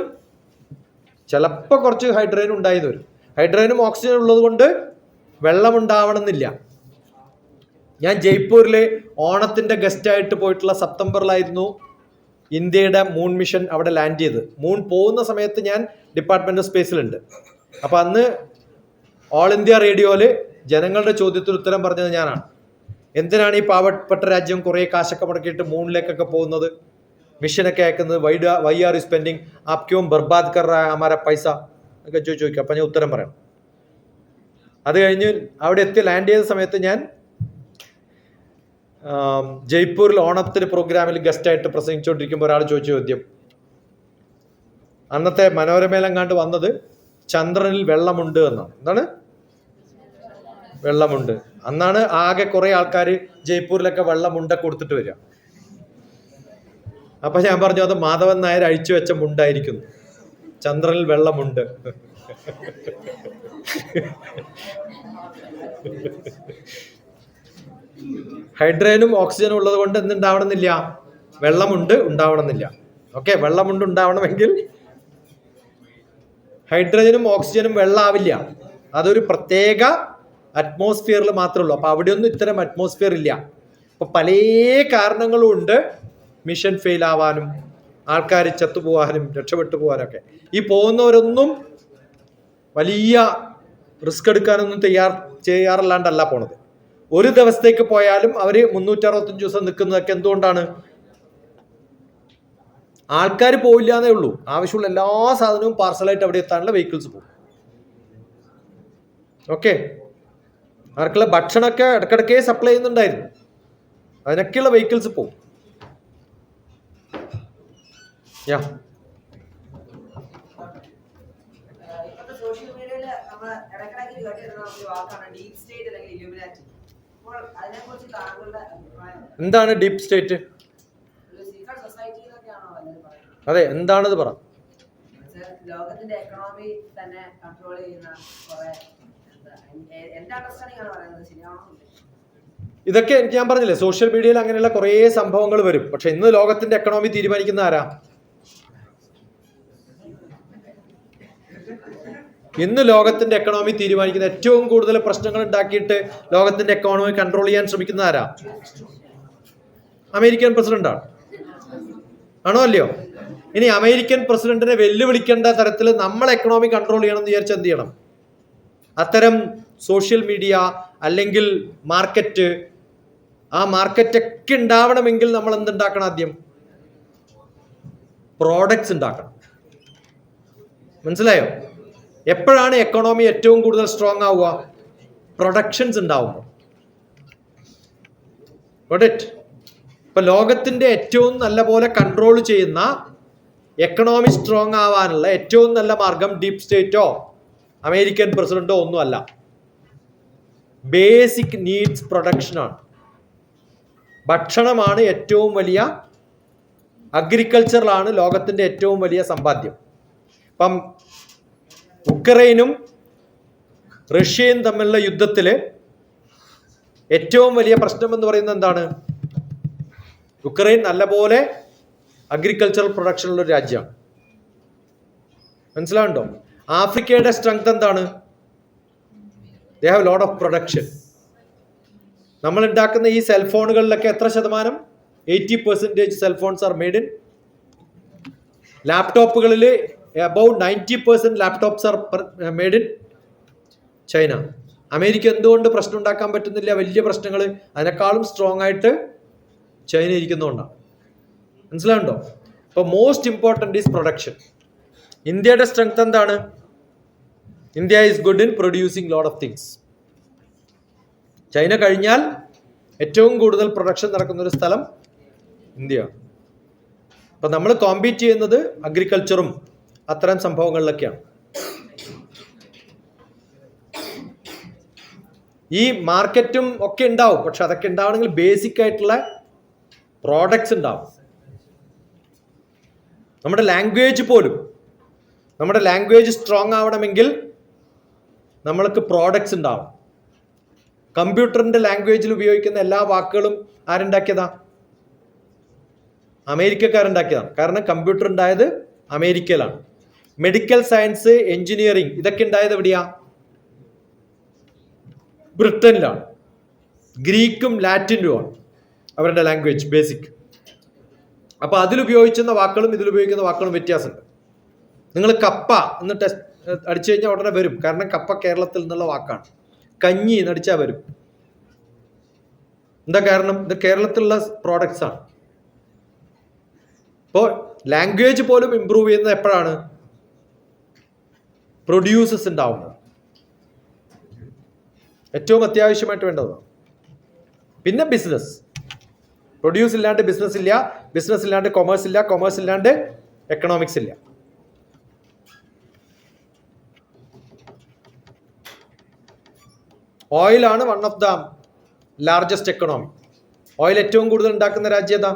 ചിലപ്പോൾ കുറച്ച് ഹൈഡ്രജനും ഉണ്ടായി വരും. ഹൈഡ്രജനും ഓക്സിജനും ഉള്ളത് കൊണ്ട് വെള്ളം ഉണ്ടാവണമെന്നില്ല. ഞാൻ ജയ്പൂരിലെ ഓണത്തിന്റെ ഗസ്റ്റായിട്ട് പോയിട്ടുള്ള സെപ്റ്റംബറിലായിരുന്നു ഇന്ത്യയുടെ മൂൺ മിഷൻ അവിടെ ലാൻഡ് ചെയ്ത്. മൂൺ പോകുന്ന സമയത്ത് ഞാൻ ഡിപ്പാർട്ട്മെന്റ് ഓഫ് സ്പേസിലുണ്ട്. അപ്പം അന്ന് ഓൾ ഇന്ത്യ റേഡിയോയിൽ ജനങ്ങളുടെ ചോദ്യത്തിന് ഉത്തരം പറഞ്ഞത് ഞാനാണ്. എന്തിനാണ് ഈ പാവപ്പെട്ട രാജ്യം കുറേ കാശൊക്കെ മുടക്കിയിട്ട് മൂണിലേക്കൊക്കെ പോകുന്നത്, മിഷനൊക്കെ അയക്കുന്നത്? വൈ ആർ യു സ്പെൻഡിങ്, ആപ് ക്യോം ബർബാദ് കർ റാ ഹമാരാ പൈസ ഒക്കെ ചോദിക്കും. അപ്പം ഞാൻ ഉത്തരം പറയണം. അത് കഴിഞ്ഞ് അവിടെ എത്തി ലാൻഡ് ചെയ്ത സമയത്ത് ഞാൻ ജയ്പൂരിൽ ഓണത്തിന് പ്രോഗ്രാമിൽ ഗസ്റ്റായിട്ട് പ്രസംഗിച്ചുകൊണ്ടിരിക്കുമ്പോൾ ഒരാൾ ചോദിച്ച ചോദ്യം, അന്നത്തെ മനോരമയിലെങ്ങാണ്ട് വന്നത് ചന്ദ്രനിൽ വെള്ളമുണ്ട് എന്നാണ്. എന്താണ് വെള്ളമുണ്ട്? അന്നാണ് ആകെ കുറെ ആൾക്കാർ ജയ്പൂരിലൊക്കെ വെള്ളമുണ്ട കൊടുത്തിട്ട് വരിക. അപ്പൊ ഞാൻ പറഞ്ഞു അത് മാധവൻ നായർ അഴിച്ചു വെച്ച മുണ്ടായിരിക്കുന്നു, ചന്ദ്രനിൽ വെള്ളമുണ്ട്. ഹൈഡ്രജനും ഓക്സിജനും ഉള്ളത് കൊണ്ട് എന്തുണ്ടാവണമെന്നില്ല? വെള്ളമുണ്ട് ഉണ്ടാവണമെന്നില്ല. ഓക്കെ, വെള്ളമുണ്ട് ഉണ്ടാവണമെങ്കിൽ ഹൈഡ്രജനും ഓക്സിജനും വെള്ളമാവില്ല. അതൊരു പ്രത്യേക അറ്റ്മോസ്ഫിയറിൽ മാത്രമേ ഉള്ളൂ. അപ്പൊ അവിടെയൊന്നും ഇത്തരം അറ്റ്മോസ്ഫിയർ ഇല്ല. അപ്പൊ പല കാരണങ്ങളും ഉണ്ട് മിഷൻ ഫെയിൽ ആവാനും ആൾക്കാർ ചത്തുപോകാനും രക്ഷപ്പെട്ടു പോകാനൊക്കെ. ഈ പോകുന്നവരൊന്നും വലിയ റിസ്ക് എടുക്കാനൊന്നും ചെയ്യാറില്ലാണ്ടല്ല പോണത്. ഒരു ദിവസത്തേക്ക് പോയാലും അവർ 365 ദിവസം നിൽക്കുന്നതൊക്കെ എന്തുകൊണ്ടാണ്? ആൾക്കാർ പോയില്ല എന്നേ ഉള്ളൂ. ആവശ്യമുള്ള എല്ലാ സാധനവും പാർസലായിട്ട് അവിടെ എത്താനുള്ള വെഹിക്കിൾസ് പോകും. ഓക്കെ, അവർക്കുള്ള ഭക്ഷണമൊക്കെ ഇടയ്ക്കിടയ്ക്കേ സപ്ലൈ ചെയ്യുന്നുണ്ടായിരുന്നു. അതിനൊക്കെയുള്ള വെഹിക്കിൾസ് പോകും. ഇപ്പോഴത്തെ സോഷ്യൽ മീഡിയയിൽ നമ്മൾ ഇടക്കിടക്ക് കേട്ടിരുന്ന ഒരു വാക്കാണ് ഡീപ് സ്റ്റേറ്റ് അല്ലെങ്കിൽ ഇലുമിനാറ്റി. അപ്പോൾ അതിനെക്കുറിച്ച് താങ്കളുടെ അഭിപ്രായം എന്താണ് ഡീപ് സ്റ്റേറ്റ്? ഒരു സീക്രട്ട് സൊസൈറ്റി എന്നൊക്കെയാണോ എല്ലാവരും പറയുന്നത്? അതെ, എന്താണത് പറ. ലോകത്തിന്റെ എക്കണോമി തന്നെ കൺട്രോൾ ചെയ്യുന്ന കുറെ, എന്റെ അണ്ടർസ്റ്റാൻഡിംഗ് ആണ് പറയുന്നത്, ശരിയാണോ? ഇതൊക്കെ എനിക്ക് ഞാൻ പറഞ്ഞില്ലേ, സോഷ്യൽ മീഡിയയിൽ അങ്ങനെയുള്ള കുറേ സംഭവങ്ങൾ വരും. പക്ഷെ ഇന്ന് ലോകത്തിന്റെ എക്കണോമി തീരുമാനിക്കുന്ന ആരാ? ഇന്ന് ലോകത്തിന്റെ എക്കണോമി തീരുമാനിക്കുന്ന, ഏറ്റവും കൂടുതൽ പ്രശ്നങ്ങൾ ഉണ്ടാക്കിയിട്ട് ലോകത്തിന്റെ എക്കണോമി കൺട്രോൾ ചെയ്യാൻ ശ്രമിക്കുന്ന ആരാ? അമേരിക്കൻ പ്രസിഡന്റാണ്. ആണോ അല്ലയോ? ഇനി അമേരിക്കൻ പ്രസിഡന്റിനെ വെല്ലുവിളിക്കേണ്ട തരത്തിൽ നമ്മൾ എക്കണോമി കൺട്രോൾ ചെയ്യണം എന്ന് വിചാരിച്ചാൽ എന്ത് ചെയ്യണം? അത്തരം സോഷ്യൽ മീഡിയ അല്ലെങ്കിൽ മാർക്കറ്റ്, ആ മാർക്കറ്റൊക്കെ ഉണ്ടാവണമെങ്കിൽ നമ്മൾ എന്തുണ്ടാക്കണം? ആദ്യം പ്രോഡക്ട്സ് ഉണ്ടാക്കണം. മനസ്സിലായോ? എപ്പോഴാണ് എക്കണോമി ഏറ്റവും കൂടുതൽ സ്ട്രോങ് ആവുക? പ്രൊഡക്ഷൻസ് ഉണ്ടാവുമ്പോൾ. ഇപ്പൊ ലോകത്തിന്റെ ഏറ്റവും നല്ല പോലെ കൺട്രോൾ ചെയ്യുന്ന, എക്കണോമി സ്ട്രോങ് ആവാനുള്ള ഏറ്റവും നല്ല മാർഗം ഡീപ് സ്റ്റേറ്റോ അമേരിക്കൻ പ്രസിഡന്റോ ഒന്നുമല്ല. ബേസിക് നീഡ്സ് പ്രൊഡക്ഷനാണ്. ഭക്ഷണമാണ് ഏറ്റവും വലിയ, അഗ്രികൾച്ചറിലാണ് ലോകത്തിന്റെ ഏറ്റവും വലിയ സമ്പാദ്യം. ഇപ്പം ഉക്രൈനും റഷ്യയും തമ്മിലുള്ള യുദ്ധത്തിൽ ഏറ്റവും വലിയ പ്രശ്നം എന്ന് പറയുന്നത് എന്താണ്? ഉക്രൈൻ നല്ലപോലെ അഗ്രികൾച്ചറൽ പ്രൊഡക്ഷനുള്ള ഒരു രാജ്യമാണ്. മനസ്സിലാവുണ്ടോ? ആഫ്രിക്കയുടെ സ്ട്രെങ്ത് എന്താണ്? They have lot of production. നമ്മൾ ഉണ്ടാക്കുന്ന ഈ സെൽഫോണുകളിലൊക്കെ എത്ര ശതമാനം? 80% സെൽഫോൺസ് ആർ മെയ്ഡ് ഇൻ. ലാപ്ടോപ്പുകളിൽ about 90% laptops are made in China. America എന്തുകൊണ്ട് പ്രശ്നം ഉണ്ടാക്കാൻ പറ്റുന്നില്ല? വലിയ പ്രശ്നങ്ങൾ അതിനേക്കാളും സ്ട്രോങ് ആയിട്ട് ചൈന ഇരിക്കുന്നതുകൊണ്ടാണ്. മനസ്സിലാവുണ്ടോ? അപ്പോൾ മോസ്റ്റ് ഇമ്പോർട്ടൻ്റ് ഈസ് പ്രൊഡക്ഷൻ. ഇന്ത്യയുടെ സ്ട്രെങ്ത് എന്താണ്? India is good in producing lot of things. China കഴിഞ്ഞാൽ ഏറ്റവും കൂടുതൽ പ്രൊഡക്ഷൻ നടക്കുന്ന ഒരു സ്ഥലം ഇന്ത്യയാണ്. അപ്പം നമ്മൾ കോമ്പീറ്റ് ചെയ്യുന്നത് അഗ്രികൾച്ചറും അത്തരം സംഭവങ്ങളിലൊക്കെയാണ്. ഈ മാർക്കറ്റും ഒക്കെ ഉണ്ടാവും, പക്ഷെ അതൊക്കെ ഉണ്ടാവണമെങ്കിൽ ബേസിക് ആയിട്ടുള്ള പ്രോഡക്ട്സ് ഉണ്ടാവും. നമ്മുടെ ലാംഗ്വേജ് സ്ട്രോങ് ആവണമെങ്കിൽ നമ്മൾക്ക് പ്രോഡക്ട്സ് ഉണ്ടാവും. കമ്പ്യൂട്ടറിന്റെ ലാംഗ്വേജിൽ ഉപയോഗിക്കുന്ന എല്ലാ വാക്കുകളും ആരുണ്ടാക്കിയതാ? അമേരിക്കക്കാരുണ്ടാക്കിയതാണ്. കാരണം കമ്പ്യൂട്ടർ ഉണ്ടായത് അമേരിക്കയിലാണ്. മെഡിക്കൽ സയൻസ്, എഞ്ചിനീയറിംഗ് ഇതൊക്കെ ഉണ്ടായത് എവിടെയാ? ബ്രിട്ടനിലാണ്. ഗ്രീക്കും ലാറ്റിനുമാണ് അവരുടെ ലാംഗ്വേജ് ബേസിക്. അപ്പൊ അതിലുപയോഗിക്കുന്ന വാക്കുകളും ഇതിലുപയോഗിക്കുന്ന വാക്കുകളും വ്യത്യാസമുണ്ട്. നിങ്ങൾ കപ്പ എന്ന് ടെസ്റ്റ് അടിച്ചു കഴിഞ്ഞാൽ ഉടനെ വരും, കാരണം കപ്പ കേരളത്തിൽ നിന്നുള്ള വാക്കാണ്. കഞ്ഞി എന്നടിച്ചാൽ വരും. എന്താ കാരണം? ഇത് കേരളത്തിലുള്ള പ്രോഡക്ട്സ് ആണ്. ഇപ്പോൾ ലാംഗ്വേജ് പോലും ഇമ്പ്രൂവ് ചെയ്യുന്നത് എപ്പോഴാണ്? പ്രൊഡ്യൂസേഴ്സ് ഉണ്ടാവുന്നത്. ഏറ്റവും അത്യാവശ്യമായിട്ട് വേണ്ടതാണ്. പിന്നെ ബിസിനസ്. പ്രൊഡ്യൂസ് ഇല്ലാണ്ട് ബിസിനസ് ഇല്ല, ബിസിനസ് ഇല്ലാണ്ട് കൊമേഴ്സ് ഇല്ല, കൊമേഴ്സ് ഇല്ലാണ്ട് എക്കണോമിക്സ് ഇല്ല. ഓയിലാണ് one of the largest economy. Oil ഏറ്റവും കൂടുതൽ ഉണ്ടാക്കുന്ന രാജ്യം ഏതാ?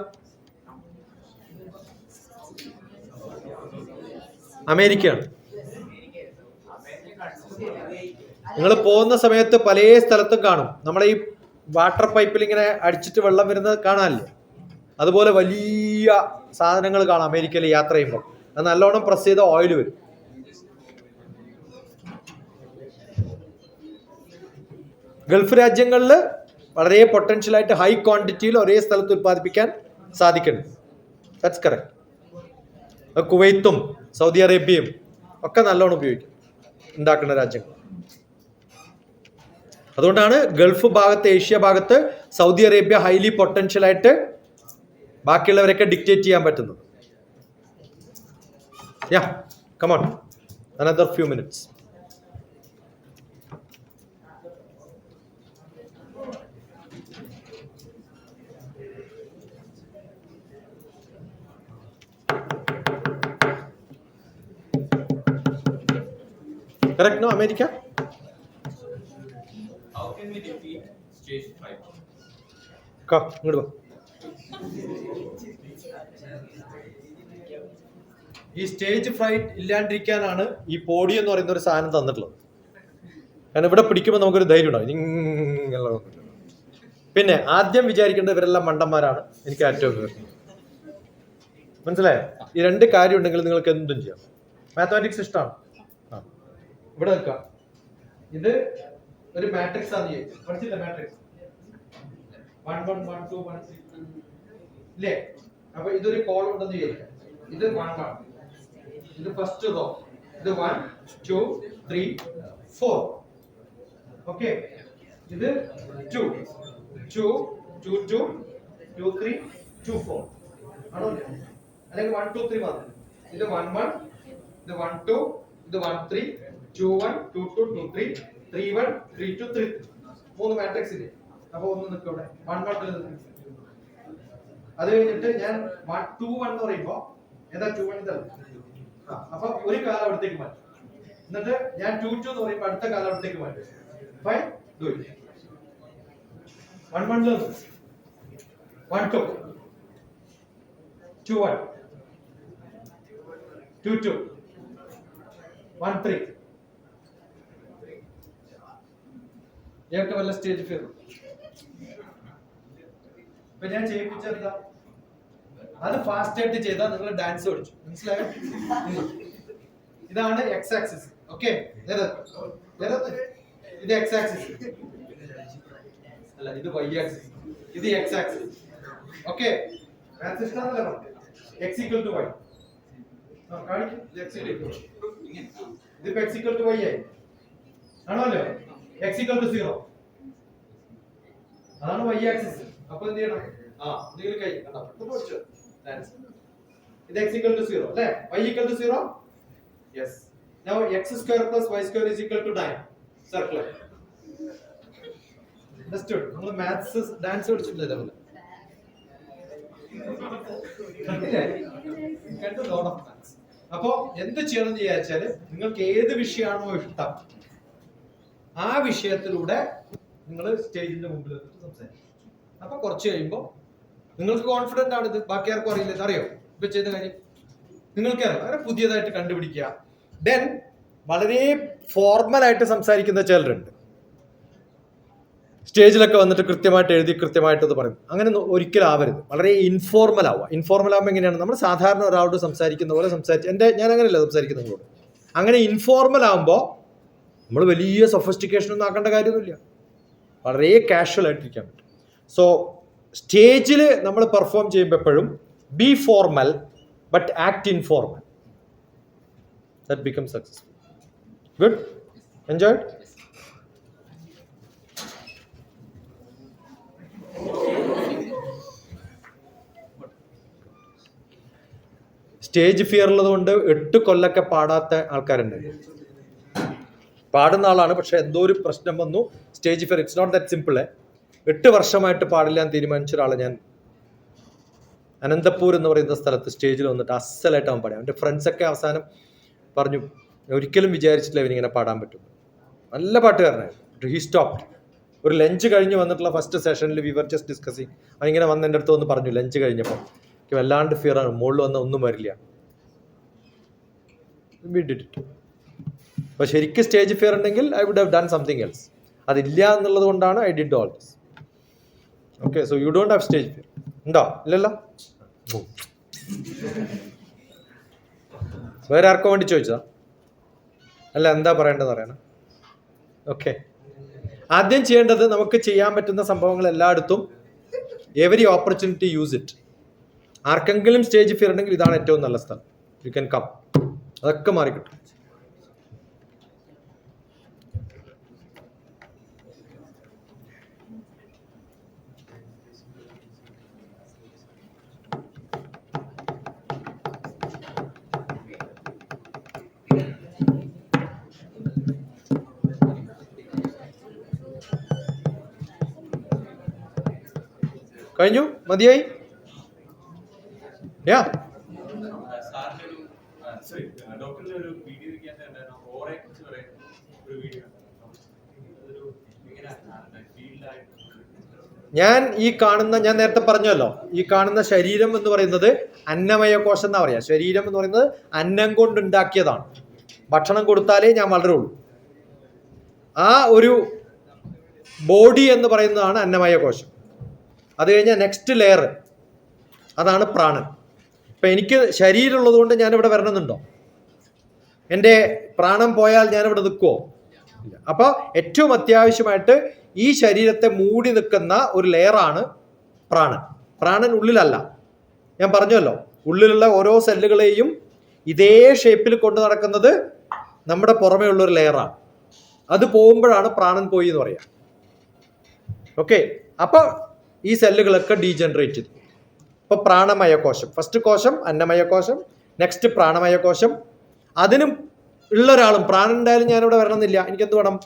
അമേരിക്കയാണ്. നിങ്ങൾ പോകുന്ന സമയത്ത് പല സ്ഥലത്തും കാണും, നമ്മളെ ഈ വാട്ടർ പൈപ്പിൽ ഇങ്ങനെ അടിച്ചിട്ട് വെള്ളം വരുന്നത് കാണാനില്ലേ? അതുപോലെ വലിയ സാധനങ്ങൾ കാണാം അമേരിക്കയിൽ യാത്ര ചെയ്യുമ്പോൾ. അത് നല്ലോണം പ്രസ് ചെയ്ത ഓയിൽ വരും. ഗൾഫ് രാജ്യങ്ങളിൽ വളരെ പൊട്ടൻഷ്യലായിട്ട് ഹൈ ക്വാണ്ടിറ്റിയിൽ ഒരേ സ്ഥലത്ത് ഉത്പാദിപ്പിക്കാൻ സാധിക്കുന്നുണ്ട്. That's correct. കുവൈത്തും സൗദി അറേബ്യയും ഒക്കെ നല്ലോണം ഉപയോഗിക്കും ഉണ്ടാക്കുന്ന രാജ്യങ്ങൾ. അതുകൊണ്ടാണ് ഗൾഫ് ഭാഗത്ത്, ഏഷ്യ ഭാഗത്ത് സൗദി അറേബ്യ ഹൈലി പൊട്ടൻഷ്യലായിട്ട് ബാക്കിയുള്ളവരൊക്കെ ഡിക്റ്റേറ്റ് ചെയ്യാൻ പറ്റുന്നത്. Yeah, come on. Another few minutes. Correct, no, America? How can we defeat stage fright? Come, ഇങ്ങോട്ട് വാ. ഈ സ്റ്റേജ് ഫ്രൈറ്റ് ഇല്ലാണ്ടിരിക്കാനാണ് ഈ പോഡിയം എന്ന് പറയുന്ന ഒരു സാധനം തന്നിട്ടുള്ളത്. കാരണം ഇവിടെ പിടിക്കുമ്പോൾ നമുക്കൊരു ധൈര്യം ഉണ്ടാവും. പിന്നെ ആദ്യം വിചാരിക്കേണ്ടത് ഇവരെല്ലാം മണ്ടന്മാരാണ്, എനിക്ക് ഏറ്റവും മനസ്സിലായോ? ഈ രണ്ട് കാര്യം ഉണ്ടെങ്കിൽ നിങ്ങൾക്ക് എന്തും ചെയ്യാം. മാത്തമാറ്റിക്സ് ഇഷ്ടമാണ്. ആ, ഇവിടെ നിൽക്കാം. ഇത് ഒരു മാട്രിക്സ് ആണ്. പഠിച്ചില്ല മാട്രിക്സ്? 1 1 1 2 1 3 ഇല്ലേ? അപ്പൊ ഇതൊരു കോളം ഉണ്ടെന്ന് വിചാരിക്കാം. ഇത് 1 ആണ്, ഇത് ഫസ്റ്റ് റോ, ഇത് 1 2 3 4. ഓക്കെ, ഇത് 2 2 2 2 2 3 2 4 ആണോ? അല്ലെങ്കിൽ 1 2 3 മാത്രം. ഇത് 1 1, ഇത് 1 2, ഇത് 1 3 2 1 2 2 2 3 3 1 3 2 3 മൂന്ന് മാട്രിക്സ് ഇല്ലേ? അപ്പൊ ഒന്ന് നിൽക്കവിടെ 1 1 നിൽക്കും. അത് കഴിഞ്ഞിട്ട് ഞാൻ 1 2 1 എന്ന് പറയുമ്പോ ഏതാ 2 1 ഇതല്ല. അപ്പൊ ഒരു കാലം അവിടത്തേക്ക് മാറ്റും. എന്നിട്ട് ഞാൻ 2 2 എന്ന് പറയുമ്പോ അടുത്ത കാലം അവിടത്തേക്ക് മാറ്റും. Fine, do it. 1 1 1 2 2 1 2 2 1 3. ഇതൊക്കെ വല്ല സ്റ്റേജ് ഫിയർ. ഇപ്പൊ ഞാൻ ചെയ്യിപ്പിച്ചെന്താ? അത് ഫാസ്റ്റ് ആയിട്ട് ചെയ്താൽ നിങ്ങൾ ഡാൻസ് പഠിച്ചു. മനസ്സിലായോ? ഇതാണ് എക്സ് ആക്സിസ്. ഓക്കെ, ഇത് എക്സ് ആക്സിസ് അല്ല, ഇത് വൈ ആക്സിസ്, ഇത് X axis. Okay, X equal to Y ഇതിപ്പോ എക്സ് ഈക്വൽ ടു വൈ ആയി ആണല്ലോ. എക്സ് ഈക്വൽ ടു 0 അതാണ് വൈ ആക്സിസ്. അപ്പൊ എന്ത് ചെയ്യണം? നിങ്ങൾ കൈ കണ്ടോ, ഇത് x equal to 0 അല്ലേ, y equal to 0. Yes, now x square plus y square is equal to 9. Circle. Understood? നമ്മൾ മാത്സ് ഡാൻസ് പഠിച്ചിട്ടില്ല പോലെ. അപ്പോ എന്ത് ചെയ്യണം എന്ന് വിചാരിച്ചാല് നിങ്ങൾക്ക് ഏത് വിഷയമാണോ ഇഷ്ടം ആ വിഷയത്തിലൂടെ നിങ്ങൾ സ്റ്റേജിന്റെ മുമ്പിൽ സംസാരിക്കും. അപ്പൊ കുറച്ച് കഴിയുമ്പോൾ നിങ്ങൾക്ക് കോൺഫിഡന്റ് ആണ്. ഇത് ബാക്കി ആർക്കും അറിയില്ല, ഇതറിയോ ഇപ്പൊ ചെയ്ത കാര്യം നിങ്ങൾക്ക് അറിയാം. അങ്ങനെ പുതിയതായിട്ട് കണ്ടുപിടിക്കുക. ദെൻ വളരെ ഫോർമൽ ആയിട്ട് സംസാരിക്കുന്ന ചിലരുണ്ട്. സ്റ്റേജിലൊക്കെ വന്നിട്ട് കൃത്യമായിട്ട് എഴുതി കൃത്യമായിട്ട് ഇത് പറയും. അങ്ങനെ ഒരിക്കലും ആവരുത്. വളരെ ഇൻഫോർമൽ ആവുക. ഇൻഫോർമൽ ആകുമ്പോൾ എങ്ങനെയാണ്? നമ്മൾ സാധാരണ ഒരാളോട് സംസാരിക്കുന്ന പോലെ ഞാൻ അങ്ങനെയല്ല സംസാരിക്കുന്ന നിങ്ങളോട്. അങ്ങനെ ഇൻഫോർമൽ ആകുമ്പോൾ നമ്മൾ വലിയ സൊഫിസ്റ്റിക്കേഷൻ ഒന്നും ആക്കേണ്ട കാര്യമൊന്നുമില്ല. വളരെ കാഷ്വൽ ആയിട്ടിരിക്കാൻ പറ്റും. സോ സ്റ്റേജിൽ നമ്മൾ പെർഫോം ചെയ്യുമ്പോൾ എപ്പോഴും B formal but act informal. That become successful. Good, enjoy. Stage fear ഉള്ളത് കൊണ്ട് 8 കൊല്ലൊക്കെ പാടാത്ത ആൾക്കാരുണ്ട്. പാടുന്ന ആളാണ്, പക്ഷെ എന്തോ ഒരു പ്രശ്നം വന്നു, stage fear. It's not that simple. 8 വർഷമായിട്ട് പാടില്ല എന്ന് തീരുമാനിച്ച ഒരാളെ ഞാൻ അനന്തപൂർ എന്ന് പറയുന്ന സ്ഥലത്ത് സ്റ്റേജിൽ വന്നിട്ട് അസലായിട്ട് അവൻ പാടി. അവൻ്റെ ഫ്രണ്ട്സൊക്കെ അവസാനം പറഞ്ഞു, ഒരിക്കലും വിചാരിച്ചിട്ടില്ല ഇവനിങ്ങനെ പാടാൻ പറ്റും. നല്ല പാട്ടുകാരനായിരുന്നു. He stopped. ഒരു ലഞ്ച് കഴിഞ്ഞ് വന്നിട്ടുള്ള ഫസ്റ്റ് സെഷനിൽ വി വർ ജസ്റ്റ് ഡിസ്കസിങ്. അവനിങ്ങനെ വന്ന് എൻ്റെ അടുത്ത് വന്ന് പറഞ്ഞു ലഞ്ച് കഴിഞ്ഞപ്പോൾ, എനിക്ക് വല്ലാണ്ട് ഫിയറാണ്, മുകളിൽ വന്ന ഒന്നും വരില്ല. അപ്പോൾ ശരിക്കും സ്റ്റേജ് ഫിയർ ഉണ്ടെങ്കിൽ I would have done something else. അതില്ല എന്നുള്ളത് കൊണ്ടാണ് I did all this. Okay, so you don't have stage fear. ഉണ്ടോ? ഇല്ലല്ലോ. വേറെ ആർക്കോ വേണ്ടി ചോദിച്ചതാ? അല്ല, എന്താ പറയേണ്ടതെന്ന് അറിയണം. ഓക്കെ, ആദ്യം ചെയ്യേണ്ടത് നമുക്ക് ചെയ്യാൻ പറ്റുന്ന സംഭവങ്ങൾ എല്ലായിടത്തും എവരി ഓപ്പർച്യൂണിറ്റി യൂസ് ഇറ്റ്. ആർക്കെങ്കിലും സ്റ്റേജ് ഫിയർ ഉണ്ടെങ്കിൽ ഇതാണ് ഏറ്റവും നല്ല സ്ഥലം. You can come. അതൊക്കെ മാറിക്കിട്ടും. കഴിഞ്ഞു? മതിയായി? യാ, ഞാൻ നേരത്തെ പറഞ്ഞല്ലോ, ഈ കാണുന്ന ശരീരം എന്ന് പറയുന്നത് അന്നമയ കോശം എന്നാ പറയാ. ശരീരം എന്ന് പറയുന്നത് അന്നം കൊണ്ടുണ്ടാക്കിയതാണ്. ഭക്ഷണം കൊടുത്താലേ ഞാൻ വളരുള്ളൂ. ആ ഒരു ബോഡി എന്ന് പറയുന്നതാണ് അന്നമയ കോശം. അത് കഴിഞ്ഞാൽ നെക്സ്റ്റ് ലെയർ, അതാണ് പ്രാണൻ. ഇപ്പം എനിക്ക് ശരീരമുള്ളത് കൊണ്ട് ഞാനിവിടെ വരണമെന്നുണ്ടോ? എൻ്റെ പ്രാണൻ പോയാൽ ഞാനിവിടെ നിൽക്കുമോ? ഇല്ല. അപ്പോൾ ഏറ്റവും അത്യാവശ്യമായിട്ട് ഈ ശരീരത്തെ മൂടി നിൽക്കുന്ന ഒരു ലെയറാണ് പ്രാണൻ. പ്രാണൻ ഉള്ളിലല്ല. ഞാൻ പറഞ്ഞല്ലോ, ഉള്ളിലുള്ള ഓരോ സെല്ലുകളെയും ഇതേ ഷേപ്പിൽ കൊണ്ട് നടക്കുന്നത് നമ്മുടെ പുറമേ ഉള്ളൊരു ലെയറാണ്. അത് പോകുമ്പോഴാണ് പ്രാണൻ പോയി എന്ന് പറയാം. ഓക്കെ, അപ്പോൾ ഈ സെല്ലുകളൊക്കെ ഡീജനറേറ്റ് ചെയ്തു. ഇപ്പോൾ പ്രാണമയ കോശം, ഫസ്റ്റ് കോശം അന്നമയ കോശം, നെക്സ്റ്റ് പ്രാണമയ കോശം. അതിനും ഉള്ള ഒരാളും പ്രാണൻ ഉണ്ടായാലും ഞാനിവിടെ വരണമെന്നില്ല. എനിക്കെന്ത് വേണം?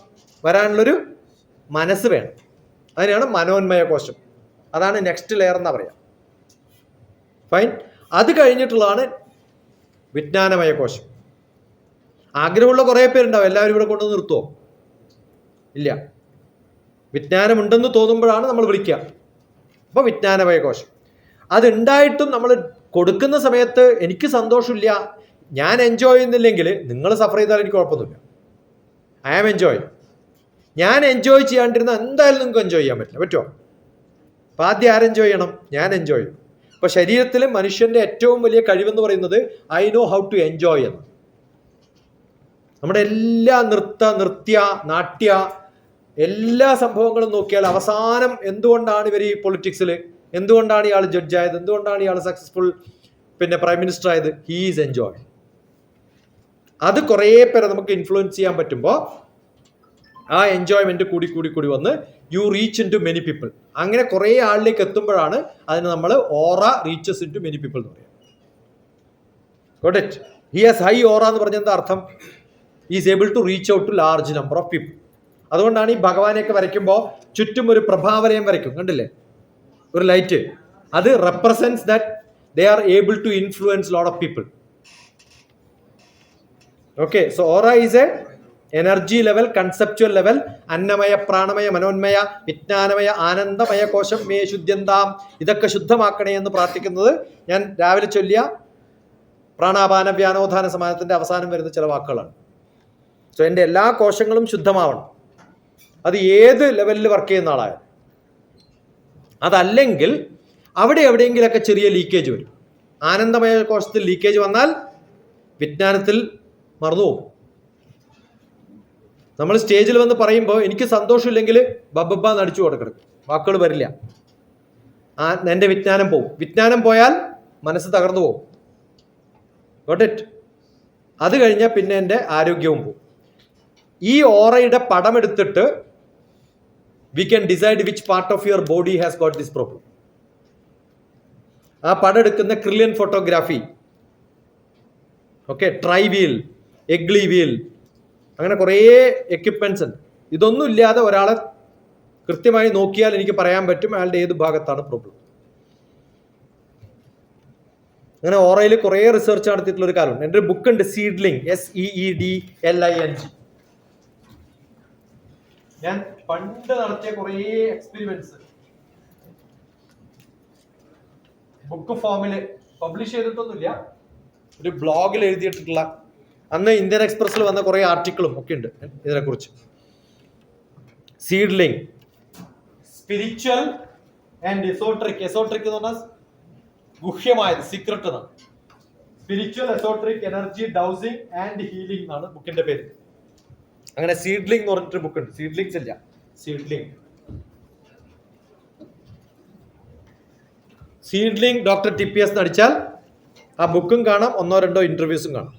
വരാനുള്ളൊരു മനസ്സ് വേണം. അതിനാണ് മനോന്മയ കോശം. അതാണ് നെക്സ്റ്റ് ലെയർ എന്നാ പറയാം. ഫൈൻ. അത് കഴിഞ്ഞിട്ടുള്ളതാണ് വിജ്ഞാനമയ കോശം. ആഗ്രഹമുള്ള കുറേ പേരുണ്ടാവും. എല്ലാവരും ഇവിടെ കൊണ്ടു നിർത്തുമോ? ഇല്ല. വിജ്ഞാനമുണ്ടെന്ന് തോന്നുമ്പോഴാണ് നമ്മൾ വിളിക്കുക. അപ്പോൾ വിജ്ഞാനമയ കോശം. അതുണ്ടായിട്ടും നമ്മൾ കൊടുക്കുന്ന സമയത്ത് എനിക്ക് സന്തോഷമില്ല, ഞാൻ എൻജോയ് ചെയ്യുന്നില്ലെങ്കിൽ നിങ്ങൾ സഫർ ചെയ്താൽ എനിക്ക് കുഴപ്പമൊന്നുമില്ല. I am enjoy. ഞാൻ എൻജോയ് ചെയ്യാണ്ടിരുന്ന എന്തായാലും നിങ്ങൾക്ക് എൻജോയ് ചെയ്യാൻ പറ്റില്ല. പറ്റുമോ? അപ്പോൾ ആദ്യം ആരെൻജോയ് ചെയ്യണം? ഞാൻ എൻജോയ് ചെയ്യും. ഇപ്പോൾ ശരീരത്തിൽ മനുഷ്യൻ്റെ ഏറ്റവും വലിയ കഴിവെന്ന് പറയുന്നത് I know how to enjoy എന്ന്. നമ്മുടെ എല്ലാ നൃത്യ നാട്യ എല്ലാ സംഭവങ്ങളും നോക്കിയാൽ അവസാനം എന്തുകൊണ്ടാണ് ഇവർ ഈ പൊളിറ്റിക്സിൽ, എന്തുകൊണ്ടാണ് ഇയാൾ ജഡ്ജായത്, എന്തുകൊണ്ടാണ് ഇയാൾ സക്സസ്ഫുൾ പ്രൈം മിനിസ്റ്റർ ആയത്? He is enjoy. അത് കുറേ പേരെ നമുക്ക് ഇൻഫ്ലുവൻസ് ചെയ്യാൻ പറ്റുമ്പോൾ ആ എൻജോയ്മെന്റ് കൂടി വന്ന് you reach into many people. അങ്ങനെ കുറേ ആളിലേക്ക് എത്തുമ്പോഴാണ് അതിന് നമ്മൾ aura reaches into many people എന്ന് പറയാം. Got it? He has high aura എന്ന് പറഞ്ഞ എന്താ അർത്ഥം? Is able to reach out to large number of people. അതുകൊണ്ടാണ് ഈ ഭഗവാനെയൊക്കെ വരയ്ക്കുമ്പോൾ ചുറ്റും ഒരു പ്രഭാവലയം വരയ്ക്കും, കണ്ടില്ലേ, ഒരു ലൈറ്റ്. അത് represents that they are able to influence lot of people. Okay, so aura is a energy level, conceptual level. അന്നമയ, പ്രാണമയ, മനോന്മയ, വിജ്ഞാനമയ, ആനന്ദമയ കോശം മേ ശുദ്ധ്യന്താം. ഇതൊക്കെ ശുദ്ധമാക്കണേ എന്ന് പ്രാർത്ഥിക്കുന്നത് ഞാൻ രാവിലെ ചൊല്ലിയ പ്രാണാപാന വ്യാനോധാന സമാനത്തിന്റെ അവസാനം വരുന്ന ചില വാക്കുകളാണ്. സോ എൻ്റെ എല്ലാ കോശങ്ങളും ശുദ്ധമാവണം. അത് ഏത് ലെവലിൽ വർക്ക് ചെയ്യുന്ന ആളായാലും. അതല്ലെങ്കിൽ അവിടെ എവിടെയെങ്കിലൊക്കെ ചെറിയ ലീക്കേജ് വരും. ആനന്ദമയ കോശത്തിൽ ലീക്കേജ് വന്നാൽ വിജ്ഞാനത്തിൽ മറന്നുപോകും. നമ്മൾ സ്റ്റേജിൽ വന്ന് പറയുമ്പോൾ എനിക്ക് സന്തോഷമില്ലെങ്കിൽ ബബ്ബ നടിച്ചു കൊടുക്കണം, വാക്കുകൾ വരില്ല. എൻ്റെ വിജ്ഞാനം പോവും. വിജ്ഞാനം പോയാൽ മനസ്സ് തകർന്നു പോകും. Got it? അത് കഴിഞ്ഞാൽ പിന്നെ എൻ്റെ ആരോഗ്യവും പോകും. ഈ ഓറയുടെ പടം എടുത്തിട്ട് we can decide which part of your body has got this problem. ആ പടം എടുക്കുന്ന ക്രില്യൻ ഫോട്ടോഗ്രാഫി, ഓക്കെ, ട്രൈ വീൽ, എഗ്ലി വീൽ, അങ്ങനെ കുറേ എക്യുപ്മെന്റ്സ് ഉണ്ട്. ഇതൊന്നും ഇല്ലാതെ ഒരാളെ കൃത്യമായി നോക്കിയാൽ എനിക്ക് പറയാൻ പറ്റും അയാളുടെ ഏത് ഭാഗത്താണ് പ്രോബ്ലം. അങ്ങനെ ഓറയിൽ കുറേ റിസർച്ച് നടത്തിയിട്ടുള്ള ഒരു കാലം. എൻ്റെ ഒരു ബുക്ക് ഉണ്ട്, സീഡ്ലിംഗ്, SEEDLING. ഞാൻ പണ്ട് നടത്തിയ കുറേ എക്സ്പെരിമെന്റ്സ് ബുക്ക് ഫോമില് പബ്ലിഷ് ചെയ്തിട്ടൊന്നുമില്ല, ഒരു ബ്ലോഗിൽ എഴുതിയിട്ടുള്ള, അന്ന് ഇന്ത്യൻ എക്സ്പ്രസിൽ വന്ന കുറേ ആർട്ടിക്കിളും ഒക്കെ ഉണ്ട് ഇതിനെക്കുറിച്ച്. Seedling, spiritual and esoteric. Esoteric എന്ന് പറഞ്ഞാൽ ഗുഹ്യമായത്, സീക്രട്ട് എന്നാണ്. Spiritual, esoteric, energy, dowsing and healing എന്നാണ് ബുക്കിന്റെ പേര്. അങ്ങനെ സീഡ്ലിംഗ് എന്ന് പറഞ്ഞിട്ട് ബുക്ക് ഉണ്ട്. സീഡ്ലിങ്സ് ഇല്ല, സീഡ്ലിംഗ്. സീഡ്ലിംഗ് ഡോക്ടർ TPS അടിച്ചാൽ ആ ബുക്കും കാണാം, 1-2 ഇന്റർവ്യൂസും കാണാം.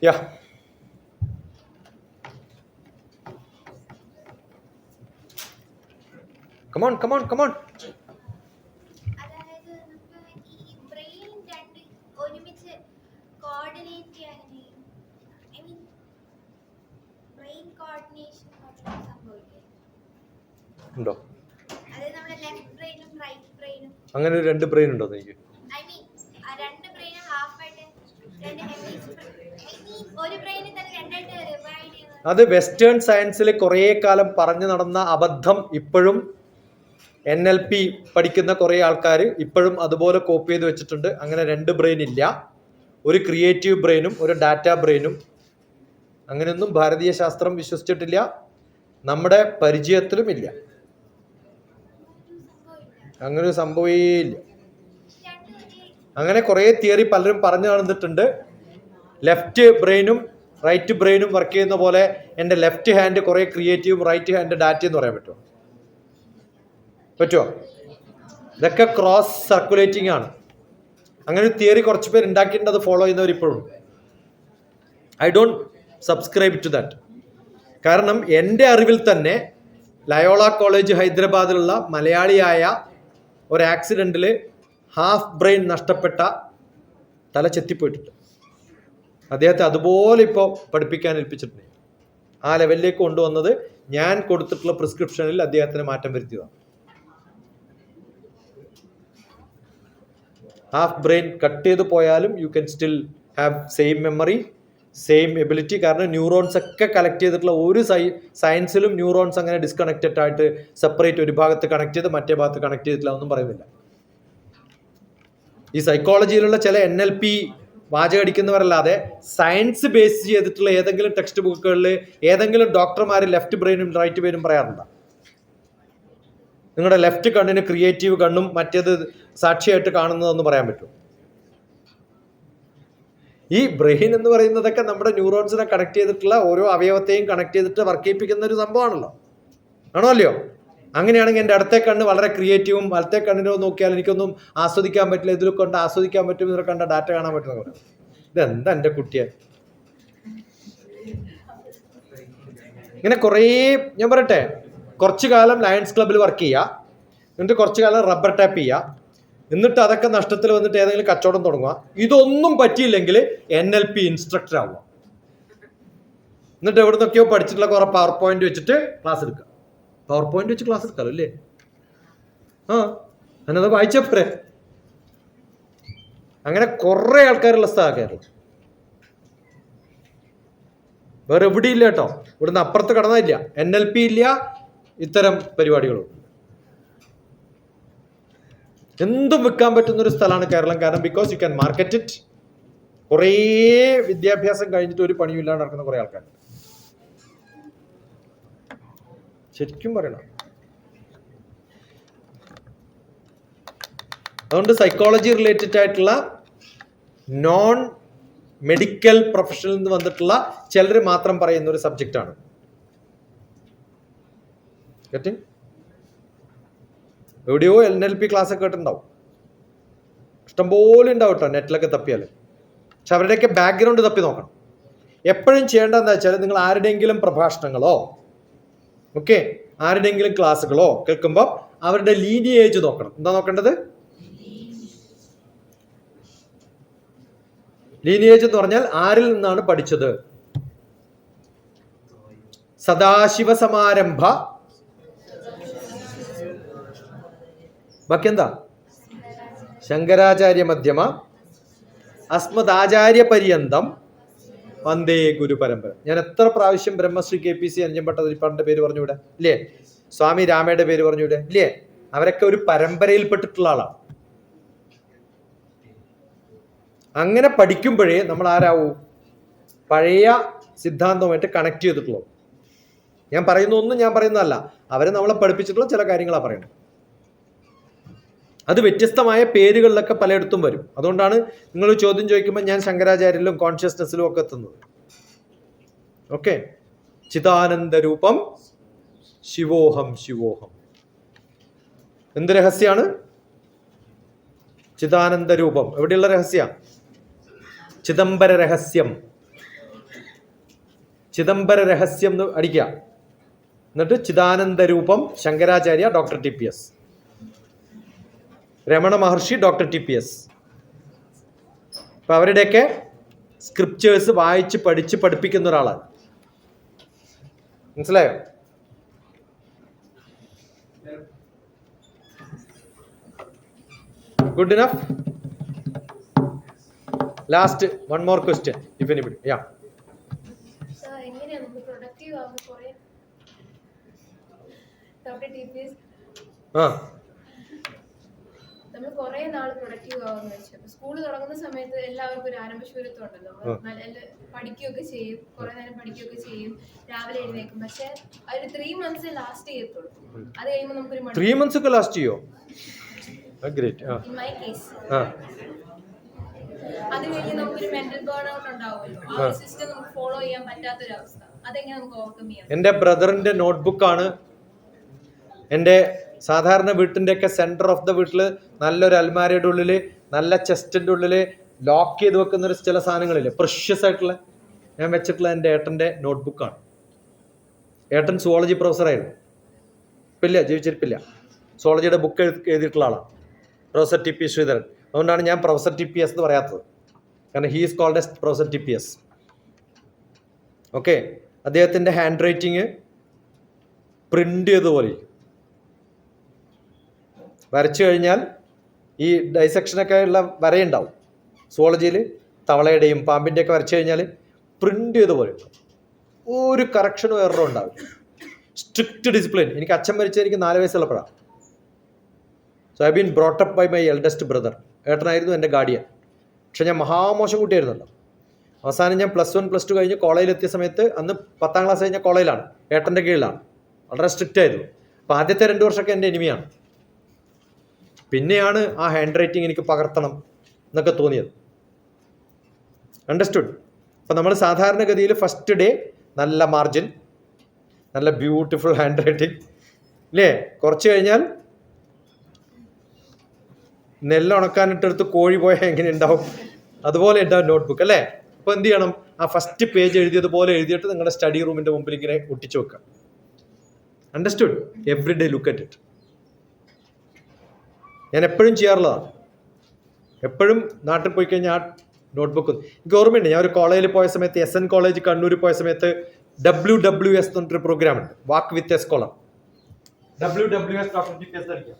Yeah. Come on. അതായത് നമുക്ക് ഈ ബ്രെയിൻ രണ്ട് ഒരുമിച്ച് കോർഡിനേറ്റ് ചെയ്യാൻ, ഐ മീൻ ബ്രെയിൻ കോർഡിനേഷൻ സംഭവിക്കും ഉണ്ടോ? അതായത് നമ്മുടെ ലെഫ്റ്റ് ബ്രെയിനും റൈറ്റ് ബ്രെയിനും. അങ്ങനെ 2 ബ്രെയിൻ ഉണ്ടോ എനിക്ക്? ഐ മീൻ ആ രണ്ട് ബ്രെയിനും ഹാഫ് ആയിട്ട്, രണ്ട് ഒരു ബ്രെയിനിൽ തന്നെ രണ്ടായിട്ട് ഡിവൈഡ് ചെയ്യുന്നത്. അത് വെസ്റ്റേൺ സയൻസിൽ കുറേ കാലം പറഞ്ഞു നടന്ന അബദ്ധം ഇപ്പോഴും NLP പഠിക്കുന്ന കുറേ ആൾക്കാർ ഇപ്പോഴും അതുപോലെ കോപ്പി ചെയ്ത് വെച്ചിട്ടുണ്ട്. അങ്ങനെ 2 ബ്രെയിൻ ഇല്ല, ഒരു ക്രിയേറ്റീവ് ബ്രെയിനും ഒരു ഡാറ്റ ബ്രെയിനും. അങ്ങനെയൊന്നും ഭാരതീയ ശാസ്ത്രം വിശ്വസിച്ചിട്ടില്ല, നമ്മുടെ പരിചയത്തിലും ഇല്ല. അങ്ങനെ ഒരു സംഭവമേ ഇല്ല. അങ്ങനെ കുറേ തിയറി പലരും പറഞ്ഞു നടന്നിട്ടുണ്ട്. ലെഫ്റ്റ് ബ്രെയിനും റൈറ്റ് ബ്രെയിനും വർക്ക് ചെയ്യുന്ന പോലെ എൻ്റെ ലെഫ്റ്റ് ഹാൻഡ് കുറേ ക്രിയേറ്റീവും റൈറ്റ് ഹാൻഡ് ഡാറ്റ എന്ന് പറയാൻ പറ്റുമോ? ഇതൊക്കെ ക്രോസ് സർക്കുലേറ്റിംഗ് ആണ്. അങ്ങനെ ഒരു തിയറി കുറച്ച് പേര് ഉണ്ടാക്കിയിട്ടുണ്ട്, അത് ഫോളോ ചെയ്യുന്നവർ ഇപ്പോഴും. I don't subscribe to that. കാരണം എൻ്റെ അറിവിൽ തന്നെ ലയോള കോളേജ് ഹൈദരാബാദിലുള്ള മലയാളിയായ ഒരു ആക്സിഡൻറ്റിൽ ഹാഫ് ബ്രെയിൻ നഷ്ടപ്പെട്ട, തല ചെത്തിപ്പോയിട്ടുണ്ട്. അദ്ദേഹത്തെ അതുപോലെ ഇപ്പോൾ പഠിപ്പിക്കാൻ ഏൽപ്പിച്ചിട്ടുണ്ട്. ആ ലെവലിലേക്ക് കൊണ്ടുവന്നത് ഞാൻ കൊടുത്തിട്ടുള്ള പ്രിസ്ക്രിപ്ഷനിൽ അദ്ദേഹത്തിന് മാറ്റം വരുത്തിയതാണ്. ഹാഫ് ബ്രെയിൻ കട്ട് ചെയ്ത് പോയാലും you can still have same memory, same ability. കാരണം ന്യൂറോൺസ് ഒക്കെ കലക്ട് ചെയ്തിട്ടുള്ള ഒരു സയൻസിലും ന്യൂറോൺസ് അങ്ങനെ ഡിസ്കണക്റ്റഡ് ആയിട്ട് സെപ്പറേറ്റ് ഒരു ഭാഗത്ത് കണക്ട് ചെയ്ത് മറ്റേ ഭാഗത്ത് കണക്ട് ചെയ്തിട്ടില്ല ഒന്നും പറയുന്നില്ല. ഈ സൈക്കോളജിയിലുള്ള ചില NLP വാചകടിക്കുന്നവരല്ലാതെ സയൻസ് ബേസ് ചെയ്തിട്ടുള്ള ഏതെങ്കിലും ടെക്സ്റ്റ് ബുക്കുകളിൽ ഏതെങ്കിലും ഡോക്ടർമാർ ലെഫ്റ്റ് ബ്രെയിനും റൈറ്റ് ബ്രെയിനും പറയാറുണ്ടോ? നിങ്ങളുടെ ലെഫ്റ്റ് കണ്ണിന് ക്രിയേറ്റീവ് കണ്ണും മറ്റേത് സാക്ഷിയായിട്ട് കാണുന്നതെന്ന് പറയാൻ പറ്റും? ഈ ബ്രെയിൻ എന്ന് പറയുന്നതൊക്കെ നമ്മുടെ ന്യൂറോൺസിനെ കണക്ട് ചെയ്തിട്ടുള്ള ഓരോ അവയവത്തെയും കണക്ട് ചെയ്തിട്ട് വർക്ക് ചെയ്യിപ്പിക്കുന്ന ഒരു സംഭവമാണല്ലോ. ആണോ അല്ലയോ? അങ്ങനെയാണെങ്കിൽ എൻ്റെ അടുത്ത കണ്ണ് വളരെ ക്രിയേറ്റീവും വലത്തെ കണ്ണിനോ നോക്കിയാൽ എനിക്കൊന്നും ആസ്വദിക്കാൻ പറ്റില്ല, ഇതിൽ കൊണ്ട് ആസ്വദിക്കാൻ പറ്റും, ഇതിൽ കണ്ട ഡാറ്റ കാണാൻ പറ്റുന്ന പോലെ. ഇതെന്താ എൻ്റെ കുട്ടിയെ? ഇങ്ങനെ കുറേ, ഞാൻ പറയട്ടെ, കുറച്ച് കാലം ലയൺസ് ക്ലബ്ബിൽ വർക്ക് ചെയ്യുക, എന്നിട്ട് കുറച്ച് കാലം റബ്ബർ ടാപ്പ് ചെയ്യുക, എന്നിട്ട് അതൊക്കെ നഷ്ടത്തിൽ വന്നിട്ട് ഏതെങ്കിലും കച്ചവടം തുടങ്ങുക. ഇതൊന്നും പറ്റിയില്ലെങ്കിൽ NLP ഇൻസ്ട്രക്ടർ ആവുക. എന്നിട്ട് എവിടെ നിന്നൊക്കെയോ പഠിച്ചിട്ടുള്ള കുറെ പവർ പോയിന്റ് വെച്ചിട്ട് ക്ലാസ് എടുക്കുക. പവർ പോയിന്റ് വെച്ച് ക്ലാസ് എടുക്കാമല്ലോ അല്ലേ? എന്നത് വായിച്ചപ്പോരെ. അങ്ങനെ കുറെ ആൾക്കാരുള്ള സ്ഥലമാണ് കേരളം. വേറെ എവിടെയില്ല കേട്ടോ. ഇവിടുന്ന് അപ്പുറത്ത് കടന്നില്ല. NLP ഇല്ല, ഇത്തരം പരിപാടികളും. എന്തും വിൽക്കാൻ പറ്റുന്നൊരു സ്ഥലമാണ് കേരളം. കാരണം because you can market it. കുറേ വിദ്യാഭ്യാസം കഴിഞ്ഞിട്ട് ഒരു പണിയില്ലാണ്ട് നടക്കുന്ന കുറേ ആൾക്കാർ. ശരിക്കും പറയണം. അതുകൊണ്ട് സൈക്കോളജി റിലേറ്റഡ് ആയിട്ടുള്ള നോൺ മെഡിക്കൽ പ്രൊഫഷനിൽ നിന്ന് വന്നിട്ടുള്ള ചിലർ മാത്രം പറയുന്ന ഒരു സബ്ജക്റ്റാണ്. എവിടെയോ NLP ക്ലാസ് ഒക്കെ കേട്ടിട്ടുണ്ടാവും. ഇഷ്ടംപോലെ ഉണ്ടാവും കേട്ടോ നെറ്റിലൊക്കെ തപ്പിയാൽ. പക്ഷെ അവരുടെയൊക്കെ ബാക്ക്ഗ്രൗണ്ട് തപ്പി നോക്കണം. എപ്പോഴും ചെയ്യേണ്ടതെന്ന് വെച്ചാൽ നിങ്ങൾ ആരുടെയെങ്കിലും പ്രഭാഷണങ്ങളോ ആരുടെയെങ്കിലും ക്ലാസ്സുകളോ കേൾക്കുമ്പോൾ അവരുടെ ലീനിയേജ് നോക്കണം. എന്താ നോക്കേണ്ടത്? ലീനിയേജ് എന്ന് പറഞ്ഞാൽ ആരിൽ നിന്നാണ് പഠിച്ചത്. സദാശിവ സമാരംഭ, ബാക്കി എന്താ? ശങ്കരാചാര്യ മധ്യമ, അസ്മദാചാര്യ പര്യന്തം, വന്ദേ ഗുരു പരമ്പര. ഞാൻ എത്ര പ്രാവശ്യം ബ്രഹ്മശ്രീ KPC അഞ്ചമ്പട്ടതിരിപ്പാടിന്റെ പേര് പറഞ്ഞുവിടെ ഇല്ലേ? സ്വാമി രാമയുടെ പേര് പറഞ്ഞുവിടെ ഇല്ലേ? അവരൊക്കെ ഒരു പരമ്പരയിൽപ്പെട്ടിട്ടുള്ള ആളാണ്. അങ്ങനെ പഠിക്കുമ്പോഴേ നമ്മൾ ആരാവൂ? പഴയ സിദ്ധാന്തവുമായിട്ട് കണക്ട് ചെയ്തിട്ടുള്ളൂ. ഞാൻ പറയുന്ന ഒന്നും ഞാൻ പറയുന്നതല്ല, അവരെ നമ്മളെ പഠിപ്പിച്ചിട്ടുള്ള ചില കാര്യങ്ങളാണ് പറയുന്നത്. അത് വ്യത്യസ്തമായ പേരുകളിലൊക്കെ പലയിടത്തും വരും. അതുകൊണ്ടാണ് നിങ്ങൾ ചോദ്യം ചോദിക്കുമ്പോൾ ഞാൻ ശങ്കരാചാര്യരിലും കോൺഷ്യസ്നെസ്സിലും ഒക്കെ എത്തുന്നത്. ഓക്കെ, ചിദാനന്ദ രൂപം ശിവോഹം ശിവോഹം. എന്ത് രഹസ്യമാണ്? ചിദാനന്ദ രൂപം. എവിടെയുള്ള രഹസ്യ? ചിദംബര രഹസ്യം. ചിദംബര രഹസ്യം എന്ന് അടിക്കുക. എന്നിട്ട് ചിദാനന്ദ രൂപം Shankaracharya doctor TPS, Ramana Maharshi doctor TPS. അപ്പൊ അവരുടെയൊക്കെ സ്ക്രിപ്റ്റേഴ്സ് വായിച്ച് പഠിച്ച് പഠിപ്പിക്കുന്ന ഒരാളാണ്. മനസ്സിലായോ? Good enough. Last one more question if anybody. Yeah sir, എങ്ങനെയാണ് നമുക്ക് പ്രൊഡക്റ്റീവ് ആവുന്ന കുറേ ഡോക്ടർ TPS നമ്മൾ കുറെ നാൾ പ്രൊഡക്റ്റീവ് ആവാന്ന് വെച്ചു. സ്കൂൾ തുടങ്ങുന്ന സമയത്ത് എല്ലാവർക്കും ഒരു ആരംഭശൂരത്വം ഉണ്ടല്ലോ. പഠിക്കുകയൊക്കെ ചെയ്യും, കുറെ നേരം പഠിക്കുകയൊക്കെ ചെയ്യും, രാവിലെ എഴുന്നേക്കും. പക്ഷെ ഒരു 3 months ലാസ്റ്റ് ചെയ്യത്തുള്ളൂ. അത് കഴിയുമ്പോൾ നമുക്കൊരു 3 months ഒക്കെ ലാസ്റ്റ് ചെയ്യോ? ഇൻ മൈ കേസ് അത് കഴിഞ്ഞ് നമുക്കൊരു മെന്റൽ ബേൺ ഔട്ട് ഉണ്ടാവുമല്ലോ. ആ ഒരു സിസ്റ്റം നമുക്ക് ഫോളോ ചെയ്യാൻ പറ്റാത്തൊരവസ്ഥ. അതെങ്ങനെ നമുക്ക് ഓവർകം ചെയ്യാം? എൻ്റെ ബ്രദറിന്റെ നോട്ട്ബുക്കാണ്. എൻ്റെ സാധാരണ വീട്ടിൻ്റെയൊക്കെ സെൻറ്റർ ഓഫ് ദ വീട്ടിൽ നല്ലൊരു അൽമാരയുടെ ഉള്ളിൽ, നല്ല ചെസ്റ്റിൻ്റെ ഉള്ളിൽ ലോക്ക് ചെയ്ത് വെക്കുന്ന ഒരു ചില സാധനങ്ങളില്ലേ, പ്രഷ്യസ് ആയിട്ടുള്ള, ഞാൻ വെച്ചിട്ടുള്ള എൻ്റെ ഏട്ടൻ്റെ നോട്ട്ബുക്കാണ്. ഏട്ടൻ സുവോളജി പ്രൊഫസറായിരുന്നു. ഇപ്പില്ല, ജീവിച്ചിരിപ്പില്ല. സുവോളജിയുടെ ബുക്ക് എഴുതിയിട്ടുള്ള ആളാണ് പ്രൊഫസർ TP ശ്രീധരൻ. അതുകൊണ്ടാണ് ഞാൻ പ്രൊഫസർ TPS എന്ന് പറയാത്തത്. കാരണം he is called as professor TPS. Okay, അദ്ദേഹത്തിൻ്റെ ഹാൻഡ് റൈറ്റിങ് പ്രിൻ്റ് ചെയ്തതുപോലെ വരച്ചു കഴിഞ്ഞാൽ ഈ ഡൈസെക്ഷനൊക്കെ ഉള്ള വരയുണ്ടാവും സുവോളജിയിൽ. തവളയുടെയും പാമ്പിൻ്റെയൊക്കെ വരച്ചു കഴിഞ്ഞാൽ പ്രിൻ്റ് ചെയ്തതുപോലെ ഒരു കറക്ഷനും എററും ഉണ്ടാവും. Strict discipline. എനിക്ക് അച്ഛൻ മരിച്ചത് എനിക്ക് 4 വയസ്സുള്ളപ്പോഴാണ്. So I been brought up by my eldest brother. ഏട്ടനായിരുന്നു എൻ്റെ ഗാർഡിയൻ. പക്ഷെ ഞാൻ മഹാമോശം കുട്ടിയായിരുന്നല്ലോ. അവസാനം ഞാൻ +1 +2 കഴിഞ്ഞ് കോളേജിലെത്തിയ സമയത്ത്, അന്ന് 10ാം ക്ലാസ് കഴിഞ്ഞ കോളേജിലാണ്, ഏട്ടൻ്റെ കീഴിലാണ്, വളരെ സ്ട്രിക്റ്റ് ആയിരുന്നു. അപ്പം ആദ്യത്തെ 2 വർഷമൊക്കെ എൻ്റെ എനിമിയാണ്. പിന്നെയാണ് ആ ഹാൻഡ് റൈറ്റിംഗ് എനിക്ക് പകർത്തണം എന്നൊക്കെ തോന്നിയത്. അണ്ടർസ്റ്റുഡ്? അപ്പം നമ്മൾ സാധാരണഗതിയിൽ ഫസ്റ്റ് ഡേ നല്ല മാർജിൻ, നല്ല ബ്യൂട്ടിഫുൾ ഹാൻഡ് റൈറ്റിംഗ് അല്ലേ? കുറച്ച് കഴിഞ്ഞാൽ നെല്ല് ഉണക്കാനിട്ടെടുത്ത് കോഴി പോയാൽ എങ്ങനെ ഉണ്ടാവും, അതുപോലെ ഉണ്ടാവും നോട്ട്ബുക്ക് അല്ലേ? അപ്പോൾ എന്ത് ചെയ്യണം, ആ ഫസ്റ്റ് പേജ് എഴുതിയതുപോലെ എഴുതിയിട്ട് നിങ്ങളുടെ സ്റ്റഡി റൂമിൻ്റെ മുമ്പിൽ ഇങ്ങനെ ഒട്ടിച്ചു വെക്കുക. Understood? Every day look at it. ഞാൻ എപ്പോഴും ചെയ്യാറുള്ളതാണ്. എപ്പോഴും നാട്ടിൽ പോയി കഴിഞ്ഞാൽ ആ നോട്ട്ബുക്ക് എനിക്ക് ഓർമ്മയുണ്ട്. ഞാൻ ഒരു കോളേജിൽ പോയ സമയത്ത്, SN കോളേജ് കണ്ണൂർ പോയ സമയത്ത് WWS എന്ന് പറഞ്ഞൊരു പ്രോഗ്രാം ഉണ്ട്, walk with a scholar. WWS doctor TPS പഠിക്കാം.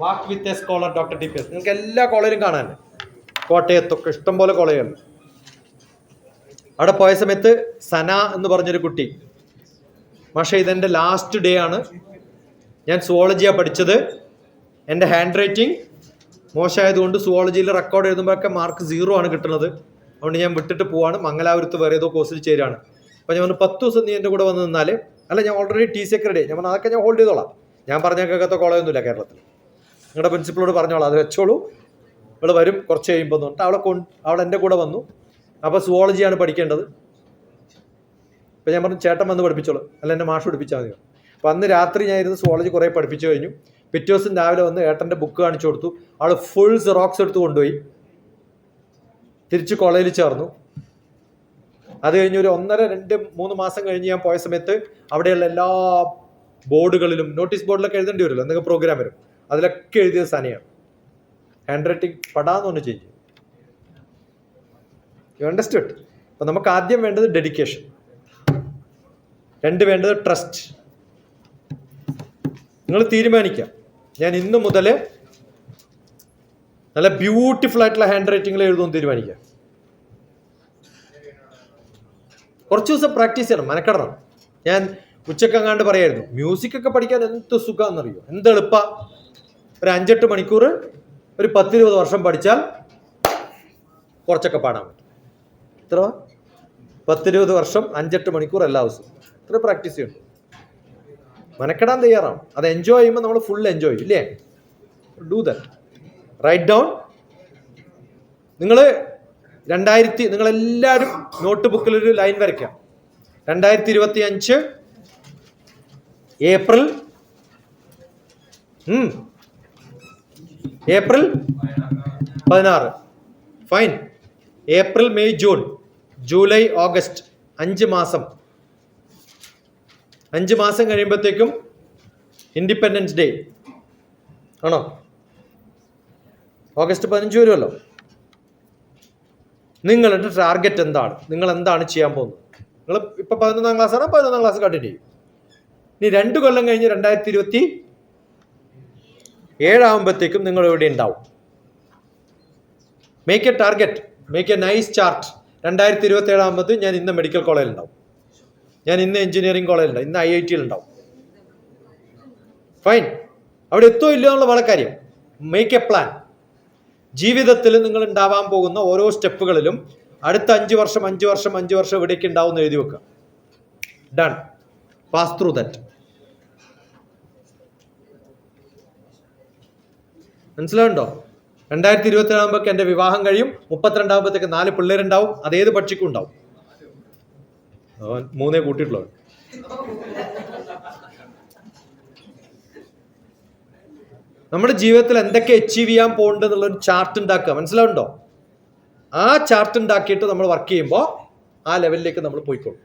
Walk with a scholar doctor TPS നിങ്ങൾക്ക് എല്ലാ കോളേജിലും കാണാൻ, കോട്ടയത്തൊക്കെ ഇഷ്ടംപോലെ കോളേജുണ്ട്. അവിടെ പോയ സമയത്ത് സന എന്ന് പറഞ്ഞൊരു കുട്ടി, പക്ഷേ ഇതെൻ്റെ ലാസ്റ്റ് ഡേ ആണ്, ഞാൻ സുവോളജിയാണ് പഠിച്ചത്, എൻ്റെ ഹാൻഡ് റൈറ്റിംഗ് മോശമായതുകൊണ്ട് സുവോളജിയിൽ റെക്കോർഡ് എഴുതുമ്പോഴൊക്കെ മാർക്ക് 0 ആണ് കിട്ടുന്നത്, അതുകൊണ്ട് ഞാൻ വിട്ടിട്ട് പോവാണ്, മംഗലാപുരത്ത് വേറെ ഏതോ കോഴ്സിൽ ചേരാണ്. അപ്പോൾ ഞാൻ പറഞ്ഞു 10 ദിവസം നീ എൻ്റെ കൂടെ വന്ന് നിന്നാൽ, അല്ല ഞാൻ ഓൾറെഡി TC ഒക്കെ റെഡി. ഞാൻ പറഞ്ഞു അതൊക്കെ ഞാൻ ഹോൾഡ് ചെയ്തോളാം, ഞാൻ പറഞ്ഞ കേൾക്കാത്ത കോളേജൊന്നുമില്ല കേരളത്തിൽ, നിങ്ങളുടെ പ്രിൻസിപ്പളോട് പറഞ്ഞോളാം, അത് വെച്ചോളൂ, അവൾ വരും കുറച്ച് കഴിയുമ്പോൾ എന്ന് പറഞ്ഞിട്ട് അവൾ എൻ്റെ കൂടെ വന്നു. അപ്പോൾ സുവോളജിയാണ് പഠിക്കേണ്ടത്. അപ്പോൾ ഞാൻ പറഞ്ഞു ചേട്ടൻ വന്ന് പഠിപ്പിച്ചോളൂ, അല്ല എൻ്റെ മാഷ് പഠിപ്പിച്ചാൽ മതി. അപ്പോൾ അന്ന് രാത്രി ഞാൻ ഇരുന്ന് സുവോളജി കുറേ പഠിപ്പിച്ചു കഴിഞ്ഞു. പിറ്റേ ദിവസം രാവിലെ വന്ന് ഏട്ടൻ്റെ ബുക്ക് കാണിച്ചു കൊടുത്തു. അവൾ ഫുൾ സെറോക്സ് എടുത്ത് കൊണ്ടുപോയി തിരിച്ച് കോളേജിൽ ചേർന്നു. അത് കഴിഞ്ഞ് ഒരു 1.5-2-3 മാസം കഴിഞ്ഞ് ഞാൻ പോയ സമയത്ത് അവിടെയുള്ള എല്ലാ ബോർഡുകളിലും, നോട്ടീസ് ബോർഡിലൊക്കെ എഴുതേണ്ടി വരുമല്ലോ, എന്തൊക്കെ പ്രോഗ്രാം വരും, അതിലൊക്കെ എഴുതിയത് സനയാണ്. ഹാൻഡ് റൈറ്റിംഗ് പടാന്ന് ഒന്ന് ചേഞ്ച് ചെയ്യും. You understood? അപ്പം നമുക്ക് ആദ്യം വേണ്ടത് ഡെഡിക്കേഷൻ, 2 വേണ്ടത് ട്രസ്റ്റ്. നിങ്ങൾ തീരുമാനിക്കാം, ഞാൻ ഇന്ന് മുതൽ നല്ല ബ്യൂട്ടിഫുൾ ആയിട്ടുള്ള ഹാൻഡ് റൈറ്റിംഗിൽ എഴുതുമെന്ന് തീരുമാനിക്കാം. കുറച്ച് ദിവസം പ്രാക്ടീസ് ചെയ്യണം, മെനക്കെടണം. ഞാൻ ഉച്ചക്കങ്ങാണ്ട് പറയായിരുന്നു, മ്യൂസിക്കൊക്കെ പഠിക്കാൻ എന്ത് സുഖമാണെന്നറിയോ, എന്ത് എളുപ്പ. ഒരു 5-8 മണിക്കൂർ ഒരു 10-20 വർഷം പഠിച്ചാൽ കുറച്ചൊക്കെ പാടാൻ പറ്റും. എത്ര? 10-20 വർഷം 5-8 മണിക്കൂർ എല്ലാ ദിവസവും ഇത്ര പ്രാക്ടീസ് ചെയ്യണം. മെനക്കെടാൻ തയ്യാറാണ്. അത് എൻജോയ് ചെയ്യുമ്പോൾ നമ്മൾ ഫുൾ എൻജോയ് ചെയ്യും ഇല്ലേ? Do that. Right down. നിങ്ങളെല്ലാവരും നോട്ട് ബുക്കിലൊരു ലൈൻ വരയ്ക്കാം. 2025 April 16. Fine. April, May, June, July, August, 5 മാസം. 5 മാസം കഴിയുമ്പോഴത്തേക്കും ഇൻഡിപെൻഡൻസ് ഡേ ആണോ? ഓഗസ്റ്റ് 15 വരുമല്ലോ. നിങ്ങളുടെ ടാർഗറ്റ് എന്താണ്? നിങ്ങൾ എന്താണ് ചെയ്യാൻ പോകുന്നത്? നിങ്ങൾ ഇപ്പം 11ാം ക്ലാസ്സാണ്, 11ാം ക്ലാസ് കണ്ടിന്യൂ ചെയ്യും. ഇനി 2 കൊല്ലം കഴിഞ്ഞ് 2027 ആകുമ്പോഴത്തേക്കും നിങ്ങൾ ഇവിടെ ഉണ്ടാവും. Make A target, make A nice chart. 2027 ആകുമ്പോഴത്തേക്കും ഞാൻ ഇന്ന് മെഡിക്കൽ കോളേജിൽ ഉണ്ടാവും, ഞാൻ ഇന്ന് എഞ്ചിനീയറിംഗ് കോളേജിലുണ്ടാവും, ഇന്ന് IIT-യിൽ ഉണ്ടാവും. ഫൈൻ. അവിടെ എത്തോ ഇല്ലയോ എന്നുള്ള വളരെ കാര്യം. Make A plan. ജീവിതത്തിൽ നിങ്ങൾ ഉണ്ടാവാൻ പോകുന്ന ഓരോ സ്റ്റെപ്പുകളിലും അടുത്ത 5 വർഷം ഇവിടേക്ക് ഉണ്ടാവും എന്ന് എഴുതി വെക്കുക. ഡൺ. Pass through that. മനസ്സിലാവുണ്ടോ? 2027 ആകുമ്പോഴേക്ക് എൻ്റെ വിവാഹം കഴിയും, 32 ആകുമ്പോഴത്തേക്ക് 4 പിള്ളേരുണ്ടാവും. അതേത് പക്ഷിക്കും ഉണ്ടാവും. 3 കൂട്ടിയിട്ടുള്ളൂ. നമ്മുടെ ജീവിതത്തിൽ എന്തൊക്കെ അച്ചീവ് ചെയ്യാൻ പോകുന്നുണ്ട് എന്നുള്ളൊരു ചാർട്ട് ഉണ്ടാക്കുക. മനസ്സിലാവുണ്ടോ? ആ ചാർട്ട് ഉണ്ടാക്കിയിട്ട് നമ്മൾ വർക്ക് ചെയ്യുമ്പോൾ ആ ലെവലിലേക്ക് നമ്മൾ പോയിക്കോളും.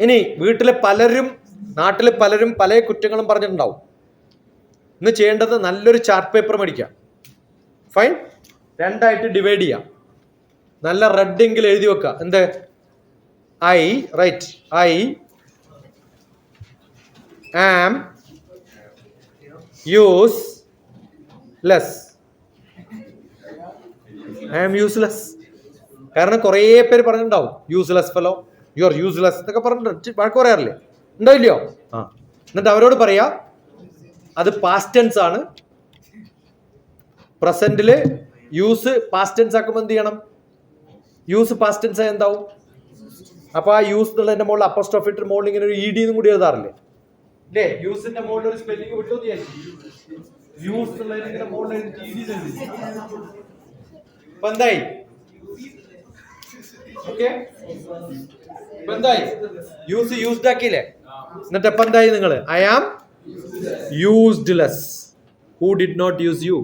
ഇനി വീട്ടിലെ പലരും, നാട്ടിലെ പലരും പല കുറ്റങ്ങളും പറഞ്ഞിട്ടുണ്ടാവും. ഇന്ന് ചെയ്യേണ്ടത് നല്ലൊരു ചാർട്ട് പേപ്പർ മേടിക്കാം. ഫൈൻ. 2 ആയിട്ട് ഡിവൈഡ് ചെയ്യാം. നല്ല റെഡ് എങ്കിൽ എഴുതി വെക്കുക. എന്ത്? I am useless. കാരണം കുറേ പേര് പറഞ്ഞിട്ടുണ്ടാവും, useless fellow, you are useless എന്നൊക്കെ പറഞ്ഞിട്ട് വഴക്ക് പറയാറില്ലേ? ഉണ്ടോ ഇല്ലയോ? എന്നിട്ട് അവരോട് പറയാ അത് പാസ്റ്റ് ടെൻസ് ആണ്. പ്രസന്റില് യൂസ് പാസ്റ്റ് ടെൻസ് ആക്കുമ്പോൾ എന്ത് ചെയ്യണം? യൂസ് പാസ്റ്റ് ടെൻസ് എന്താവും? അപ്പൊ ആ യൂസ് എന്നുള്ളതിന്റെ മുകളിൽ അപ്പോസ്ട്രോഫി ഇട്ട് മുകളിൽ ഇങ്ങനെ ഒരു ED എന്നും കൂടി എഴുതാറില്ലേ? അല്ലേ? യൂസിന്റെ മുകളിൽ ഒരു സ്പെല്ലിംഗ് വിട്ടു യൂസ് എന്നുള്ളതിന്റെ മുകളിൽ ED എഴുതി. ഇപ്പൊ എന്തായി? ഓക്കെ, ഇപ്പൊ എന്തായി? യൂസ്ഡ് ആക്കിയില്ലേ? എന്നിട്ട് എപ്പോ എന്തായി നിങ്ങള്? I am useless. Who did not use you?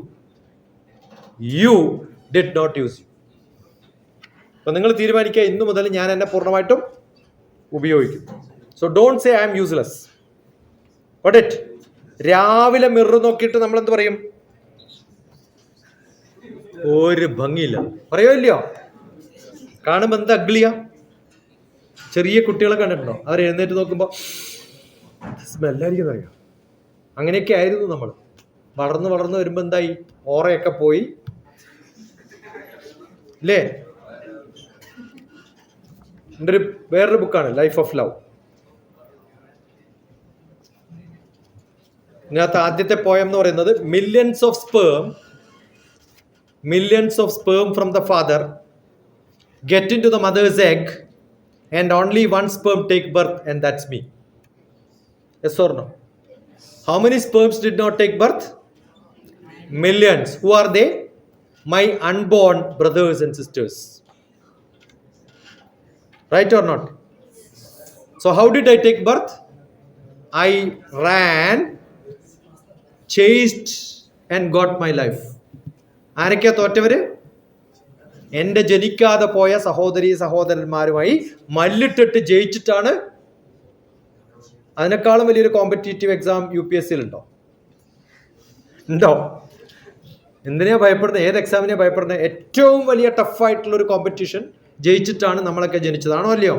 You did not use you. അപ്പൊ നിങ്ങൾ തീരുമാനിക്കുക, ഇന്നു മുതൽ ഞാൻ എന്നെ പൂർണ്ണമായിട്ടും ഉപയോഗിക്കും. So don't say I am useless. Got it? രാവിലെ മിറർ നോക്കിയിട്ട് നമ്മൾ എന്ത് പറയും? ഒരു ഭംഗിയില്ല പറയോ ഇല്ലയോ? കാണുമ്പോ എന്താ അഗ്ലിയാ? ചെറിയ കുട്ടികളെ കണ്ടിട്ടുണ്ടോ? അവർ എഴുന്നേറ്റ് നോക്കുമ്പോ സ്മെല്ലായിരിക്കും അറിയാം. അങ്ങനെയൊക്കെ ആയിരുന്നു നമ്മൾ. വളർന്ന് വരുമ്പോ എന്തായി? ഓറയൊക്കെ പോയി അല്ലേ? എൻ്റെ വേറൊരു ബുക്കാണ് ലൈഫ് ഓഫ് ലവ്. ഇതിനകത്ത് ആദ്യത്തെ പോയം എന്ന് പറയുന്നത് millions of sperm from the father get into the mother's egg and only one sperm take birth, and that's me. Yes or no? How many sperms did not take birth? Millions. Who are they? My unborn brothers and sisters. Right or not? So how did I take birth? I ran, chased and got my life. ആരൊക്കെയാ തോറ്റവര്? എന്റെ ജനിക്കാതെ പോയ സഹോദരീ സഹോദരന്മാരുമായി മല്ലിട്ടിട്ട് ജയിച്ചിട്ടാണ്. അതിനേക്കാളും വലിയൊരു കോമ്പറ്റീറ്റീവ് എക്സാം UPSC ഉണ്ടോ? എന്തിനാ ഭയപ്പെടുന്നത്? ഏത് എക്സാമിനെ ഭയപ്പെടുന്നത്? ഏറ്റവും വലിയ ടഫായിട്ടുള്ള ഒരു കോമ്പറ്റീഷൻ ജയിച്ചിട്ടാണ് നമ്മളൊക്കെ ജനിച്ചതാണോ അല്ലയോ?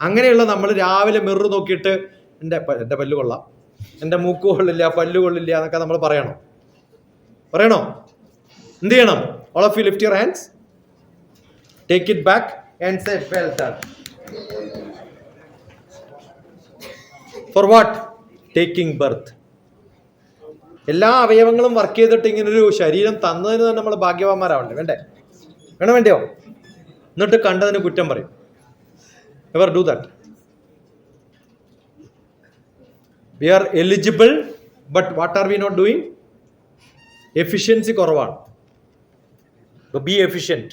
അങ്ങനെയുള്ള നമ്മൾ രാവിലെ മിറർ നോക്കിയിട്ട് എൻ്റെ പല്ല് കൊള്ളാം, എൻ്റെ മൂക്ക് കൊള്ളില്ല, പല്ല് കൊള്ളില്ല എന്നൊക്കെ നമ്മൾ പറയണോ? എന്ത് ചെയ്യണം? All of you lift your hands. Take it back and say well done. For what? Taking birth. എല്ലാ അവയവങ്ങളും വർക്ക് ചെയ്തിട്ട് ഇങ്ങനൊരു ശരീരം തന്നതിന് തന്നെ നമ്മൾ ഭാഗ്യവാന്മാരാവണ്ടേ? വേണ്ടയോ? എന്നിട്ട് കണ്ടതിന് കുറ്റം പറയും. Never do that. We are eligible, but what are we not doing? Efficiency കുറവാണ്. So be efficient.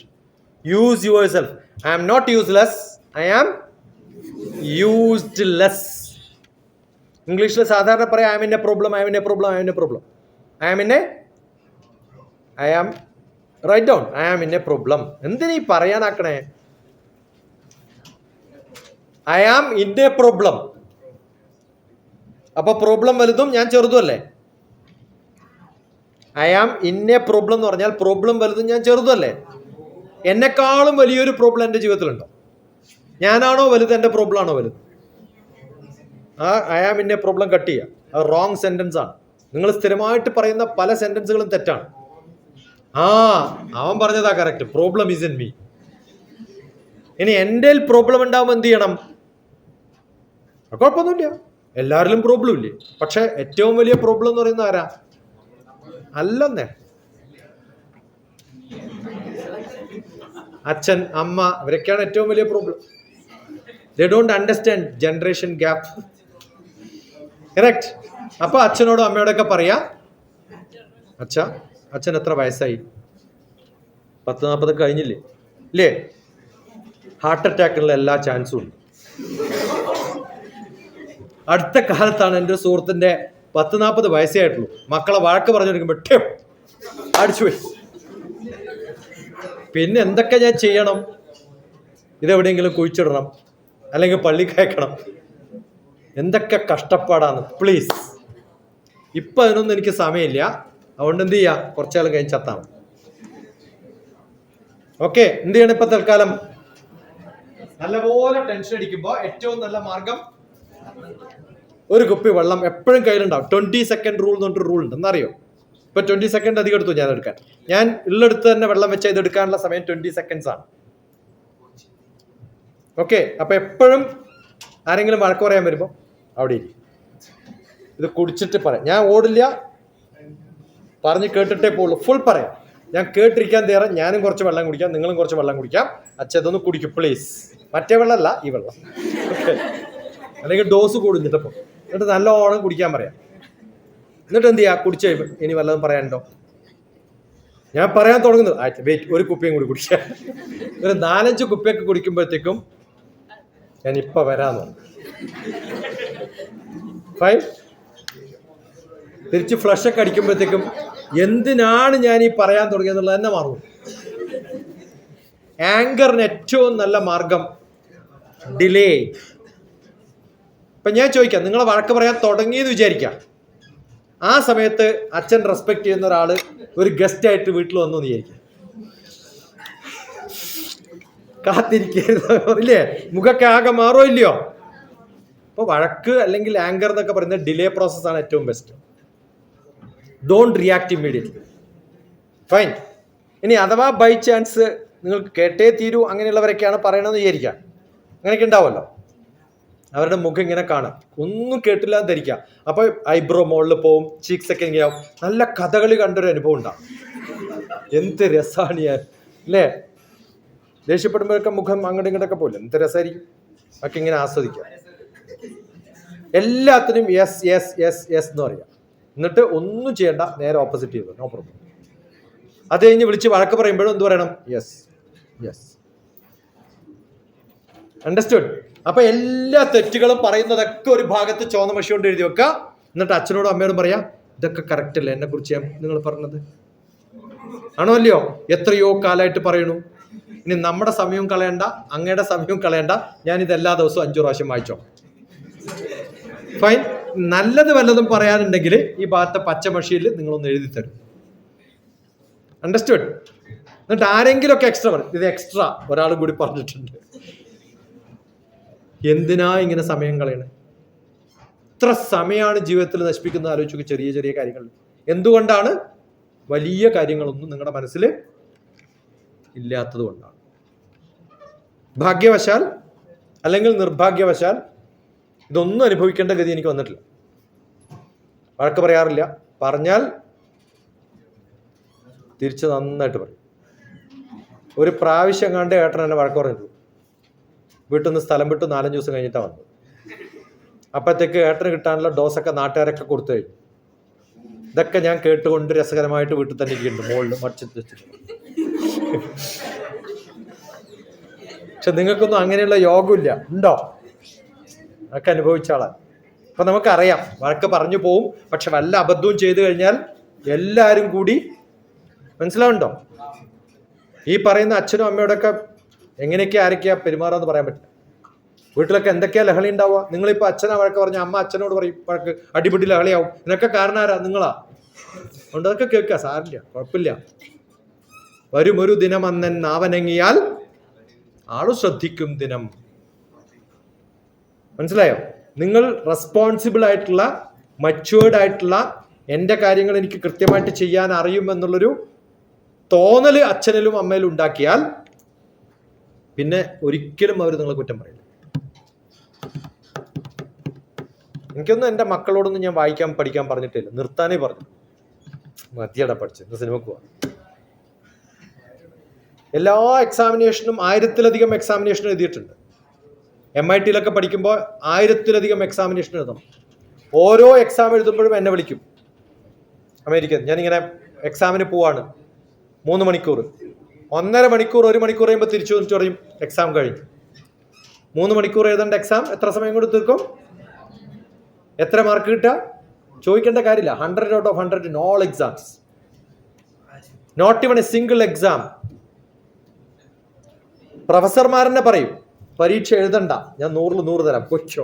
Use yourself. I am not useless. I am useless. ഇംഗ്ലീഷിൽ സാധാരണ പറയാം I am in a problem. Write down. I am in a problem. എന്തിനാ ഈ പറയാനാക്കണേ? I am in a problem. അപ്പൊ പ്രോബ്ലം വലുതും ഞാൻ ചെറുതും അല്ലേ? I am in a problem എന്ന് പറഞ്ഞാൽ പ്രോബ്ലം വലുതും ഞാൻ ചെറുതും അല്ലേ? എന്നെക്കാളും വലിയൊരു പ്രോബ്ലം എൻ്റെ ജീവിതത്തിലുണ്ടോ? ഞാനാണോ വലുത്? എൻ്റെ പ്രോബ്ലം ആണോ വലുത്? I am in a problem cut ചെയ്യുക. അത് റോങ് സെന്റൻസ് ആണ്. നിങ്ങൾ സ്ഥിരമായിട്ട് പറയുന്ന പല സെന്റൻസുകളും തെറ്റാണ്. അവൻ പറഞ്ഞതാ correct. Problem is in me. ഇനി എൻ്റെ പ്രോബ്ലം ഉണ്ടാവുമ്പോൾ എന്ത് ചെയ്യണം? കുഴപ്പമൊന്നുമില്ല, എല്ലാവരിലും പ്രോബ്ലം ഇല്ലേ. പക്ഷെ ഏറ്റവും വലിയ പ്രോബ്ലം എന്ന് പറയുന്നത് ആരാ? അല്ലെന്നേ, അച്ഛൻ അമ്മ അവരൊക്കെയാണ് ഏറ്റവും വലിയ problem. They don't understand generation gap. Correct. അപ്പൊ അച്ഛനോടും അമ്മയോടൊക്കെ പറയാ, അച്ഛൻ എത്ര വയസ്സായി? 40-40 കഴിഞ്ഞില്ലേ? ഇല്ലേ? ഹാർട്ട് അറ്റാക്കിനുള്ള എല്ലാ ചാൻസും ഉണ്ട്. അടുത്ത കാലത്താണ് എൻ്റെ സുഹൃത്തിന്റെ 40-40 വയസ്സേ ആയിട്ടുള്ളൂ. മക്കളെ വഴക്ക് പറഞ്ഞെടുക്കുമ്പോൾ അടിച്ചുപോയി. പിന്നെ എന്തൊക്കെ ഞാൻ ചെയ്യണം? ഇതെവിടെയെങ്കിലും കുഴിച്ചിടണം, അല്ലെങ്കിൽ പള്ളി കയക്കണം. എന്തൊക്കെ കഷ്ടപ്പാടാണ്. പ്ലീസ്, ഇപ്പം അതിനൊന്നും എനിക്ക് സമയമില്ല. അതുകൊണ്ട് എന്ത് ചെയ്യാം? കുറച്ചാൾ കഴിഞ്ഞ് ചത്താം. ഓക്കെ, എന്ത് ചെയ്യണം? ഇപ്പൊ തൽക്കാലം നല്ലപോലെ ടെൻഷൻ അടിക്കുമ്പോൾ ഏറ്റവും നല്ല മാർഗം ഒരു കുപ്പി വെള്ളം എപ്പോഴും കയ്യിലുണ്ടാവും. 20 സെക്കൻഡ് റൂൾ എന്ന് പറഞ്ഞിട്ട് റൂൾ ഉണ്ട്. എന്നറിയോ? ഇപ്പൊ 20 സെക്കൻഡ് അധികം എടുത്തു ഞാൻ എടുക്കാൻ. ഞാൻ ഉള്ളെടുത്ത് തന്നെ വെള്ളം വെച്ചാൽ ഇത് എടുക്കാനുള്ള സമയം 20 സെക്കൻഡ്സ് ആണ്. ഓക്കെ, അപ്പൊ എപ്പോഴും ആരെങ്കിലും വഴക്ക് പറയാൻ വരുമ്പോൾ അവിടെ ഇത് കുടിച്ചിട്ട് പറയാം. ഞാൻ ഓടില്ല, പറഞ്ഞ് കേട്ടിട്ടേ പോകുള്ളൂ. ഫുൾ പറയാം. ഞാൻ കേട്ടിരിക്കാൻ തയ്യാറാണ്. ഞാനും കുറച്ച് വെള്ളം കുടിക്കാം, നിങ്ങളും കുറച്ച് വെള്ളം കുടിക്കാം. അച്ഛൻ ഇതൊന്ന് കുടിക്കും പ്ലീസ്. മറ്റേ വെള്ളമല്ല ഈ വെള്ളം. ഓക്കെ, അല്ലെങ്കിൽ ഡോസ് കൂടും ചിലപ്പോൾ. എന്നിട്ട് നല്ലോണം കുടിക്കാൻ പറയാം. എന്നിട്ട് എന്ത് ചെയ്യാ, കുടിച്ചു കഴിയുമ്പോൾ ഇനി വല്ലതും പറയാനുണ്ടോ? ഞാൻ പറയാൻ തുടങ്ങുന്നത് വെയിറ്റ്, ഒരു കുപ്പിയും കൂടി കുടിക്കുക. ഒരു 4-5 കുപ്പിയൊക്കെ കുടിക്കുമ്പോഴത്തേക്കും ഞാൻ ഇപ്പൊ വരാന്ന് പറഞ്ഞു. ഫൈൻ. തിരിച്ച് ഫ്ലഷൊക്കെ അടിക്കുമ്പോഴത്തേക്കും എന്തിനാണ് ഞാൻ ഈ പറയാൻ തുടങ്ങിയെന്നുള്ളത് തന്നെ മാറും. ആങ്കറിന് ഏറ്റവും നല്ല മാർഗം ഡിലേ. ഇപ്പൊ ഞാൻ ചോദിക്കാം, നിങ്ങളെ വഴക്ക് പറയാൻ തുടങ്ങിയെന്ന് വിചാരിക്കാം. ആ സമയത്ത് അച്ഛൻ റെസ്പെക്ട് ചെയ്യുന്ന ഒരാള് ഒരു ഗസ്റ്റ് ആയിട്ട് വീട്ടിൽ വന്നു എന്ന് വിചാരിക്കാം. കാത്തിരിക്കരുത്, മുഖൊക്കെ ആകെ മാറോ ഇല്ലയോ? അപ്പൊ വഴക്ക് അല്ലെങ്കിൽ ആങ്കർ എന്നൊക്കെ പറയുന്നത് ഡിലേ പ്രോസസ്സാണ് ഏറ്റവും best. Don't react immediately. Fine. ഇനി അഥവാ ബൈ ചാൻസ് നിങ്ങൾക്ക് കേട്ടേ തീരൂ അങ്ങനെയുള്ളവരൊക്കെയാണ് പറയണമെന്ന് വിചാരിക്കാം. അങ്ങനെയൊക്കെ ഉണ്ടാവുമല്ലോ. അവരുടെ മുഖം ഇങ്ങനെ കാണാം, ഒന്നും കേട്ടില്ല എന്ന് ധരിക്കാം. അപ്പൊ ഐബ്രോ മുകളിൽ പോവും, ചീക്സ് ഒക്കെ ഇങ്ങനെ ആവും. നല്ല കഥകളി കണ്ടൊരു അനുഭവം ഉണ്ടാവും. എന്ത് രസമാണ് ഞാൻ അല്ലേ? ദേഷ്യപ്പെടുമ്പോഴൊക്കെ മുഖം അങ്ങോട്ടും ഇങ്ങോട്ടൊക്കെ പോയില്ല, എന്ത് രസമായിരിക്കും. ഒക്കെ ഇങ്ങനെ ആസ്വദിക്കാം. എല്ലാത്തിനും യെസ് യെസ് യെസ് യെസ് എന്ന് പറയാം. എന്നിട്ട് ഒന്നും ചെയ്യണ്ട, നേരെ ഓപ്പോസിറ്റ് ചെയ്തു, നോ പ്രോബ്ലം. അത് കഴിഞ്ഞ് വിളിച്ച് വഴക്ക് പറയുമ്പോഴും എന്ത് പറയണം? Yes yes. അണ്ടർസ്റ്റുഡ്? അപ്പൊ എല്ലാ തെറ്റുകളും പറയുന്നതൊക്കെ ഒരു ഭാഗത്ത് ചോന്ന മഷി കൊണ്ട് എഴുതി വെക്കുക. എന്നിട്ട് അച്ഛനോടും അമ്മയോടും പറയാം, ഇതൊക്കെ കറക്റ്റ് അല്ലേ എന്നെ കുറിച്ച് നിങ്ങൾ പറഞ്ഞത്? ആണോ അല്ലയോ? എത്രയോ കാലമായിട്ട് പറയണു. ഇനി നമ്മുടെ സമയവും കളയണ്ട, അങ്ങയുടെ സമയവും കളയണ്ട. ഞാൻ ഇത് എല്ലാ ദിവസവും 5 പ്രാവശ്യം വായിച്ചോ. ഫൈൻ. നല്ലത് വല്ലതും പറയാനുണ്ടെങ്കിൽ ഈ ഭാഗത്തെ പച്ചമഷിയിൽ നിങ്ങളൊന്ന് എഴുതി തരും. അണ്ടർസ്റ്റുഡ്? എന്നിട്ട് ആരെങ്കിലും ഒക്കെ എക്സ്ട്രാ പറയും, ഇത് എക്സ്ട്രാ ഒരാൾ കൂടി പറഞ്ഞിട്ടുണ്ട്. എന്തിനാ ഇങ്ങനെ സമയം കളയണേ? ഇത്ര സമയമാണ് ജീവിതത്തിൽ നശിപ്പിക്കുന്നത്. ആലോചിച്ചു, ചെറിയ ചെറിയ കാര്യങ്ങൾ. എന്തുകൊണ്ടാണ്? വലിയ കാര്യങ്ങളൊന്നും നിങ്ങളുടെ മനസ്സിൽ ഇല്ലാത്തത് കൊണ്ടാണ്. ഭാഗ്യവശാൽ അല്ലെങ്കിൽ നിർഭാഗ്യവശാൽ ഇതൊന്നും അനുഭവിക്കേണ്ട ഗതി എനിക്ക് വന്നിട്ടില്ല. വഴക്ക് പറയാറില്ല. പറഞ്ഞാൽ തിരിച്ച് നന്നായിട്ട് പറയും. ഒരു പ്രാവശ്യം കണ്ട് ഏട്ടൻ എന്നെ വഴക്ക് പറഞ്ഞിട്ടുള്ളൂ. വീട്ടിൽ നിന്ന് സ്ഥലം വിട്ടു 4-5 ദിവസം കഴിഞ്ഞിട്ടാണ് വന്നത്. അപ്പോഴത്തേക്ക് ഏട്ടന് കിട്ടാനുള്ള ഡോസൊക്കെ നാട്ടുകാരൊക്കെ കൊടുത്തു കഴിഞ്ഞു. ഇതൊക്കെ ഞാൻ കേട്ടുകൊണ്ട് രസകരമായിട്ട് വീട്ടിൽ തന്നെ ഇരിക്കുന്നുണ്ട്, മുകളിൽ മറിച്ച് വെച്ചിട്ട്. പക്ഷെ നിങ്ങൾക്കൊന്നും അങ്ങനെയുള്ള യോഗമില്ല. ഉണ്ടോ? അതൊക്കെ അനുഭവിച്ച ആളാണ്. അപ്പൊ നമുക്കറിയാം വഴക്ക് പറഞ്ഞു പോവും. പക്ഷെ വല്ല അബദ്ധവും ചെയ്തു കഴിഞ്ഞാൽ എല്ലാവരും കൂടി, മനസ്സിലാവുണ്ടോ? ഈ പറയുന്ന അച്ഛനും അമ്മയോടൊക്കെ എങ്ങനെയൊക്കെ ആരൊക്കെയാ പെരുമാറാന്ന് പറയാൻ പറ്റില്ല. വീട്ടിലൊക്കെ എന്തൊക്കെയാ ലഹളി ഉണ്ടാവുക. നിങ്ങളിപ്പോൾ അച്ഛനാ വഴക്ക് പറഞ്ഞ അമ്മ അച്ഛനോട് പറയും വഴക്ക്, അടിപിടി ലഹളിയാവും. ഇതിനൊക്കെ കാരണം ആരാ? നിങ്ങളാ. അതുകൊണ്ട് അതൊക്കെ കേൾക്കുക, സാരില്ല, കുഴപ്പമില്ല. വരും ഒരു ദിനം അന്നൻ നാവനങ്ങിയാൽ ആളു ശ്രദ്ധിക്കും ദിനം. മനസ്സിലായോ? നിങ്ങൾ റെസ്പോൺസിബിൾ ആയിട്ടുള്ള, മച്വേർഡ് ആയിട്ടുള്ള, എൻ്റെ കാര്യങ്ങൾ എനിക്ക് കൃത്യമായിട്ട് ചെയ്യാൻ അറിയുമെന്നുള്ളൊരു തോന്നൽ അച്ഛനിലും അമ്മയിലും ഉണ്ടാക്കിയാൽ പിന്നെ ഒരിക്കലും അവർ നിങ്ങളെ കുറ്റം പറയില്ല. എനിക്കൊന്നും എൻ്റെ മക്കളോടൊന്നും ഞാൻ വായിക്കാൻ പഠിക്കാൻ പറഞ്ഞിട്ടില്ല, നിർത്താനേ പറഞ്ഞു. മതിയട പഠിച്ച് സിനിമക്ക് പോവാം. എല്ലാ എക്സാമിനേഷനും 1000-ലധികം എക്സാമിനേഷൻ എഴുതിയിട്ടുണ്ട്. MIT-ലൊക്കെ പഠിക്കുമ്പോൾ 1000-ലധികം എക്സാമിനേഷൻ എഴുതണം. ഓരോ എക്സാം എഴുതുമ്പോഴും എന്നെ വിളിക്കും അമേരിക്കയിൽ. ഞാനിങ്ങനെ എക്സാമിന് പോവാണ്, 3 മണിക്കൂർ, 1.5 മണിക്കൂർ, 1 മണിക്കൂർ കഴിയുമ്പോൾ തിരിച്ചു വന്നിട്ട് പറയും എക്സാം കഴിഞ്ഞു. 3 മണിക്കൂർ എഴുതേണ്ട എക്സാം എത്ര സമയം കൊണ്ട് തീർക്കും? എത്ര മാർക്ക് കിട്ടുക? ചോദിക്കേണ്ട കാര്യമില്ല. 100 out of 100 in all exams. Not even a single exam. പ്രൊഫസർമാരെന്നെ പറയും പരീക്ഷ എഴുതണ്ട, ഞാൻ 100-ൽ 100 തരാം, കൊച്ചോ.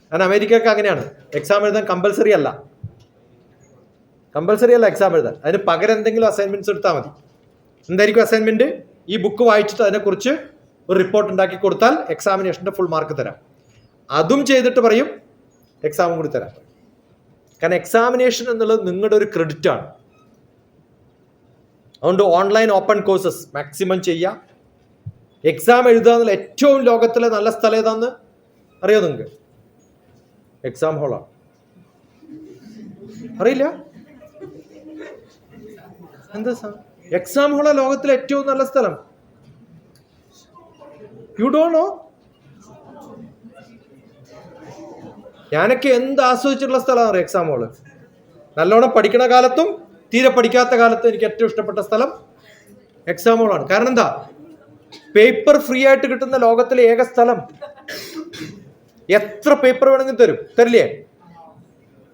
കാരണം അമേരിക്കക്ക് അങ്ങനെയാണ്. എക്സാം എഴുതാൻ കമ്പൽസറി അല്ല എക്സാം എഴുതാൻ. അതിന് പകരം എന്തെങ്കിലും അസൈൻമെന്റ്സ് എടുത്താൽ മതി. എന്തായിരിക്കും അസൈൻമെന്റ്? ഈ ബുക്ക് വായിച്ചിട്ട് അതിനെക്കുറിച്ച് ഒരു റിപ്പോർട്ട് ഉണ്ടാക്കി കൊടുത്താൽ എക്സാമിനേഷന്റെ ഫുൾ മാർക്ക് തരാം. അതും ചെയ്തിട്ട് പറയും എക്സാമും കൂടി തരാം. കാരണം എക്സാമിനേഷൻ എന്നുള്ളത് നിങ്ങളുടെ ഒരു ക്രെഡിറ്റ് ആണ്. അതുകൊണ്ട് ഓൺലൈൻ ഓപ്പൺ കോഴ്സസ് മാക്സിമം ചെയ്യുക. എക്സാം എഴുതുക എന്നുള്ള ഏറ്റവും ലോകത്തിലെ നല്ല സ്ഥലം ഏതാന്ന് അറിയോ നിങ്ങൾക്ക്? എക്സാം ഹോളാണ്. അറിയില്ല? എന്താ എക്സാം ഹോളാ ലോകത്തിലെ ഏറ്റവും നല്ല സ്ഥലം. You don't know? ഞാനൊക്കെ എന്ത് ആസ്വദിച്ചിട്ടുള്ള സ്ഥലമാണ് എക്സാം ഹോള്. നല്ലോണം പഠിക്കണ കാലത്തും തീരെ പഠിക്കാത്ത കാലത്തും എനിക്ക് ഏറ്റവും ഇഷ്ടപ്പെട്ട സ്ഥലം എക്സാം ഹോളാണ്. കാരണം എന്താ? പേപ്പർ ഫ്രീ ആയിട്ട് കിട്ടുന്ന ലോകത്തിലെ ഏക സ്ഥലം. എത്ര പേപ്പർ വേണമെങ്കിലും തരില്ലേ?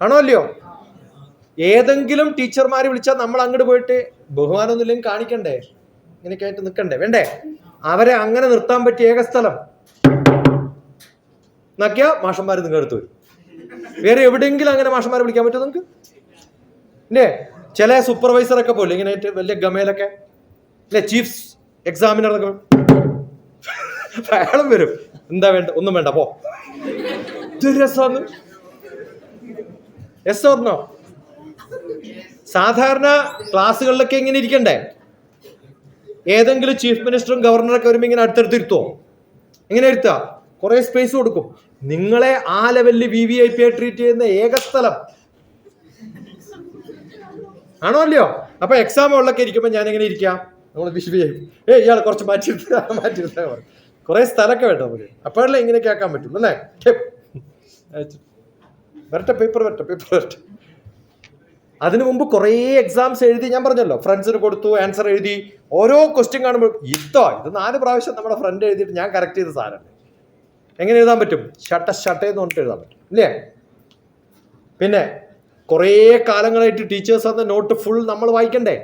ആണോ അല്ലയോ? ഏതെങ്കിലും ടീച്ചർമാരെ വിളിച്ചാൽ നമ്മൾ അങ്ങോട്ട് പോയിട്ട് ബഹുമാനമൊന്നും ഇല്ലെങ്കിൽ കാണിക്കണ്ടേ? ഇങ്ങനെയൊക്കെ ആയിട്ട് നിൽക്കണ്ടേ? വേണ്ടേ? അവരെ അങ്ങനെ നിർത്താൻ പറ്റിയ ഏക സ്ഥലം നോക്കിയാ മാഷന്മാർ നിങ്ങൾ അടുത്ത് വരും. വേറെ എവിടെയെങ്കിലും അങ്ങനെ മാഷന്മാരെ വിളിക്കാൻ പറ്റുമോ നിങ്ങൾക്ക്? ഇല്ലേ? ചില സൂപ്പർവൈസറൊക്കെ പോലെ ഇങ്ങനെ വലിയ ഗമയിലൊക്കെ അല്ലെ, ചീഫ് എക്സാമിനറൊക്കെ അയാളും വരും. എന്താ വേണ്ട? ഒന്നും വേണ്ട, പോ. രസമാണ്. Yes or no? സാധാരണ ക്ലാസ്സുകളിലൊക്കെ ഇങ്ങനെ ഇരിക്കണ്ടേ? ഏതെങ്കിലും ചീഫ് മിനിസ്റ്ററും ഗവർണറൊക്കെ വരുമ്പോൾ ഇങ്ങനെ അടുത്തടുത്ത് ഇരുത്തുമോ? എങ്ങനെ ഇരുത്തുക? കുറെ സ്പേസ് കൊടുക്കും. നിങ്ങളെ ആ ലെവലിൽ VVIP ആയി ട്രീറ്റ് ചെയ്യുന്ന ഏക സ്ഥലം. ആണോ അല്ലയോ? അപ്പൊ എക്സാം ഹോളിലൊക്കെ ഇരിക്കുമ്പോൾ ഞാൻ എങ്ങനെ ഇരിക്കാം? നമ്മൾ വിഷയം ഇയാൾ കുറച്ച് മാറ്റിയിരുത്താ പറയും. കുറെ സ്ഥലമൊക്കെ വേണ്ട നമുക്ക്. അപ്പോഴല്ലേ ഇങ്ങനെയൊക്കെ ആക്കാൻ പറ്റും അല്ലേ? വരട്ടെ പേപ്പർ വരട്ടെ. അതിനു മുമ്പ് കുറേ എക്സാംസ് എഴുതി. ഞാൻ പറഞ്ഞല്ലോ, ഫ്രണ്ട്സിന് കൊടുത്തു, ആൻസർ എഴുതി. ഓരോ ക്വസ്റ്റ്യൻ കാണുമ്പോൾ ഇത് 4 പ്രാവശ്യം നമ്മുടെ ഫ്രണ്ട് എഴുതിയിട്ട് ഞാൻ കറക്റ്റ് ചെയ്ത സാധനം എങ്ങനെ എഴുതാൻ പറ്റും? ഷട്ടേന്ന് പറഞ്ഞിട്ട് എഴുതാൻ പറ്റും ഇല്ലേ? പിന്നെ കുറേ കാലങ്ങളായിട്ട് ടീച്ചേഴ്സ് തന്ന നോട്ട് ഫുൾ നമ്മൾ വായിക്കണ്ടേ?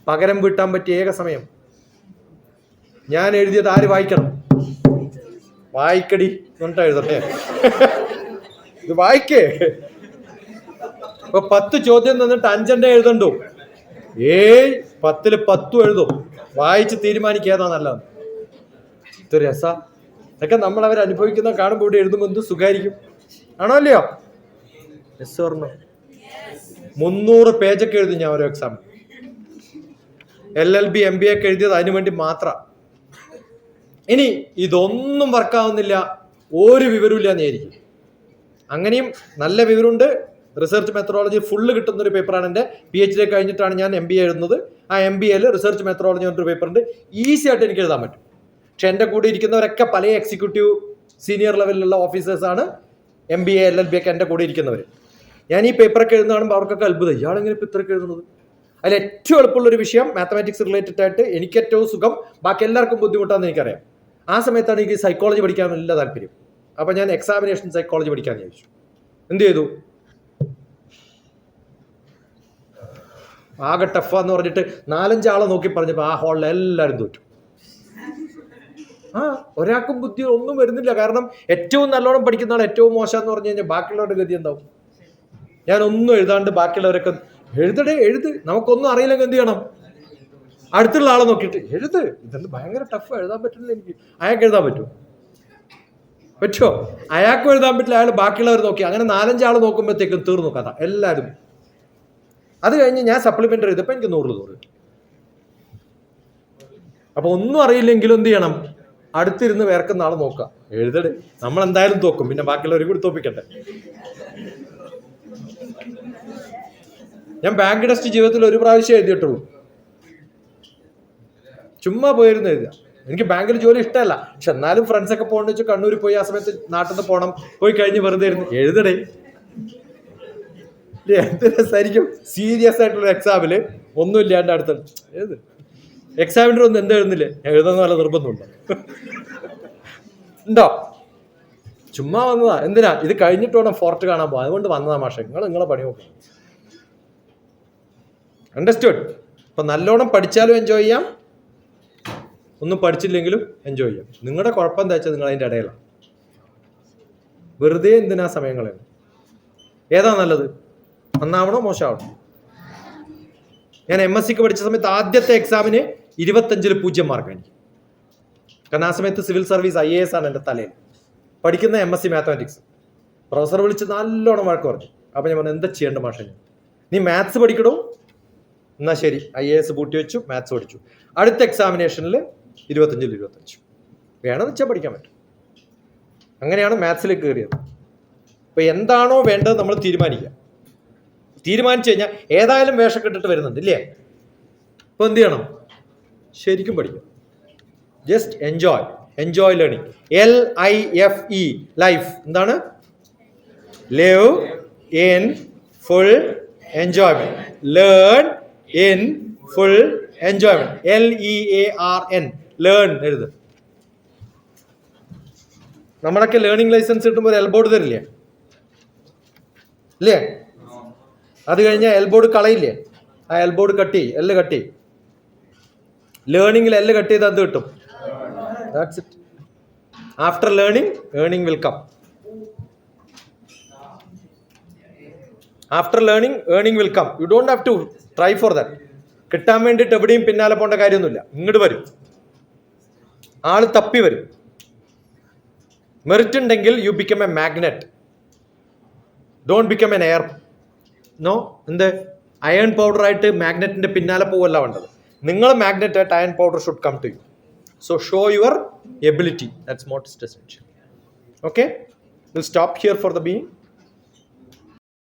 പകരം വീട്ടാൻ പറ്റിയ ഏക സമയം. ഞാൻ എഴുതിയത് ആര് വായിക്കണം? വായിക്കടി എന്നിട്ട് എഴുതട്ടെ. ഇത് വായിക്കേ. ഇപ്പൊ 10 ചോദ്യം തന്നിട്ട് 5 എഴുതണ്ടോ? 10 എഴുതും. വായിച്ച് തീരുമാനിക്കാതാ നല്ലത്. ഇത് രസ. ഇതൊക്കെ നമ്മൾ അവർ അനുഭവിക്കുന്ന കാണുമ്പോൾ ഇവിടെ എഴുതുമ്പോൾ എന്ത് സുഖമായിരിക്കും. ആണോ അല്ലയോ? Yes or no? 300 പേജൊക്കെ എഴുതി ഞാൻ ഓരോ എക്സാം. LLB MBA ഒക്കെ എഴുതിയത് അതിനു വേണ്ടി മാത്രം. ഇനി ഇതൊന്നും വർക്കാവുന്നില്ല, ഒരു വിവരമില്ല എന്നായിരിക്കും. അങ്ങനെയും നല്ല വിവരമുണ്ട്. റിസർച്ച് മെത്തഡോളജി ഫുള്ള് കിട്ടുന്ന ഒരു പേപ്പറാണ്. എൻ്റെ PhD കഴിഞ്ഞിട്ടാണ് ഞാൻ MBA എഴുതുന്നത്. ആ MBAയിൽ റിസർച്ച് മെത്തഡോളജി എന്നൊരു പേപ്പറുണ്ട്. ഈസി ആയിട്ട് എനിക്ക് എഴുതാൻ പറ്റും. പക്ഷെ എൻ്റെ കൂടെ ഇരിക്കുന്നവരൊക്കെ പല എക്സിക്യൂട്ടീവ് സീനിയർ ലെവലിലുള്ള ഓഫീസേഴ്സാണ്. MBA LLB ഒക്കെ എൻ്റെ കൂടെ ഇരിക്കുന്നവർ. ഞാൻ ഈ പേപ്പറൊക്കെ എഴുതുന്ന കാണുമ്പോൾ അവർക്കൊക്കെ അത്ഭുതം, ഇയാളെങ്ങനെ ഇപ്പോൾ ഇത്രയൊക്കെ എഴുതുന്നത്? അതിൽ ഏറ്റവും എളുപ്പമുള്ളൊരു വിഷയം മാത്തമാറ്റിക്സ് റിലേറ്റഡ് ആയിട്ട് എനിക്ക് ഏറ്റവും സുഖം, ബാക്കി എല്ലാവർക്കും ബുദ്ധിമുട്ടാണെന്ന് എനിക്കറിയാം. ആ സമയത്താണ് എനിക്ക് സൈക്കോളജി പഠിക്കാൻ നല്ല താല്പര്യം. അപ്പം ഞാൻ എക്സാമിനേഷൻ സൈക്കോളജി പഠിക്കാമെന്ന് ചോദിച്ചു. എന്ത് ചെയ്തു? ആകെ ടഫാന്ന് പറഞ്ഞിട്ട് 4-5 ആളെ നോക്കി പറഞ്ഞപ്പോൾ ആ ഹാളിൽ എല്ലാവരും തോറ്റു. ഒരാൾക്കും ബുദ്ധി ഒന്നും വരുന്നില്ല. കാരണം ഏറ്റവും നല്ലോണം പഠിക്കുന്ന ആൾ ഏറ്റവും മോശം എന്ന് പറഞ്ഞു കഴിഞ്ഞാൽ ബാക്കിയുള്ളവരുടെ ഗതി എന്താവും? ഞാൻ ഒന്നും എഴുതാണ്ട് ബാക്കിയുള്ളവരൊക്കെ എഴുത്. നമുക്കൊന്നും അറിയില്ലെങ്കിൽ എന്ത് ചെയ്യണം? അടുത്തുള്ള ആളെ നോക്കിയിട്ട് ഇതെന്ത് ഭയങ്കര ടഫ്, എഴുതാൻ പറ്റില്ല എനിക്ക്. അയാൾക്ക് എഴുതാൻ പറ്റുമോ? അയാൾക്കും എഴുതാൻ പറ്റില്ല. അയാൾ ബാക്കിയുള്ളവർ നോക്കി. അങ്ങനെ 4-5 ആൾ നോക്കുമ്പോഴത്തേക്കും തീർന്നു കഥ. എല്ലാവരും. അത് കഴിഞ്ഞ് ഞാൻ സപ്ലിമെന്ററി ചെയ്തപ്പോൾ എനിക്ക് 100 അപ്പൊ ഒന്നും അറിയില്ലെങ്കിലും എന്ത് ചെയ്യണം? അടുത്തിരുന്ന് വേർക്കുന്ന ആളെ നോക്കുക. നമ്മൾ എന്തായാലും തോക്കും, പിന്നെ ബാക്കിയുള്ളവരെ കൂടി തോപ്പിക്കട്ടെ. ഞാൻ ബാങ്ക് ടെസ്റ്റ് ജീവിതത്തിൽ 1 പ്രാവശ്യം എഴുതിയിട്ടുള്ളൂ. ചുമ്മാ പോയിരുന്നു എഴുതുക. എനിക്ക് ബാങ്കിൽ ജോലി ഇഷ്ടമല്ല. പക്ഷെ എന്നാലും ഫ്രണ്ട്സൊക്കെ പോകണമെന്ന് വെച്ചാൽ കണ്ണൂർ പോയി ആ സമയത്ത് നാട്ടിൽ നിന്ന് പോകണം. പോയി കഴിഞ്ഞ് വെറുതെ ഇരുന്ന് എഴുതണേ. എന്ത് രസമായിരിക്കും. സീരിയസ് ആയിട്ടുള്ള എക്സാമില് ഒന്നും ഇല്ലാണ്ട് അടുത്ത എക്സാമിൻ്റെ ഒന്നും എന്താ എഴുതുന്നില്ലേ? ഞാൻ എഴുതുന്ന നല്ല നിർബന്ധമുണ്ടോ? ഉണ്ടോ? ചുമ്മാ വന്നതാ. എന്തിനാ? ഇത് കഴിഞ്ഞിട്ട് വേണം ഫോർട്ട് കാണാൻ പോകാം. അതുകൊണ്ട് വന്നതാ മാഷെ. നിങ്ങളെ പണി നോക്കും. അണ്ടർസ്റ്റുഡ്? അപ്പൊ നല്ലോണം പഠിച്ചാലും എൻജോയ് ചെയ്യാം, ഒന്നും പഠിച്ചില്ലെങ്കിലും എൻജോയ് ചെയ്യാം. നിങ്ങളുടെ കുഴപ്പം എന്താ വെച്ചാൽ നിങ്ങൾ അതിൻ്റെ ഇടയിലാണ്. വെറുതെ എന്തിനാ സമയം കളയുന്നത്? ഏതാ നല്ലത്? നന്നാവണോ മോശമാവണോ? ഞാൻ MSCക്ക് പഠിച്ച സമയത്ത് ആദ്യത്തെ എക്സാമിന് 25-ൽ 0 മാർക്ക് എനിക്ക്. കാരണം ആ സമയത്ത് സിവിൽ സർവീസ് IAS ആണ് എൻ്റെ തലയിൽ. പഠിക്കുന്ന MSc മാത്തമാറ്റിക്സ്. പ്രൊഫസർ വിളിച്ച് നല്ലോണം വഴക്ക് പറഞ്ഞു. അപ്പം ഞാൻ പറഞ്ഞു, എന്താ ചെയ്യേണ്ട മാഷെ? നീ മാത്സ് പഠിക്കണോ? എന്നാൽ ശരി, IAS പൂട്ടി വെച്ചു, മാത്സ് പഠിച്ചു. അടുത്ത എക്സാമിനേഷനിൽ 25-ൽ 25 വേണമെന്ന് വെച്ചാൽ പഠിക്കാൻ പറ്റും. അങ്ങനെയാണ് മാത്സിലേക്ക് കയറിയത്. ഇപ്പം എന്താണോ വേണ്ടത് നമ്മൾ തീരുമാനിക്കുക. തീരുമാനിച്ചു കഴിഞ്ഞാൽ ഏതായാലും വേഷം കെട്ടിട്ട് വരുന്നുണ്ട് ഇല്ലേ? അപ്പോൾ എന്ത് ചെയ്യണം? ശരിക്കും പഠിക്കുക. Just enjoy. Enjoy learning. LIFE life എന്താണ്? Live in full enjoyment. Learn in full enjoyment. LEARN learn എഴുത്. നമ്മളൊക്കെ ലേണിംഗ് ലൈസൻസ് കിട്ടുമ്പോൾ ഒരു എൽബോർഡ് തരില്ലേ? ഇല്ലേ? അത് കഴിഞ്ഞാൽ എൽബോർഡ് കളയില്ലേ? ആ എൽബോർഡ് കട്ട് ചെയ്യും, എല്ല് കട്ട് ചെയ്യും. ലേണിംഗിൽ എല്ല് കട്ട് ചെയ്ത് അത് കിട്ടും. That's it. After learning, earning will come. After learning, earning will come. You don't have to try for that. കിട്ടാൻ വേണ്ടിയിട്ട് എവിടെയും പിന്നാലെ പോകേണ്ട കാര്യമൊന്നുമില്ല. ഇങ്ങോട്ട് വരും, ആള് തപ്പി വരും. മെറിറ്റ് ഉണ്ടെങ്കിൽ you become a magnet. Don't become an air. No, എന്ത് അയൺ പൗഡർ ആയിട്ട് മാഗ്നറ്റിന്റെ പിന്നാലെ പോവല്ല വേണ്ടത്. നിങ്ങൾ മാഗ്നറ്റ് ആയിട്ട് iron powder should come to you. So show your ability. That's most essential. Okay, we'll stop here for the being.